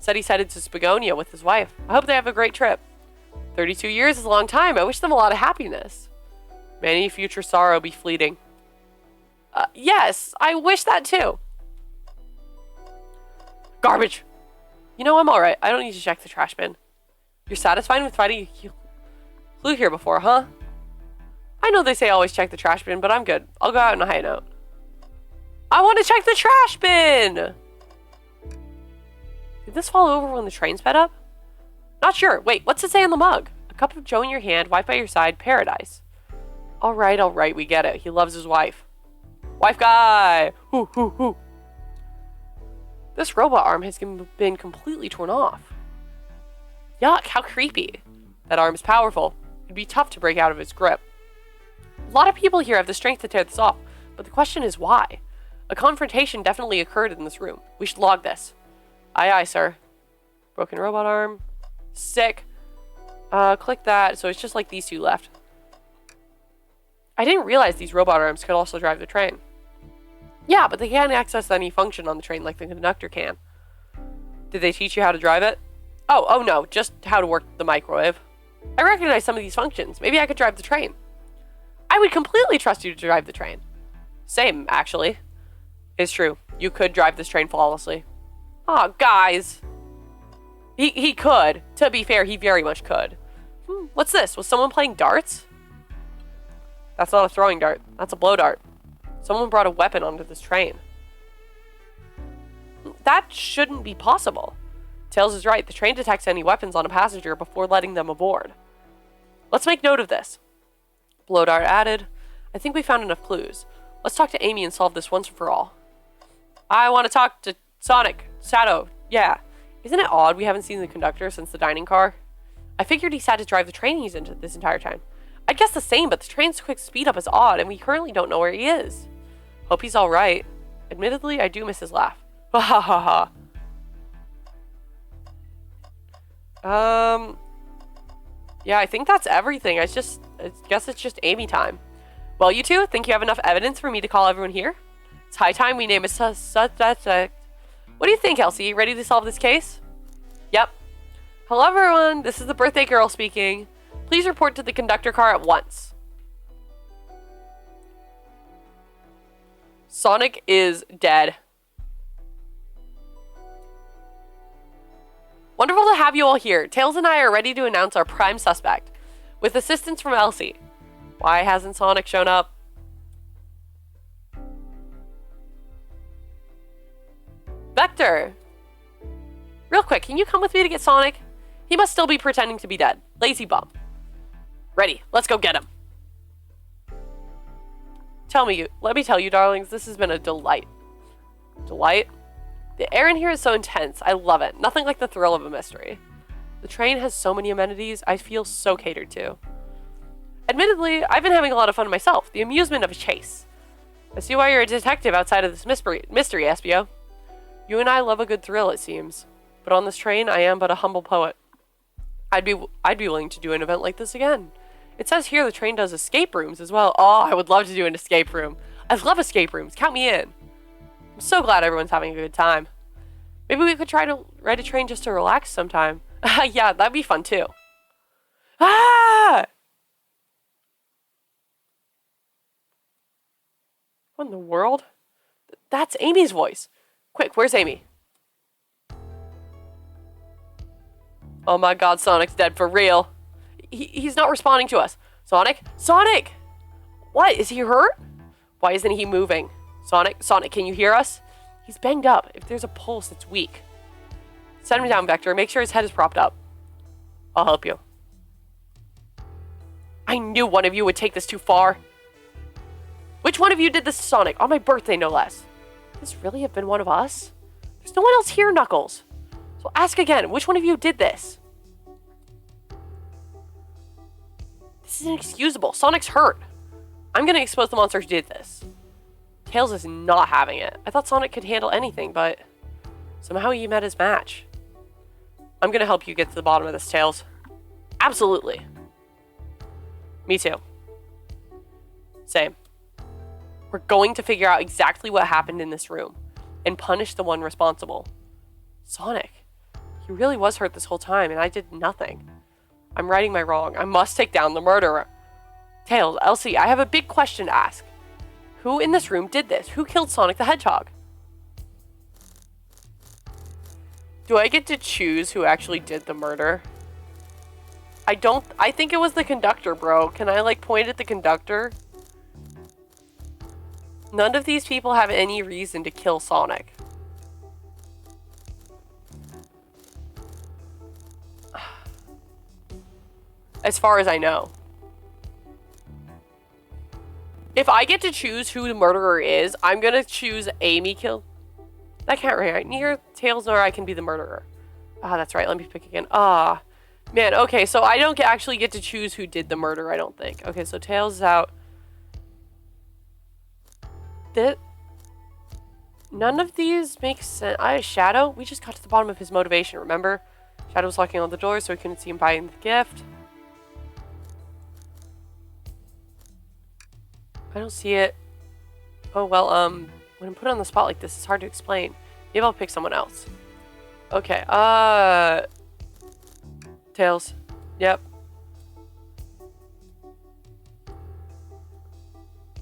Said he's headed to Spagonia with his wife. I hope they have a great trip. 32 years is a long time. I wish them a lot of happiness. May any future sorrow be fleeting. Yes, I wish that too. Garbage. You know, I'm alright. I don't need to check the trash bin. You're satisfied with finding you flew here before, huh? I know they say always check the trash bin, but I'm good. I'll go out on a high note. I want to check the trash bin! Did this fall over when the train sped up? Not sure. Wait, what's it say on the mug? A cup of joe in your hand, wife by your side, paradise. Alright, we get it. He loves his wife. Wife guy! Hoo, hoo, hoo. This robot arm has been completely torn off. Yuck, how creepy. That arm is powerful. It'd be tough to break out of its grip. A lot of people here have the strength to tear this off, but the question is why? A confrontation definitely occurred in this room. We should log this. Aye, aye, sir. Broken robot arm. Sick. Click that, so it's just like these two left. I didn't realize these robot arms could also drive the train. Yeah, but they can't access any function on the train like the conductor can. Did they teach you how to drive it? Oh no, just how to work the microwave. I recognize some of these functions. Maybe I could drive the train. I would completely trust you to drive the train. Same, actually. It's true. You could drive this train flawlessly. Oh, guys. He could. To be fair, he very much could. What's this? Was someone playing darts? That's not a throwing dart. That's a blow dart. Someone brought a weapon onto this train. That shouldn't be possible. Tails is right. The train detects any weapons on a passenger before letting them aboard. Let's make note of this. Blow dart added. I think we found enough clues. Let's talk to Amy and solve this once and for all. I want to talk to Sonic. Shadow. Yeah. Isn't it odd we haven't seen the conductor since the dining car? I figured he's had to drive the train he's into this entire time. I guess the same, but the train's quick speed up is odd, and we currently don't know where he is. Hope he's alright. Admittedly, I do miss his laugh. Ha ha ha ha. Yeah, I think that's everything. I guess it's just Amy time. Well, you two, think you have enough evidence for me to call everyone here? It's high time we name a suspect. What do you think, Elsie? Ready to solve this case? Yep. Hello, everyone. This is the birthday girl speaking. Please report to the conductor car at once. Sonic is dead. Wonderful to have you all here. Tails and I are ready to announce our prime suspect, with assistance from Elsie. Why hasn't Sonic shown up? Vector! Real quick, can you come with me to get Sonic? He must still be pretending to be dead. Lazy bum. Ready, let's go get him. Let me tell you, darlings, this has been a delight. Delight? The air in here is so intense. I love it. Nothing like the thrill of a mystery. The train has so many amenities. I feel so catered to. Admittedly, I've been having a lot of fun myself. The amusement of a chase. I see why you're a detective outside of this mystery, Espio. You and I love a good thrill, it seems. But on this train, I am but a humble poet. I'd be willing to do an event like this again. It says here the train does escape rooms as well. Oh, I would love to do an escape room. I love escape rooms. Count me in. I'm so glad everyone's having a good time. Maybe we could try to ride a train just to relax sometime. Yeah, that'd be fun too. Ah! What in the world? That's Amy's voice. Quick, where's Amy? Oh my god, Sonic's dead for real. He's not responding to us. Sonic? Sonic! What? Is he hurt? Why isn't he moving? Sonic, can you hear us? He's banged up. If there's a pulse, it's weak. Set him down, Vector. Make sure his head is propped up. I'll help you. I knew one of you would take this too far. Which one of you did this to Sonic? On my birthday, no less. Could this really have been one of us? There's no one else here, Knuckles. So ask again, which one of you did this? This is inexcusable. Sonic's hurt. I'm gonna expose the monster who did this. Tails is not having it. I thought Sonic could handle anything, but somehow he met his match. I'm gonna help you get to the bottom of this, Tails. Absolutely. Me too. Same. We're going to figure out exactly what happened in this room and punish the one responsible. Sonic. He really was hurt this whole time and I did nothing. I'm righting my wrong. I must take down the murderer. Tails, Elsie, I have a big question to ask. Who in this room did this? Who killed Sonic the Hedgehog? Do I get to choose who actually did the murder? I think it was the conductor, bro. Can I, like, point at the conductor? None of these people have any reason to kill Sonic. As far as I know. If I get to choose who the murderer is, I'm gonna choose Amy killed. That can't be right. Neither Tails nor I can be the murderer. Ah, that's right. Let me pick again. Ah, man. Okay, so I don't actually get to choose who did the murder, I don't think. Okay, so Tails is out. None of these make sense. Shadow? We just got to the bottom of his motivation, remember? Shadow was locking all the doors so we couldn't see him buying the gift. I don't see it. Oh, well, when I'm put on the spot like this, it's hard to explain. Maybe I'll pick someone else. Okay, Tails. Yep.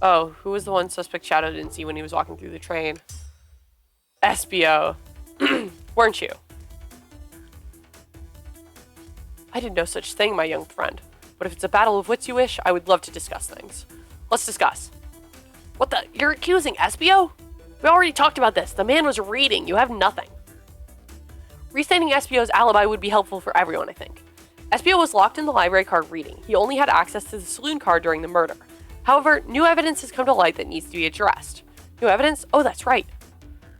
Oh, who was the one suspect Shadow didn't see when he was walking through the train? Espio. Weren't you? I did no such thing, my young friend. But if it's a battle of wits you wish, I would love to discuss things. Let's discuss. What the? You're accusing Espio? We already talked about this. The man was reading. You have nothing. Restating Espio's alibi would be helpful for everyone, I think. Espio was locked in the library car reading. He only had access to the saloon car during the murder. However, new evidence has come to light that needs to be addressed. New evidence? Oh, that's right.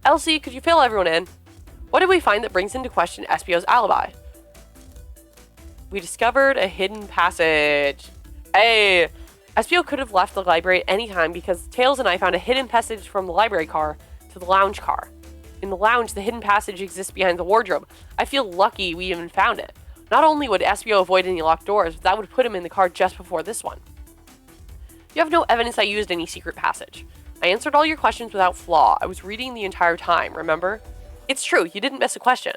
Elsie, could you fill everyone in? What did we find that brings into question Espio's alibi? We discovered a hidden passage. Hey! Espio could have left the library at any time because Tails and I found a hidden passage from the library car to the lounge car. In the lounge, the hidden passage exists behind the wardrobe. I feel lucky we even found it. Not only would Espio avoid any locked doors, but that would put him in the car just before this one. You have no evidence I used any secret passage. I answered all your questions without flaw. I was reading the entire time, remember? It's true, you didn't miss a question.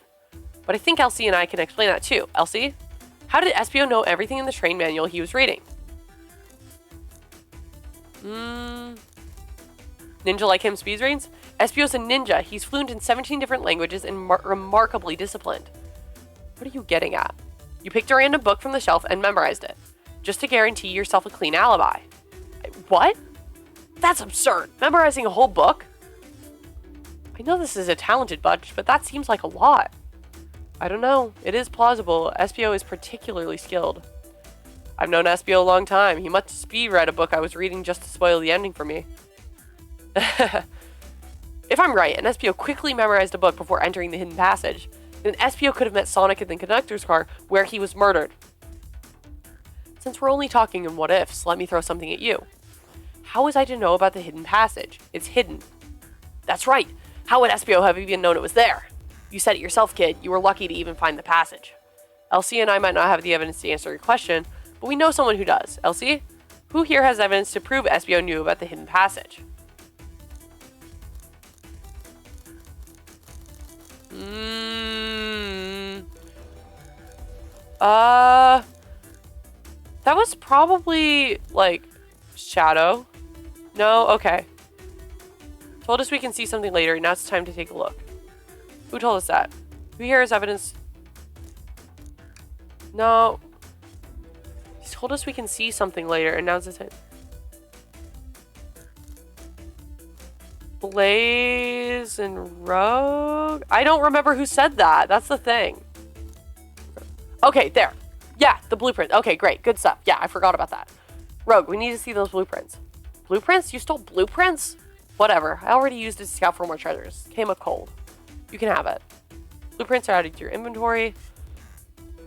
But I think Elsie and I can explain that too. Elsie? How did Espio know everything in the train manual he was reading? Ninja like him speed reigns? Espio's a ninja. He's fluent in 17 different languages and remarkably disciplined. What are you getting at? You picked a random book from the shelf and memorized it, just to guarantee yourself a clean alibi. What? That's absurd. Memorizing a whole book? I know this is a talented bunch, but that seems like a lot. I don't know. It is plausible. Espio is particularly skilled. I've known Espio a long time. He must speed read a book I was reading just to spoil the ending for me. If I'm right, and Espio quickly memorized a book before entering the hidden passage, then Espio could have met Sonic in the conductor's car where he was murdered. Since we're only talking in what ifs, let me throw something at you. How was I to know about the hidden passage? It's hidden. That's right. How would Espio have even known it was there? You said it yourself, kid. You were lucky to even find the passage. Elsie and I might not have the evidence to answer your question, but we know someone who does. Elsie? Who here has evidence to prove Espio knew about the hidden passage? That was probably, like, Shadow. No? Okay. Told us we can see something later, now it's time to take a look. Who told us that? Who here has evidence? No. He told us we can see something later, and now's the time. Blaze and Rogue? I don't remember who said that. That's the thing. Okay, there. Yeah, the blueprint. Okay, great. Good stuff. Yeah, I forgot about that. Rogue, we need to see those blueprints. Blueprints? You stole blueprints? Whatever. I already used it to scout for more treasures. Came up cold. You can have it. Blueprints are added to your inventory.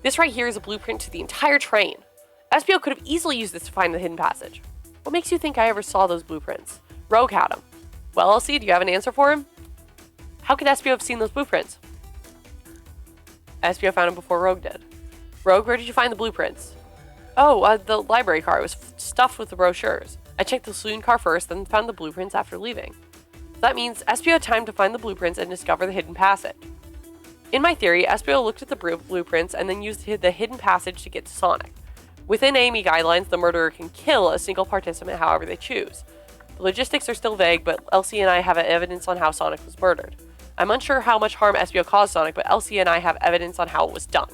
This right here is a blueprint to the entire train. Espio could have easily used this to find the hidden passage. What makes you think I ever saw those blueprints? Rogue had them. Well, Elsie, do you have an answer for him? How could Espio have seen those blueprints? Espio found them before Rogue did. Rogue, where did you find the blueprints? Oh, the library car. It was stuffed with the brochures. I checked the saloon car first, then found the blueprints after leaving. That means Espio had time to find the blueprints and discover the hidden passage. In my theory, Espio looked at the blueprints and then used the hidden passage to get to Sonic. Within AME guidelines, the murderer can kill a single participant however they choose. The logistics are still vague, but Elsie and I have evidence on how Sonic was murdered. I'm unsure how much harm Espio caused Sonic, but Elsie and I have evidence on how it was done.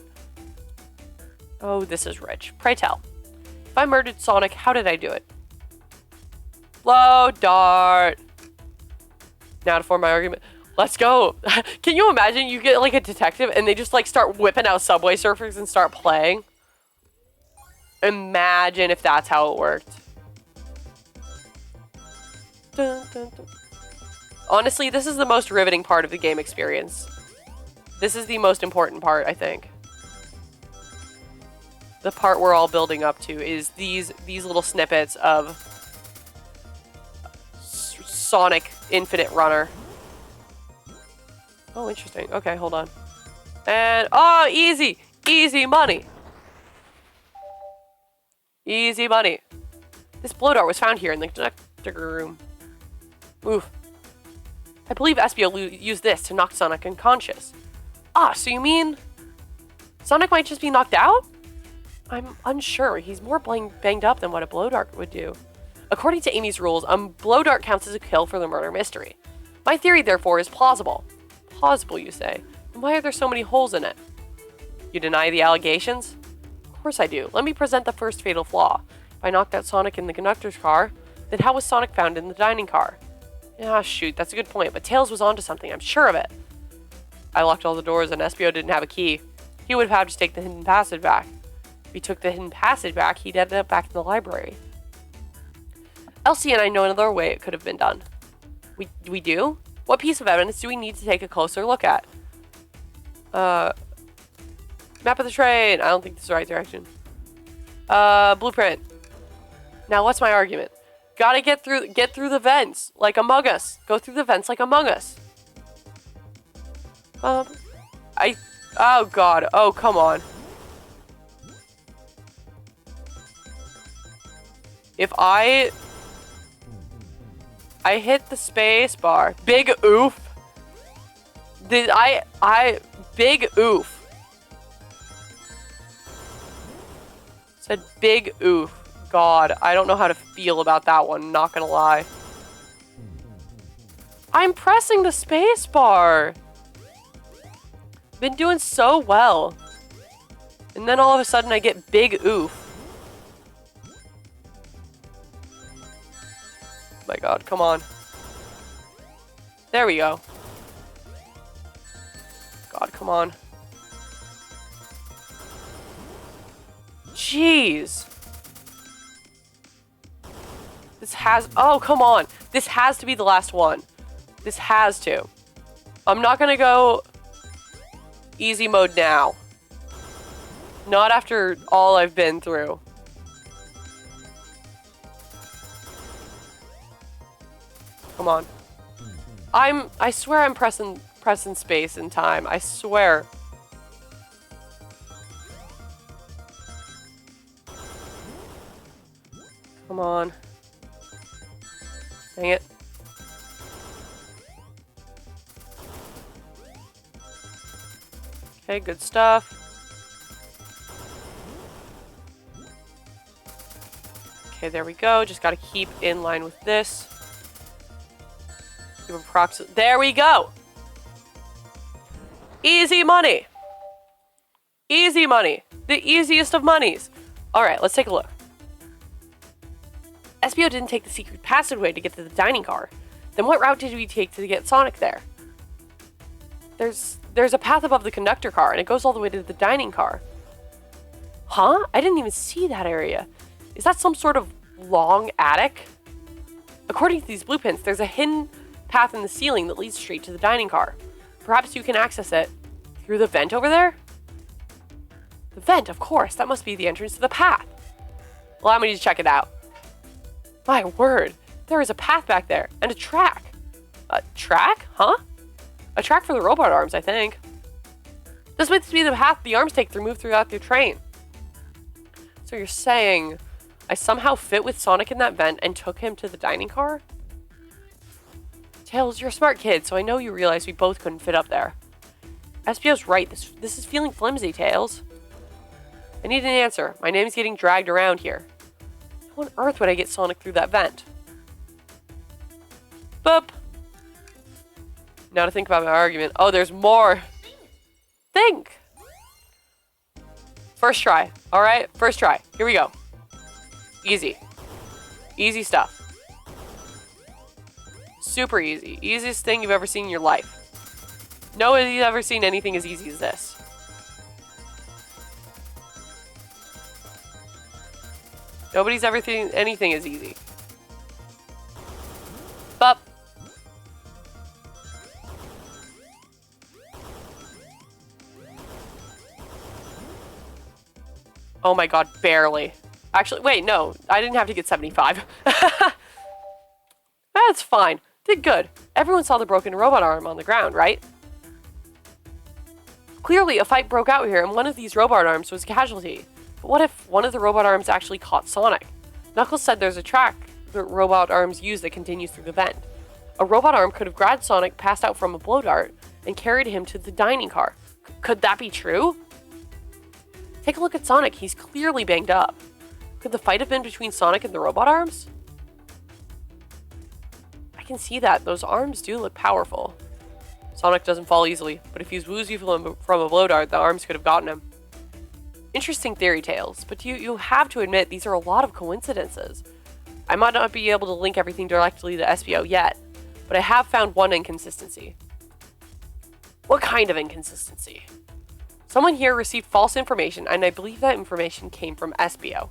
Oh, this is rich. Pray tell. If I murdered Sonic, how did I do it? Blow dart. Now to form my argument. Let's go. Can you imagine you get like a detective and they just like start whipping out Subway Surfers and start playing? Imagine if that's how it worked. Dun, dun, dun. Honestly, this is the most riveting part of the game experience. This is the most important part, I think. The part we're all building up to is these little snippets of Sonic Infinite Runner. Oh, interesting. Okay, hold on. And, oh, easy! Easy money! Easy money. This blow dart was found here in the conductor room. Oof. I believe Espio used this to knock Sonic unconscious. Ah, so you mean Sonic might just be knocked out? I'm unsure. He's more banged up than what a blow dart would do. According to Amy's rules, a blow dart counts as a kill for the murder mystery. My theory, therefore, is plausible. Plausible, you say? And why are there so many holes in it? You deny the allegations? Of course I do. Let me present the first fatal flaw. If I knocked out Sonic in the conductor's car, then how was Sonic found in the dining car? Ah, shoot, that's a good point, but Tails was onto something, I'm sure of it. I locked all the doors and Espio didn't have a key. He would have had to take the hidden passage back. If he took the hidden passage back, he'd end up back in the library. Elsie and I know another way it could have been done. We do? What piece of evidence do we need to take a closer look at? Map of the train. I don't think this is the right direction. Blueprint. Now, what's my argument? Gotta get through the vents, like Among Us. Go through the vents like Among Us. Oh God. Oh, come on. I hit the space bar. Big oof. Big oof. Said big oof. God, I don't know how to feel about that one, not gonna lie. I'm pressing the space bar. Been doing so well. And then all of a sudden I get big oof. My God, come on. There we go. God, come on. Jeez. This has... Oh, come on. This has to be the last one. This has to. I'm not gonna go easy mode now. Not after all I've been through. Come on. I swear I'm pressing space in time. I swear. Come on. Dang it. Okay, good stuff. Okay, there we go. Just gotta keep in line with this. There we go! Easy money! Easy money! The easiest of monies! Alright, let's take a look. SBO didn't take the secret passageway to get to the dining car. Then what route did we take to get Sonic there? There's a path above the conductor car, and it goes all the way to the dining car. Huh? I didn't even see that area. Is that some sort of long attic? According to these blueprints, there's a hidden path in the ceiling that leads straight to the dining car. Perhaps you can access it through the vent over there? The vent, of course. That must be the entrance to the path. Allow me to check it out. My word, there is a path back there, and a track. A track? Huh? A track for the robot arms, I think. This must be the path the arms take to move throughout the train. So you're saying I somehow fit with Sonic in that vent and took him to the dining car? Tails, you're a smart kid, so I know you realize we both couldn't fit up there. SBO's right. This is feeling flimsy, Tails. I need an answer. My name's getting dragged around here. How on earth would I get Sonic through that vent? Boop. Now to think about my argument. Oh, there's more. Think. First try. Alright, first try. Here we go. Easy. Easy stuff. Super easy. Easiest thing you've ever seen in your life. Nobody's ever seen anything as easy as this. Nobody's ever seen anything as easy. Bup. Oh my God, barely. Actually, wait, no. I didn't have to get 75. That's fine. Did good. Everyone saw the broken robot arm on the ground, right? Clearly, a fight broke out here, and one of these robot arms was a casualty. But what if one of the robot arms actually caught Sonic? Knuckles said there's a track the robot arms use that continues through the vent. A robot arm could have grabbed Sonic, passed out from a blow dart, and carried him to the dining car. Could that be true? Take a look at Sonic. He's clearly banged up. Could the fight have been between Sonic and the robot arms? I can see that. Those arms do look powerful. Sonic doesn't fall easily, but if he's woozy from a blow dart, the arms could have gotten him. Interesting theory, Tails, but you have to admit these are a lot of coincidences. I might not be able to link everything directly to SBO yet, but I have found one inconsistency. What kind of inconsistency? Someone here received false information, and I believe that information came from SBO.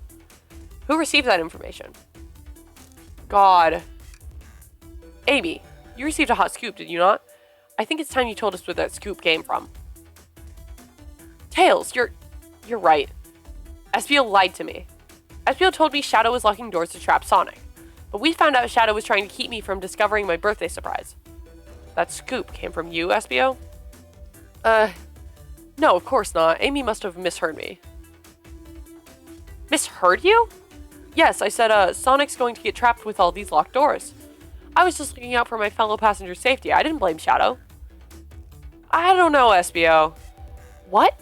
Who received that information? God. Amy, you received a hot scoop, did you not? I think it's time you told us where that scoop came from. Tails, you're right. SBO lied to me. SBO told me Shadow was locking doors to trap Sonic, but we found out Shadow was trying to keep me from discovering my birthday surprise. That scoop came from you, SBO? No, of course not. Amy must have misheard me. Misheard you? Yes, I said, Sonic's going to get trapped with all these locked doors. I was just looking out for my fellow passenger's safety. I didn't blame Shadow. I don't know, SBO. What?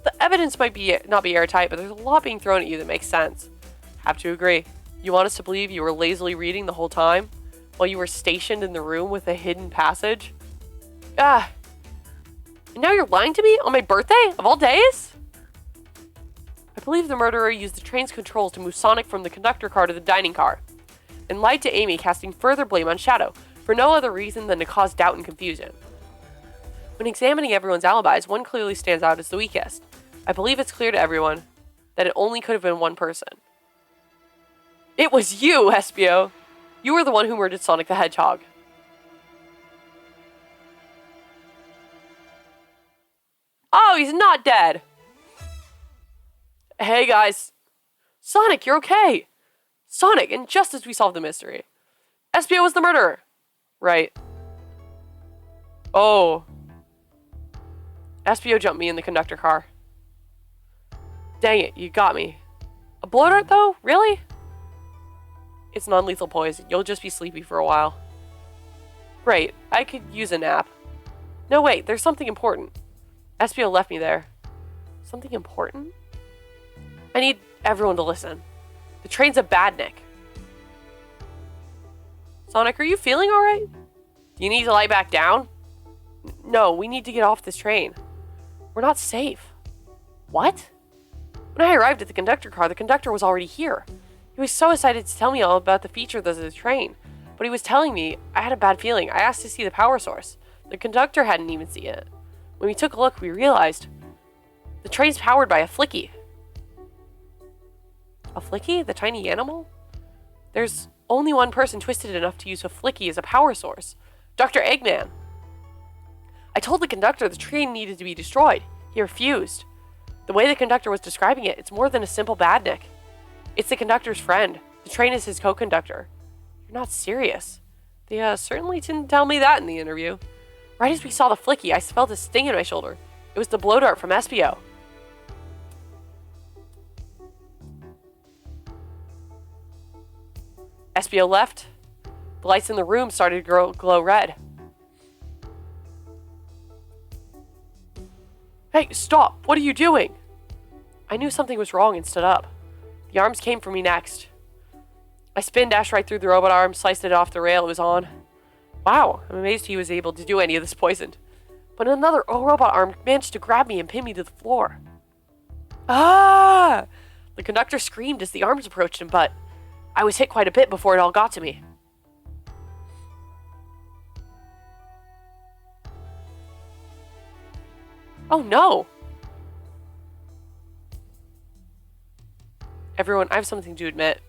The evidence might not be airtight, but there's a lot being thrown at you that makes sense. Have to agree. You want us to believe you were lazily reading the whole time while you were stationed in the room with a hidden passage? And now you're lying to me on my birthday of all days? I believe the murderer used the train's controls to move Sonic from the conductor car to the dining car, and lied to Amy, casting further blame on Shadow, for no other reason than to cause doubt and confusion. When examining everyone's alibis, one clearly stands out as the weakest. I believe it's clear to everyone that it only could have been one person. It was you, SBO! You were the one who murdered Sonic the Hedgehog. Oh, he's not dead! Hey guys. Sonic, you're okay! Sonic, and just as we solved the mystery. SBO was the murderer! Right. Oh. SBO jumped me in the conductor car. Dang it, you got me. A blow dart though? Really? It's non-lethal poison. You'll just be sleepy for a while. Great, I could use a nap. No, wait, there's something important. SBO left me there. Something important? I need everyone to listen. The train's a badnik. Sonic, are you feeling alright? Do you need to lie back down? No, we need to get off this train. We're not safe. What? When I arrived at the conductor car, the conductor was already here. He was so excited to tell me all about the features of the train. But he was telling me I had a bad feeling. I asked to see the power source. The conductor hadn't even seen it. When we took a look, we realized the train's powered by a flicky. A flicky? The tiny animal? There's only one person twisted enough to use a flicky as a power source. Dr. Eggman. I told the conductor the train needed to be destroyed. He refused. The way the conductor was describing it, it's more than a simple badnik. It's the conductor's friend. The train is his co-conductor. You're not serious. They certainly didn't tell me that in the interview. Right as we saw the flicky, I felt a sting in my shoulder. It was the blow dart from SBO. SBO left. The lights in the room started to glow red. Hey, stop! What are you doing? I knew something was wrong and stood up. The arms came for me next. I spin dashed right through the robot arm, sliced it off the rail it was on. Wow, I'm amazed he was able to do any of this poisoned. But another robot arm managed to grab me and pin me to the floor. Ah! The conductor screamed as the arms approached him, but I was hit quite a bit before it all got to me. Oh no! Everyone, I have something to admit.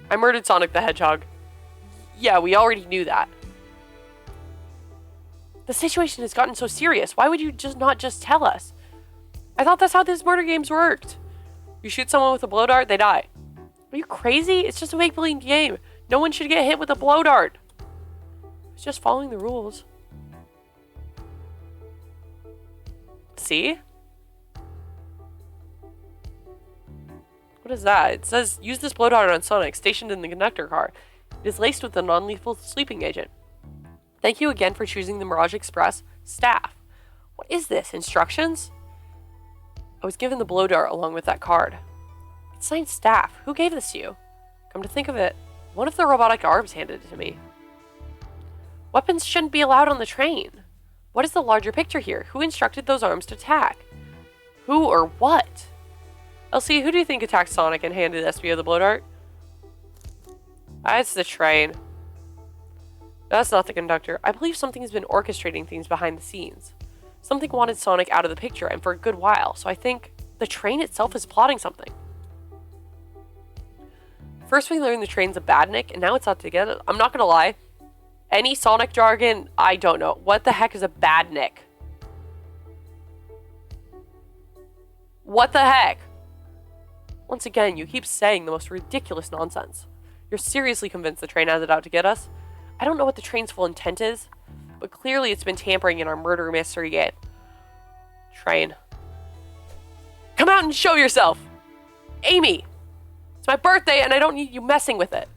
I murdered Sonic the Hedgehog. Yeah, we already knew that. The situation has gotten so serious. Why would you not just tell us? I thought that's how these murder games worked. You shoot someone with a blow dart, they die. Are you crazy? It's just a make-believe game. No one should get hit with a blow dart. It's just following the rules. See? What is that? It says, use this blow dart on Sonic, stationed in the conductor car. It is laced with a non-lethal sleeping agent. Thank you again for choosing the Mirage Express staff. What is this? Instructions? I was given the blow dart along with that card. It's signed staff. Who gave this to you? Come to think of it, one of the robotic arms handed it to me. Weapons shouldn't be allowed on the train. What is the larger picture here? Who instructed those arms to attack? Who or what? Elsie, who do you think attacked Sonic and handed SBO the blow dart? It's the train. That's not the conductor. I believe something has been orchestrating things behind the scenes. Something wanted Sonic out of the picture, and for a good while, so I think the train itself is plotting something. First we learned the train's a badnik, and now it's out to get it. I'm not gonna lie. Any Sonic jargon, I don't know. What the heck is a badnik? What the heck? Once again, you keep saying the most ridiculous nonsense. You're seriously convinced the train has it out to get us? I don't know what the train's full intent is, but clearly it's been tampering in our murder mystery game. Train. Come out and show yourself! Amy! It's my birthday and I don't need you messing with it.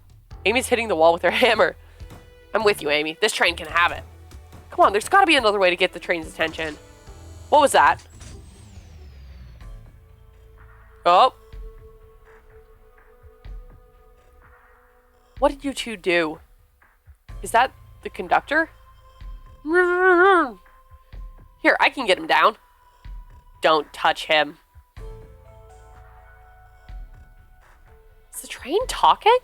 Amy's hitting the wall with her hammer. I'm with you, Amy. This train can have it. Come on, there's got to be another way to get the train's attention. What was that? Oh. What did you two do? Is that the conductor? Here, I can get him down. Don't touch him. Is the train talking?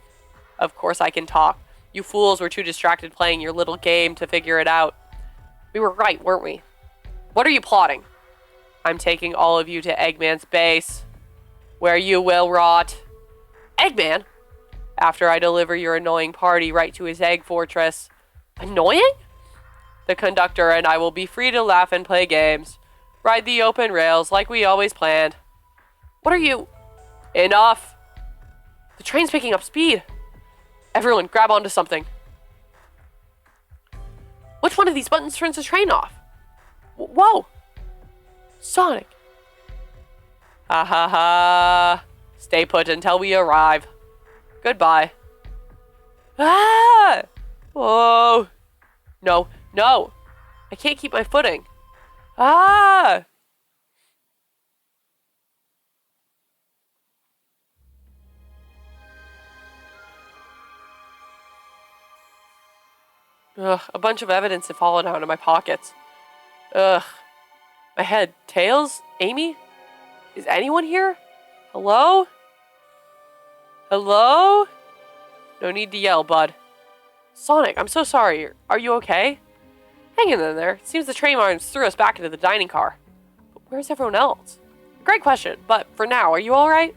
Of course I can talk. You fools were too distracted playing your little game to figure it out. We were right, weren't we? What are you plotting? I'm taking all of you to Eggman's base, where you will rot. Eggman? After I deliver your annoying party right to his egg fortress. Annoying? The conductor and I will be free to laugh and play games. Ride the open rails like we always planned. What are you? Enough! The train's picking up speed. Everyone, grab onto something. Which one of these buttons turns the train off? Whoa! Sonic. Ha ha ha. Stay put until we arrive. Goodbye. Ah! Whoa. No, no. I can't keep my footing. Ah! Ugh, a bunch of evidence had fallen out of my pockets. Ugh. My head. Tails? Amy? Is anyone here? Hello? Hello? No need to yell, bud. Sonic, I'm so sorry. Are you okay? Hang in there. Seems the train arms threw us back into the dining car. But where's everyone else? Great question, but for now, are you alright?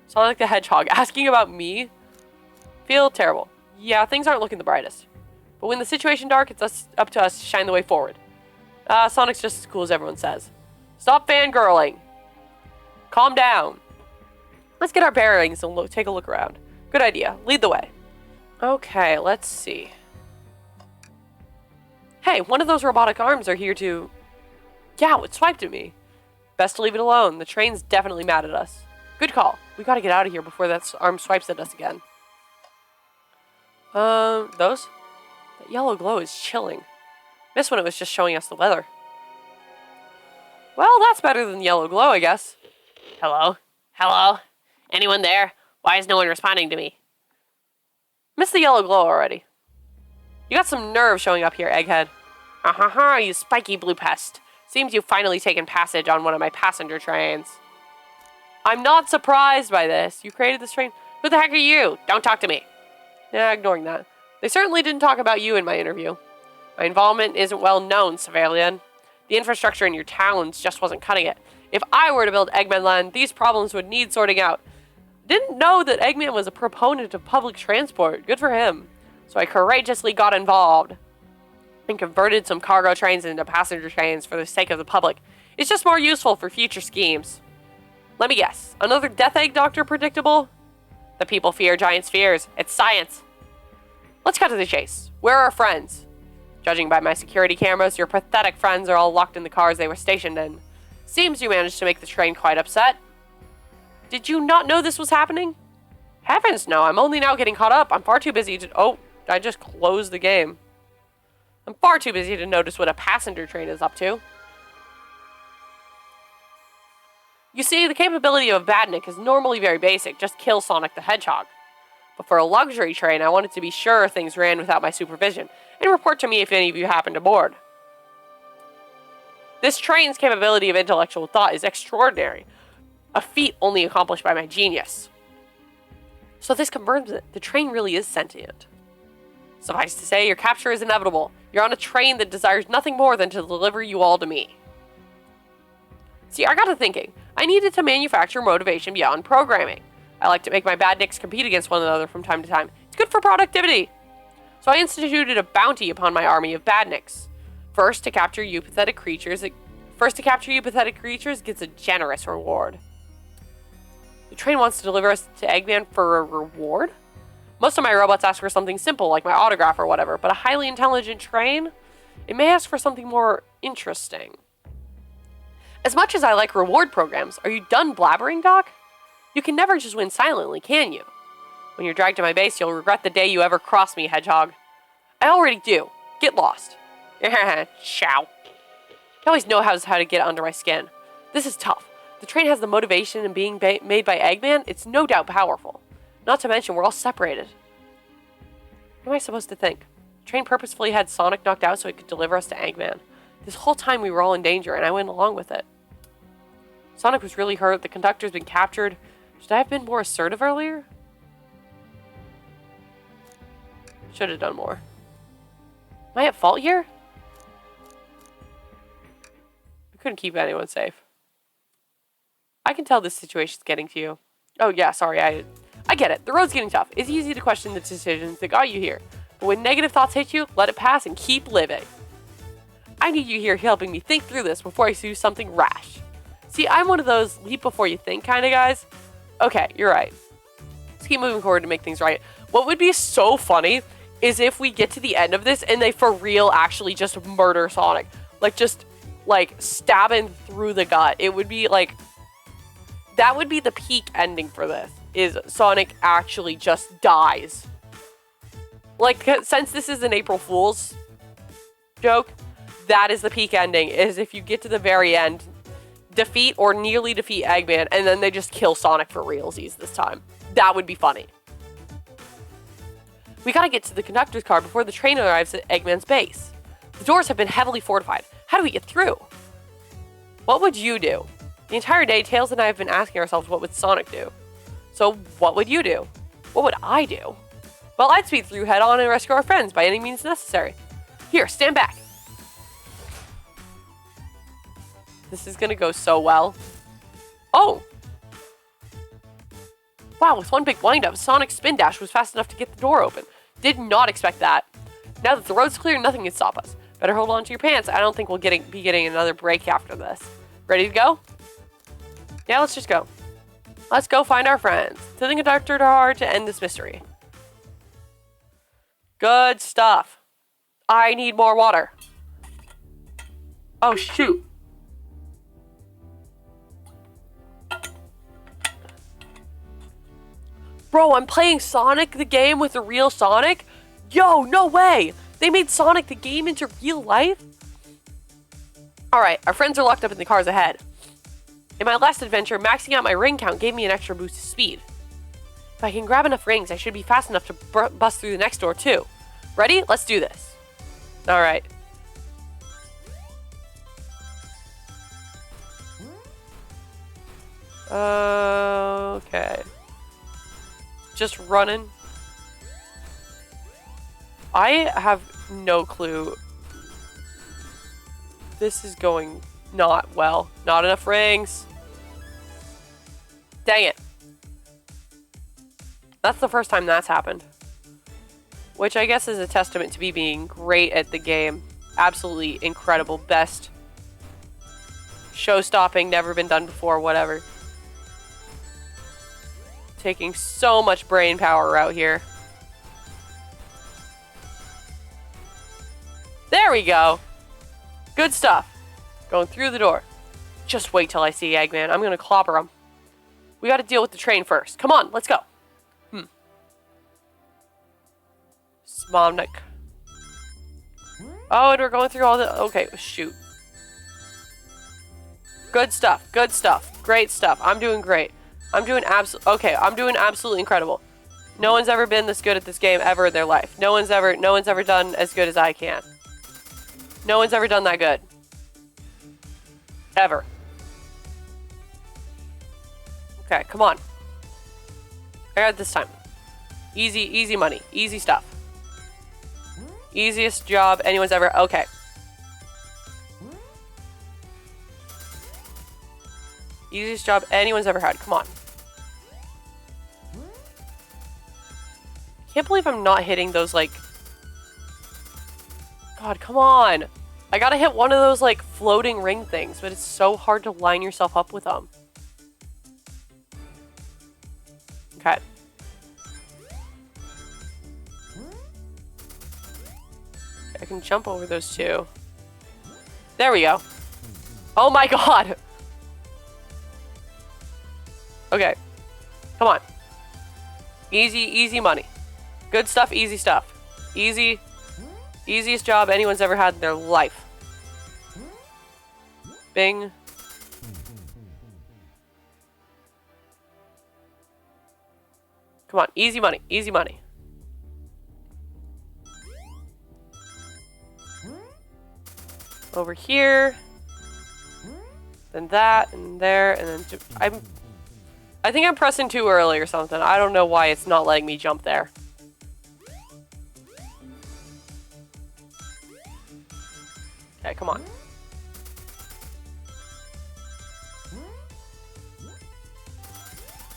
Sonic the Hedgehog asking about me? Feel terrible. Yeah, things aren't looking the brightest. But when the situation dark, it's up to us to shine the way forward. Sonic's just as cool as everyone says. Stop fangirling. Calm down. Let's get our bearings and take a look around. Good idea. Lead the way. Okay, let's see. Hey, one of those robotic arms are here to... Yeah, it swiped at me. Best to leave it alone. The train's definitely mad at us. Good call. We gotta get out of here before that arm swipes at us again. Those? That yellow glow is chilling. Missed when it was just showing us the weather. Well, that's better than yellow glow, I guess. Hello? Hello? Anyone there? Why is no one responding to me? Missed the yellow glow already. You got some nerve showing up here, Egghead. Ah-ha-ha, you spiky blue pest. Seems you've finally taken passage on one of my passenger trains. I'm not surprised by this. You created this train. Who the heck are you? Don't talk to me. Yeah, ignoring that. They certainly didn't talk about you in my interview. My involvement isn't well known, civilian. The infrastructure in your towns just wasn't cutting it. If I were to build Eggman Land, these problems would need sorting out. Didn't know that Eggman was a proponent of public transport. Good for him. So I courageously got involved and converted some cargo trains into passenger trains for the sake of the public. It's just more useful for future schemes. Let me guess. Another Death Egg Doctor predictable? The people fear giants' fears. It's science. Let's cut to the chase. Where are our friends? Judging by my security cameras, your pathetic friends are all locked in the cars they were stationed in. Seems you managed to make the train quite upset. Did you not know this was happening? Heavens no, I'm only now getting caught up. I'm far too busy to... Oh, I just closed the game. I'm far too busy to notice what a passenger train is up to. You see, the capability of a badnik is normally very basic. Just kill Sonic the Hedgehog. But for a luxury train, I wanted to be sure things ran without my supervision, and report to me if any of you happened aboard. This train's capability of intellectual thought is extraordinary, a feat only accomplished by my genius. So this confirms that the train really is sentient. Suffice to say, your capture is inevitable. You're on a train that desires nothing more than to deliver you all to me. See, I got to thinking. I needed to manufacture motivation beyond programming. I like to make my badniks compete against one another from time to time. It's good for productivity. So I instituted a bounty upon my army of badniks. First to capture you pathetic creatures gets a generous reward. The train wants to deliver us to Eggman for a reward? Most of my robots ask for something simple, like my autograph or whatever, but a highly intelligent train? It may ask for something more interesting. As much as I like reward programs, are you done blabbering, Doc? You can never just win silently, can you? When you're dragged to my base, you'll regret the day you ever crossed me, Hedgehog. I already do. Get lost. Ciao. I always know how to get under my skin. This is tough. The train has the motivation and being made by Eggman, it's no doubt powerful. Not to mention, we're all separated. What am I supposed to think? The train purposefully had Sonic knocked out so it could deliver us to Eggman. This whole time we were all in danger, and I went along with it. Sonic was really hurt. The conductor's been captured. Should I have been more assertive earlier? Should have done more. Am I at fault here? I couldn't keep anyone safe. I can tell this situation's getting to you. Oh yeah, sorry, I get it. The road's getting tough. It's easy to question the decisions that got you here. But when negative thoughts hit you, let it pass and keep living. I need you here helping me think through this before I do something rash. See, I'm one of those leap before you think kind of guys. Okay, you're right. Let's keep moving forward to make things right. What would be so funny is if we get to the end of this and they for real actually just murder Sonic. Like, just, like, stabbing through the gut. It would be, like, that would be the peak ending for this, is Sonic actually just dies. Like, since this is an April Fool's joke, that is the peak ending, is if you get to the very end, defeat or nearly defeat Eggman, and then they just kill Sonic for realsies this time. That would be funny. We gotta get to the conductor's car before the train arrives at Eggman's base. The doors have been heavily fortified. How do we get through? What would you do? The entire day, Tails and I have been asking ourselves what would Sonic do. So, what would you do? What would I do? Well, I'd speed through head on and rescue our friends by any means necessary. Here, stand back. This is gonna go so well. Oh! Wow, with one big wind-up, Sonic's spin dash was fast enough to get the door open. Did not expect that. Now that the road's clear, nothing can stop us. Better hold on to your pants. I don't think we'll be getting another break after this. Ready to go? Yeah, let's just go. Let's go find our friends. To the conductor car to end this mystery. Good stuff. I need more water. Oh, shoot. Bro, I'm playing Sonic the game with a real Sonic? Yo, no way! They made Sonic the game into real life? Alright, our friends are locked up in the cars ahead. In my last adventure, maxing out my ring count gave me an extra boost of speed. If I can grab enough rings, I should be fast enough to bust through the next door too. Ready? Let's do this. Alright. Okay. Just running. I have no clue. This is going not well. Not enough rings. Dang it. That's the first time that's happened. Which I guess is a testament to me being great at the game. Absolutely incredible. Best. Show-stopping, never been done before, whatever. Taking so much brain power out here. There we go. Good stuff. Going through the door. Just wait till I see Eggman. I'm gonna clobber him. We gotta deal with the train first. Come on, let's go. Smomnik. Oh, and we're going through all the... Okay, shoot. Good stuff. Good stuff. Great stuff. I'm doing great. I'm doing absolutely incredible. No one's ever been this good at this game ever in their life. No one's ever done as good as I can. No one's ever done that good. Ever. Okay, come on. I got it this time. Easy money. Easy stuff. Easiest job anyone's ever... Okay. Easiest job anyone's ever had. Come on. Can't believe I'm not hitting those, like... God, come on. I gotta hit one of those, like, floating ring things, but it's so hard to line yourself up with them. Okay. I can jump over those two. There we go. Oh my god! Okay. Come on. Easy money. Good stuff, easy stuff. Easy. Easiest job anyone's ever had in their life. Bing. Come on, easy money, easy money. Over here. Then that, and there, and then... I think I'm pressing too early or something. I don't know why it's not letting me jump there. Okay, come on.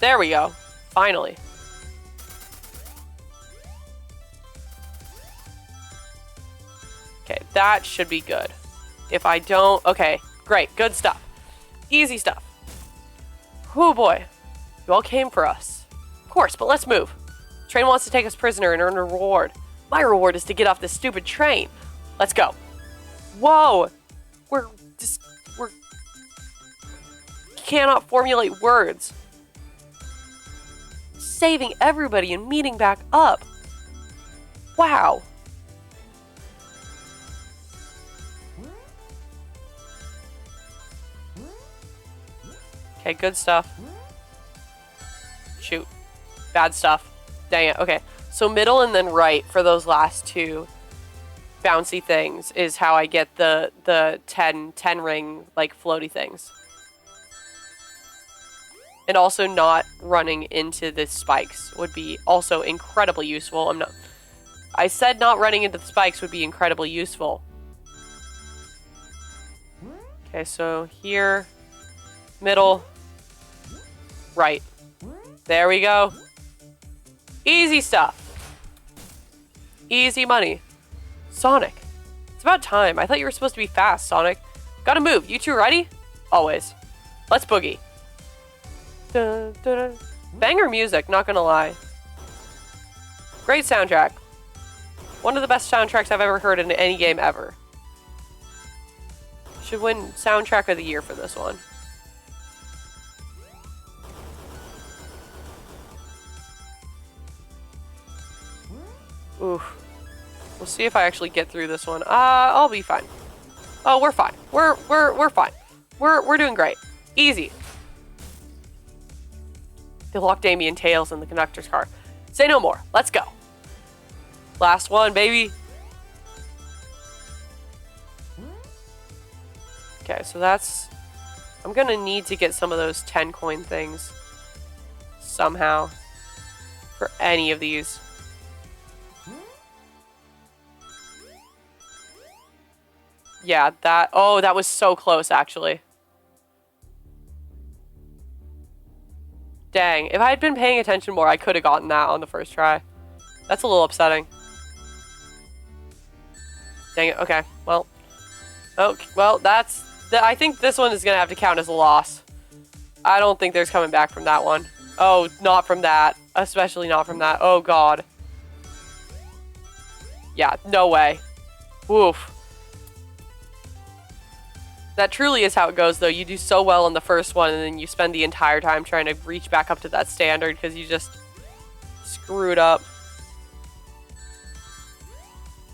There we go. Finally. Okay, that should be good. If I don't... Okay, great. Good stuff. Easy stuff. Oh boy. You all came for us. Of course, but let's move. The train wants to take us prisoner and earn a reward. My reward is to get off this stupid train. Let's go. Whoa! We're cannot formulate words. Saving everybody and meeting back up. Wow. Okay, good stuff. Shoot. Bad stuff. Dang it. Okay. So middle and then right for those last two bouncy things is how I get the 10 ring like floaty things. And also not running into the spikes would be also incredibly useful. I said not running into the spikes would be incredibly useful. Okay, so here, middle, right. There we go. Easy stuff. Easy money. Sonic. It's about time. I thought you were supposed to be fast, Sonic. Gotta move. You two ready? Always. Let's boogie. Dun, dun, dun. Banger music, not gonna lie. Great soundtrack. One of the best soundtracks I've ever heard in any game ever. Should win soundtrack of the year for this one. Oof. We'll see if I actually get through this one. I'll be fine. Oh, we're fine. We're fine. We're doing great. Easy. They lock Damien Tails in the conductor's car. Say no more. Let's go. Last one, baby. Okay, so that's... I'm gonna need to get some of those 10 coin things. Somehow. For any of these. Yeah, that... Oh, that was so close, actually. Dang, if I had been paying attention more, I could have gotten that on the first try. That's a little upsetting. Dang it, okay, well. Okay, well, that's... I think this one is going to have to count as a loss. I don't think there's coming back from that one. Oh, not from that. Especially not from that. Oh, God. Yeah, no way. Woof. That truly is how it goes, though. You do so well in the first one, and then you spend the entire time trying to reach back up to that standard because you just screwed up.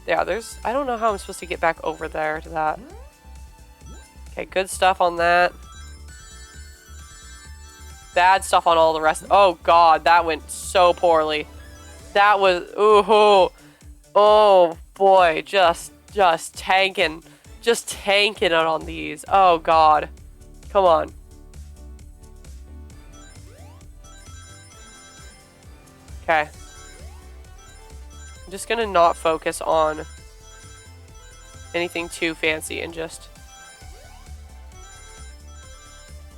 Yeah, there's... I don't know how I'm supposed to get back over there to that. Okay, good stuff on that. Bad stuff on all the rest. Oh, God, that went so poorly. That was... Ooh. Oh, boy, just tanking. Just tanking it on these. Oh, God. Come on. Okay. I'm just gonna not focus on anything too fancy and just...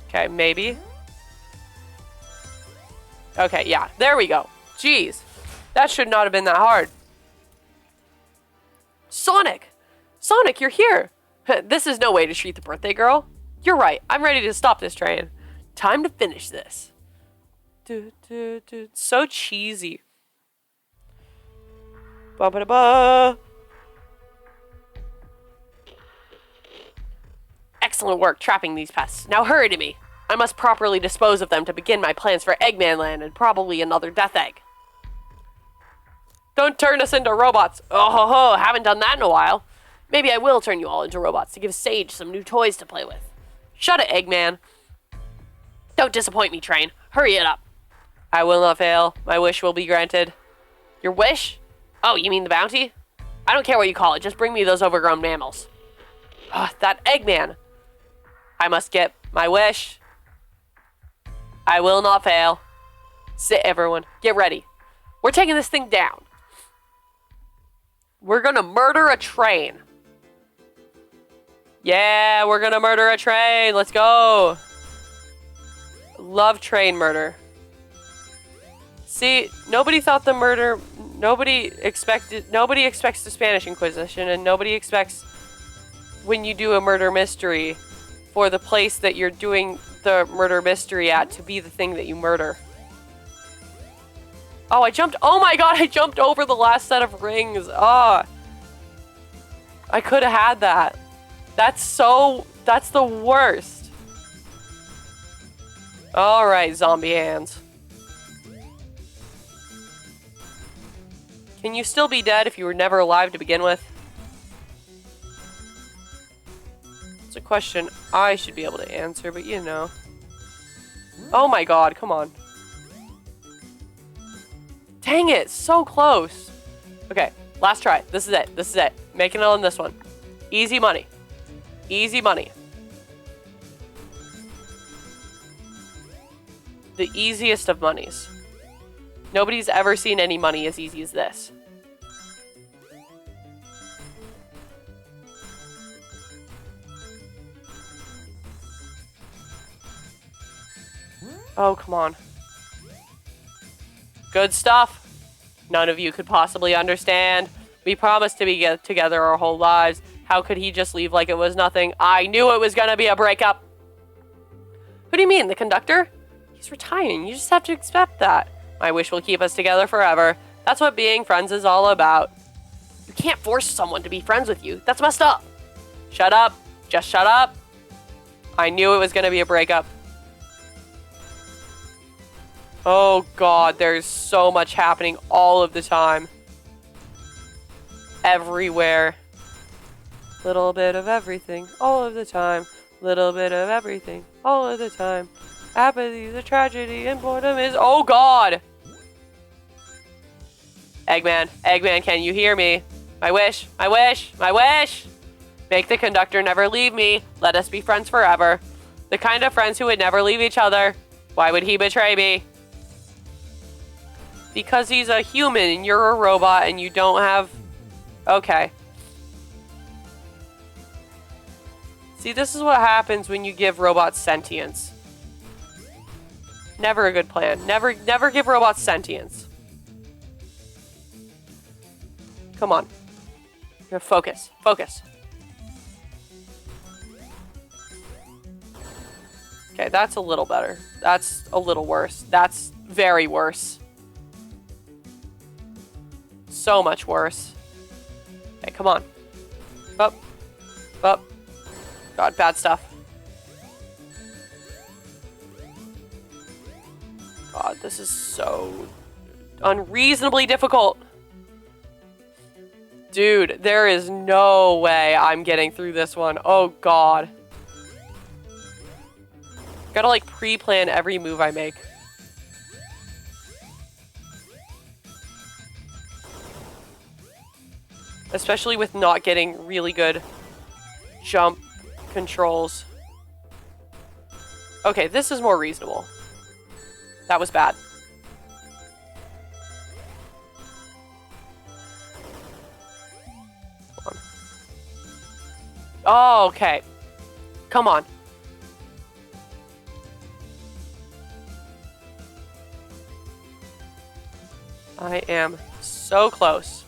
Okay, maybe. Okay, yeah. There we go. Jeez. That should not have been that hard. Sonic! Sonic, you're here! This is no way to treat the birthday girl. You're right. I'm ready to stop this train. Time to finish this. So cheesy. Ba-ba-da-ba. Excellent work trapping these pests. Now hurry to me. I must properly dispose of them to begin my plans for Eggman Land and probably another Death Egg. Don't turn us into robots. Oh ho ho, haven't done that in a while. Maybe I will turn you all into robots to give Sage some new toys to play with. Shut it, Eggman. Don't disappoint me, Train. Hurry it up. I will not fail. My wish will be granted. Your wish? Oh, you mean the bounty? I don't care what you call it. Just bring me those overgrown mammals. Ugh, that Eggman. I must get my wish. I will not fail. Sit, everyone. Get ready. We're taking this thing down. We're gonna murder a train. Yeah, we're gonna murder a train. Let's go. Love train murder. See, nobody thought the murder... Nobody expects the Spanish Inquisition, and nobody expects when you do a murder mystery for the place that you're doing the murder mystery at to be the thing that you murder. Oh, oh my god, I jumped over the last set of rings. Oh. I could have had that. That's the worst. Alright, zombie hands. Can you still be dead if you were never alive to begin with? It's a question I should be able to answer, but you know. Oh my god, come on. Dang it, so close. Okay, last try. This is it. This is it. Making it on this one. Easy money. Easy money. The easiest of monies. Nobody's ever seen any money as easy as this. Oh, come on. Good stuff. None of you could possibly understand. We promised to be together our whole lives. How could he just leave like it was nothing? I knew it was gonna be a breakup. Who do you mean, the conductor? He's retiring. You just have to accept that. My wish will keep us together forever. That's what being friends is all about. You can't force someone to be friends with you. That's messed up. Shut up. Just shut up. I knew it was gonna be a breakup. Oh god, there's so much happening all of the time. Everywhere. Little bit of everything, all of the time. Little bit of everything, all of the time. Apathy is a tragedy and boredom is... Oh god! Eggman, Eggman, can you hear me? My wish, my wish, my wish! Make the conductor never leave me. Let us be friends forever. The kind of friends who would never leave each other. Why would he betray me? Because he's a human and you're a robot and you don't have... Okay. See, this is what happens when you give robots sentience. Never a good plan. Never give robots sentience. Come on. Focus. Focus. Okay, that's a little better. That's a little worse. That's very worse. So much worse. Okay, come on. Up. Up. God, bad stuff. God, this is so unreasonably difficult. Dude, there is no way I'm getting through this one. Oh, God. Gotta, like, pre-plan every move I make. Especially with not getting really good jump controls. Okay, this is more reasonable. That was bad. Come on. Oh, okay. Come on. I am so close.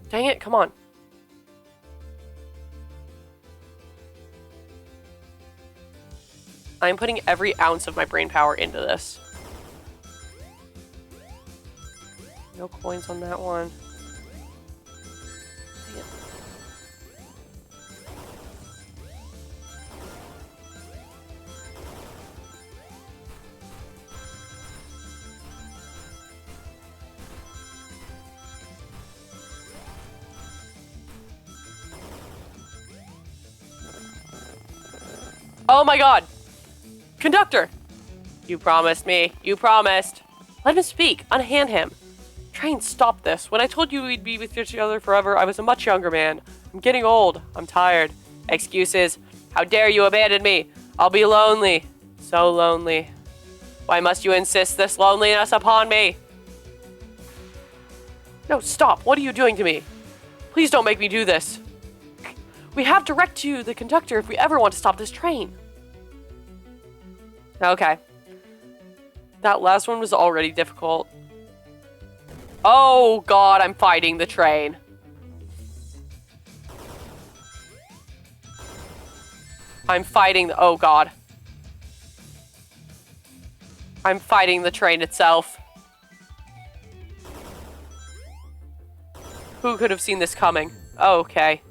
Dang it, come on. I'm putting every ounce of my brain power into this. No coins on that one. Dang it. Oh my god! Conductor! You promised me. You promised. Let him speak. Unhand him. Try and stop this. When I told you we'd be with each other forever, I was a much younger man. I'm getting old. I'm tired. Excuses. How dare you abandon me? I'll be lonely. So lonely. Why must you insist this loneliness upon me? No, stop. What are you doing to me? Please don't make me do this. We have to direct you, the conductor, if we ever want to stop this train. Okay. That last one was already difficult. Oh god, I'm fighting the train. I'm fighting the... Oh god. I'm fighting the train itself. Who could have seen this coming? Oh, okay.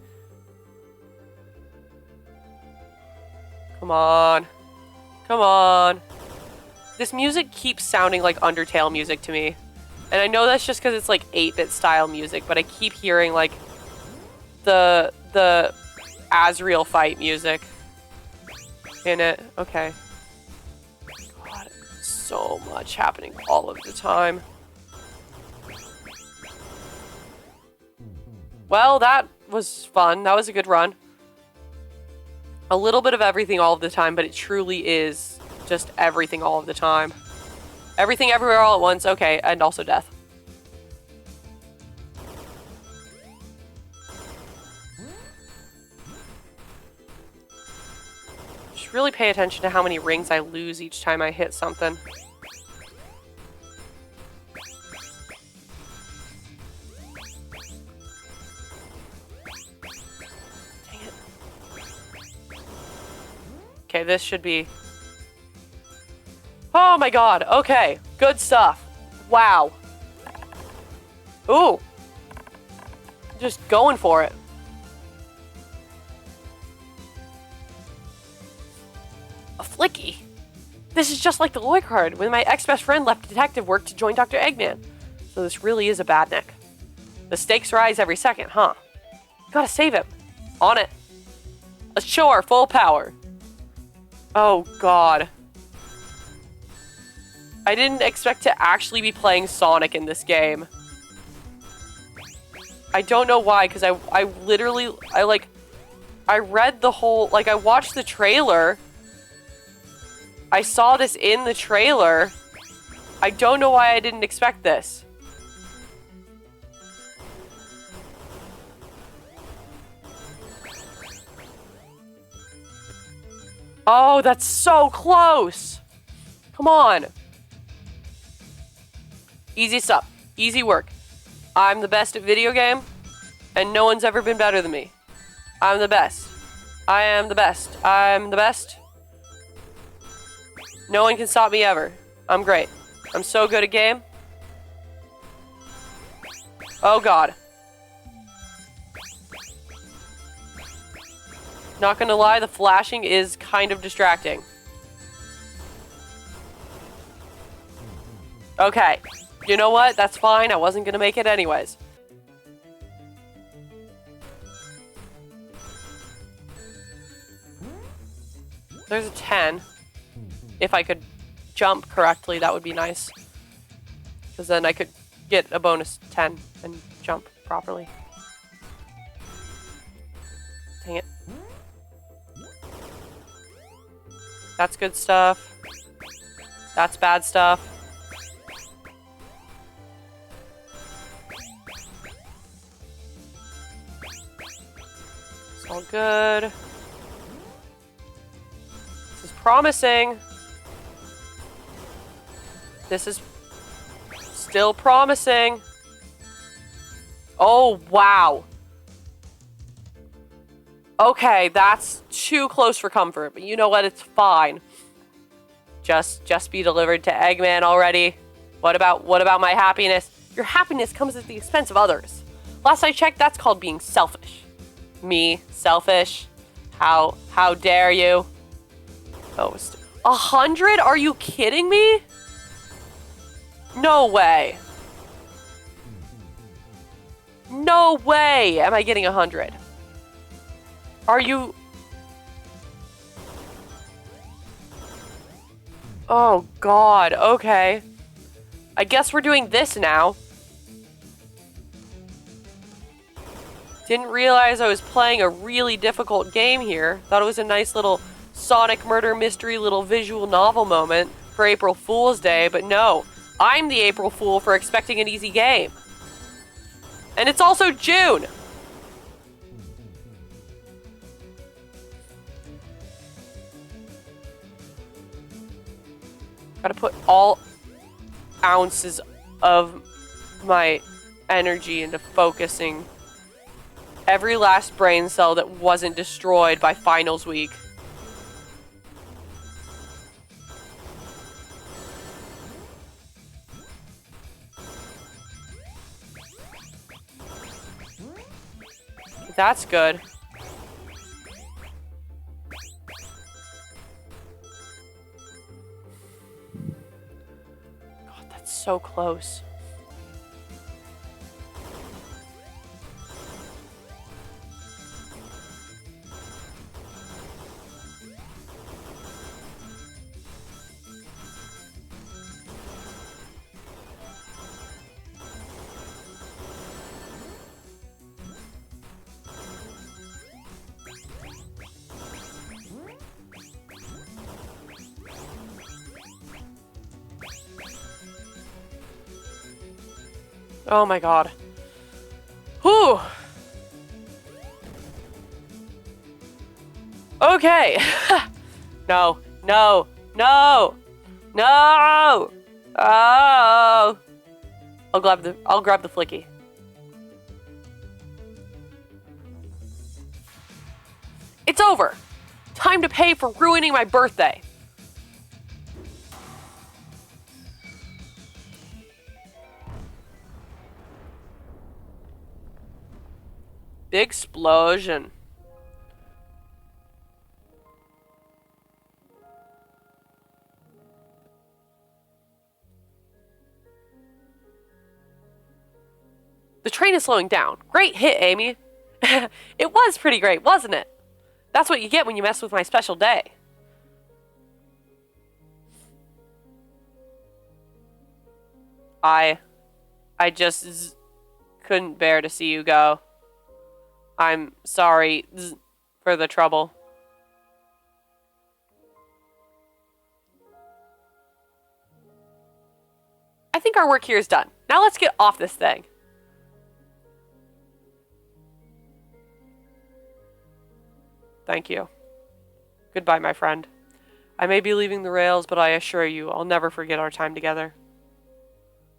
Come on. Come on. This music keeps sounding like Undertale music to me. And I know that's just because it's like 8-bit style music, but I keep hearing like the Asriel fight music in it. Okay. God, so much happening all of the time. Well, that was fun. That was a good run. A little bit of everything all of the time, but it truly is just everything all of the time. Everything everywhere all at once. Okay, and also death. Just really pay attention to how many rings I lose each time I hit something. Dang it. Okay, this should be... Oh my god, okay. Good stuff. Wow. Ooh. Just going for it. A flicky? This is just like the Loy card when my ex-best friend left detective work to join Dr. Eggman. So this really is a badnik. The stakes rise every second, huh? Gotta save him. On it. Ashore, full power. Oh god. I didn't expect to actually be playing Sonic in this game. I don't know why, because I literally, I read the whole, I watched the trailer. I saw this in the trailer. I don't know why I didn't expect this. Oh, that's so close. Come on. Easy stuff. Easy work. I'm the best at video game, and no one's ever been better than me. I'm the best. I am the best. I'm the best. No one can stop me ever. I'm great. I'm so good at game. Oh god. Not gonna lie, the flashing is kind of distracting. Okay. You know what? That's fine. I wasn't gonna make it anyways. There's a 10. If I could jump correctly, that would be nice. Because then I could get a bonus 10 and jump properly. Dang it. That's good stuff. That's bad stuff. All good. This is promising. This is still promising. Oh, wow. Okay, that's too close for comfort, but you know what? It's fine. Just be delivered to Eggman already. What about my happiness? Your happiness comes at the expense of others. Last I checked, that's called being selfish. Me, selfish. How dare you? Oh, 100? Are you kidding me? No way. No way am I getting 100. Are you... Oh, God. Okay. I guess we're doing this now. Didn't realize I was playing a really difficult game here. Thought it was a nice little Sonic murder mystery little visual novel moment for April Fool's Day, but no. I'm the April Fool for expecting an easy game. And it's also June! Gotta put all ounces of my energy into focusing every last brain cell that wasn't destroyed by finals week. That's good. God, that's so close. Oh my god. Whew. Okay. No, no, no, no. Oh. I'll grab the flicky. It's over. Time to pay for ruining my birthday. Big explosion. The train is slowing down. Great hit, Amy. It was pretty great, wasn't it? That's what you get when you mess with my special day. I just couldn't bear to see you go. I'm sorry for the trouble. I think our work here is done. Now let's get off this thing. Thank you. Goodbye, my friend. I may be leaving the rails, but I assure you, I'll never forget our time together.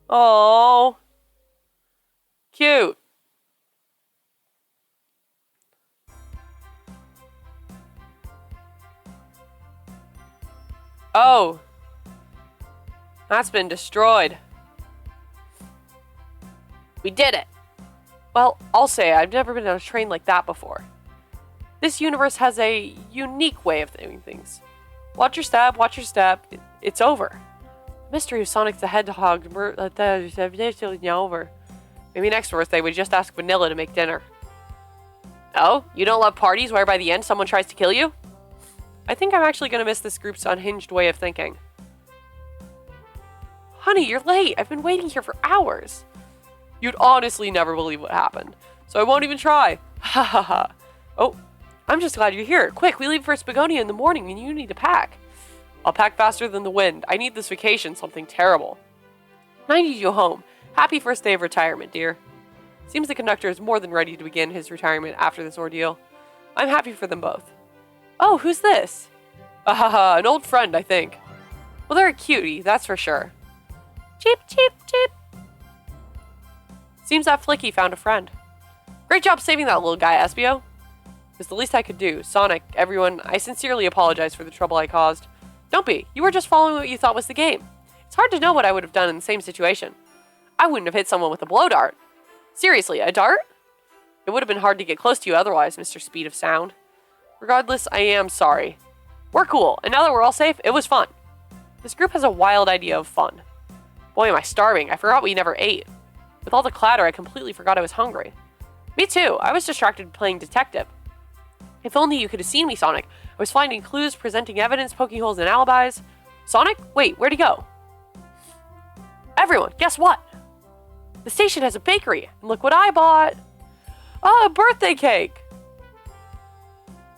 Oh, cute. Oh, that's been destroyed. We did it. Well, I'll say I've never been on a train like that before. This universe has a unique way of doing things. Watch your step, watch your step. It's over. The mystery of Sonic the Hedgehog is over. Maybe next birthday we just ask Vanilla to make dinner. Oh, you don't love parties where by the end someone tries to kill you? I think I'm actually going to miss this group's unhinged way of thinking. Honey, you're late. I've been waiting here for hours. You'd honestly never believe what happened, so I won't even try. Ha ha ha. Oh, I'm just glad you're here. Quick, we leave for Spagonia in the morning and you need to pack. I'll pack faster than the wind. I need this vacation, something terrible. I need you home. Happy first day of retirement, dear. Seems the conductor is more than ready to begin his retirement after this ordeal. I'm happy for them both. Oh, who's this? Ahaha, an old friend, I think. Well, they're a cutie, that's for sure. Cheep, cheep, cheep. Seems that Flicky found a friend. Great job saving that little guy, Espio. It was the least I could do. Sonic, everyone, I sincerely apologize for the trouble I caused. Don't be. You were just following what you thought was the game. It's hard to know what I would have done in the same situation. I wouldn't have hit someone with a blow dart. Seriously, a dart? It would have been hard to get close to you otherwise, Mr. Speed of Sound. Regardless, I am sorry. We're cool, and now that we're all safe, it was fun. This group has a wild idea of fun. Boy, am I starving. I forgot we never ate. With all the clatter, I completely forgot I was hungry. Me too. I was distracted playing detective. If only you could have seen me, Sonic. I was finding clues, presenting evidence, poking holes in alibis. Sonic? Wait, where'd he go? Everyone, guess what? The station has a bakery, and look what I bought. Oh, a birthday cake.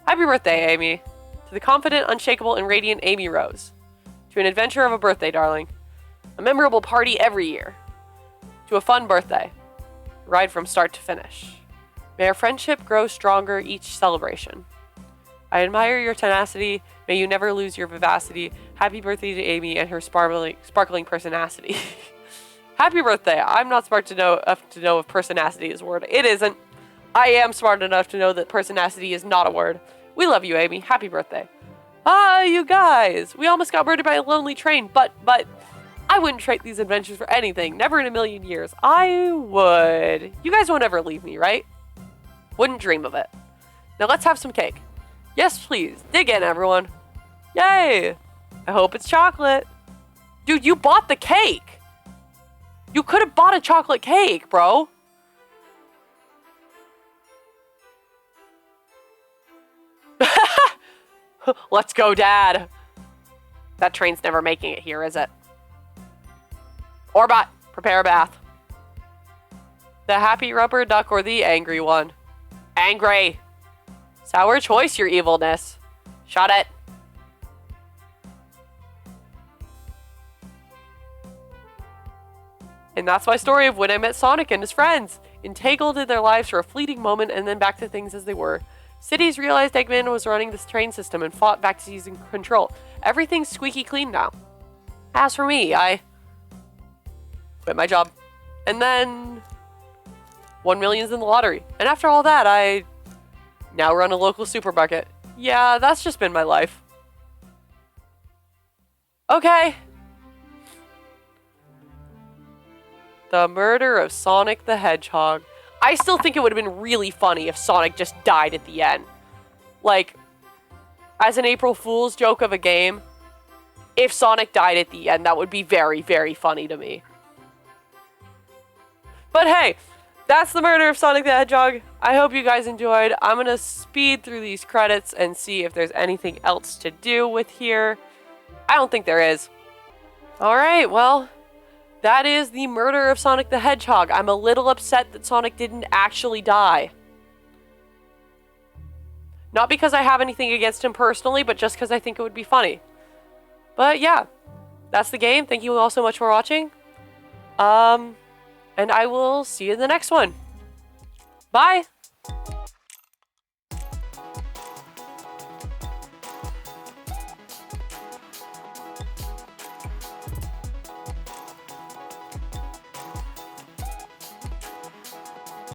Happy birthday, Amy. To the confident, unshakable, and radiant Amy Rose. To an adventure of a birthday, darling. A memorable party every year. To a fun birthday. Ride from start to finish. May our friendship grow stronger each celebration. I admire your tenacity. May you never lose your vivacity. Happy birthday to Amy and her sparkling personacity. Happy birthday. I'm not smart enough to know if personacity is a word. It isn't. I am smart enough to know that personacity is not a word. We love you, Amy. Happy birthday. Ah, you guys. We almost got murdered by a lonely train, but I wouldn't trade these adventures for anything. Never in a million years. I would. You guys won't ever leave me, right? Wouldn't dream of it. Now let's have some cake. Yes, please. Dig in, everyone. Yay. I hope it's chocolate. Dude, you bought the cake. You could have bought a chocolate cake, bro. Let's go, Dad. That train's never making it here, is it? Orbot, prepare a bath. The happy rubber duck or the angry one? Angry. Sour choice, your evilness. Shut it. And that's my story of when I met Sonic and his friends. Entangled in their lives for a fleeting moment and then back to things as they were. Cities realized Eggman was running this train system and fought back to seizing control. Everything's squeaky clean now. As for me, I quit my job. And then won millions in the lottery. And after all that, I now run a local supermarket. Yeah, that's just been my life. Okay. The murder of Sonic the Hedgehog. I still think it would have been really funny if Sonic just died at the end. Like, as an April Fool's joke of a game, if Sonic died at the end, that would be very, very funny to me. But hey, that's the murder of Sonic the Hedgehog. I hope you guys enjoyed. I'm going to speed through these credits and see if there's anything else to do with here. I don't think there is. Alright, well, that is the murder of Sonic the Hedgehog. I'm a little upset that Sonic didn't actually die. Not because I have anything against him personally, but just because I think it would be funny. But yeah, that's the game. Thank you all so much for watching. And I will see you in the next one. Bye!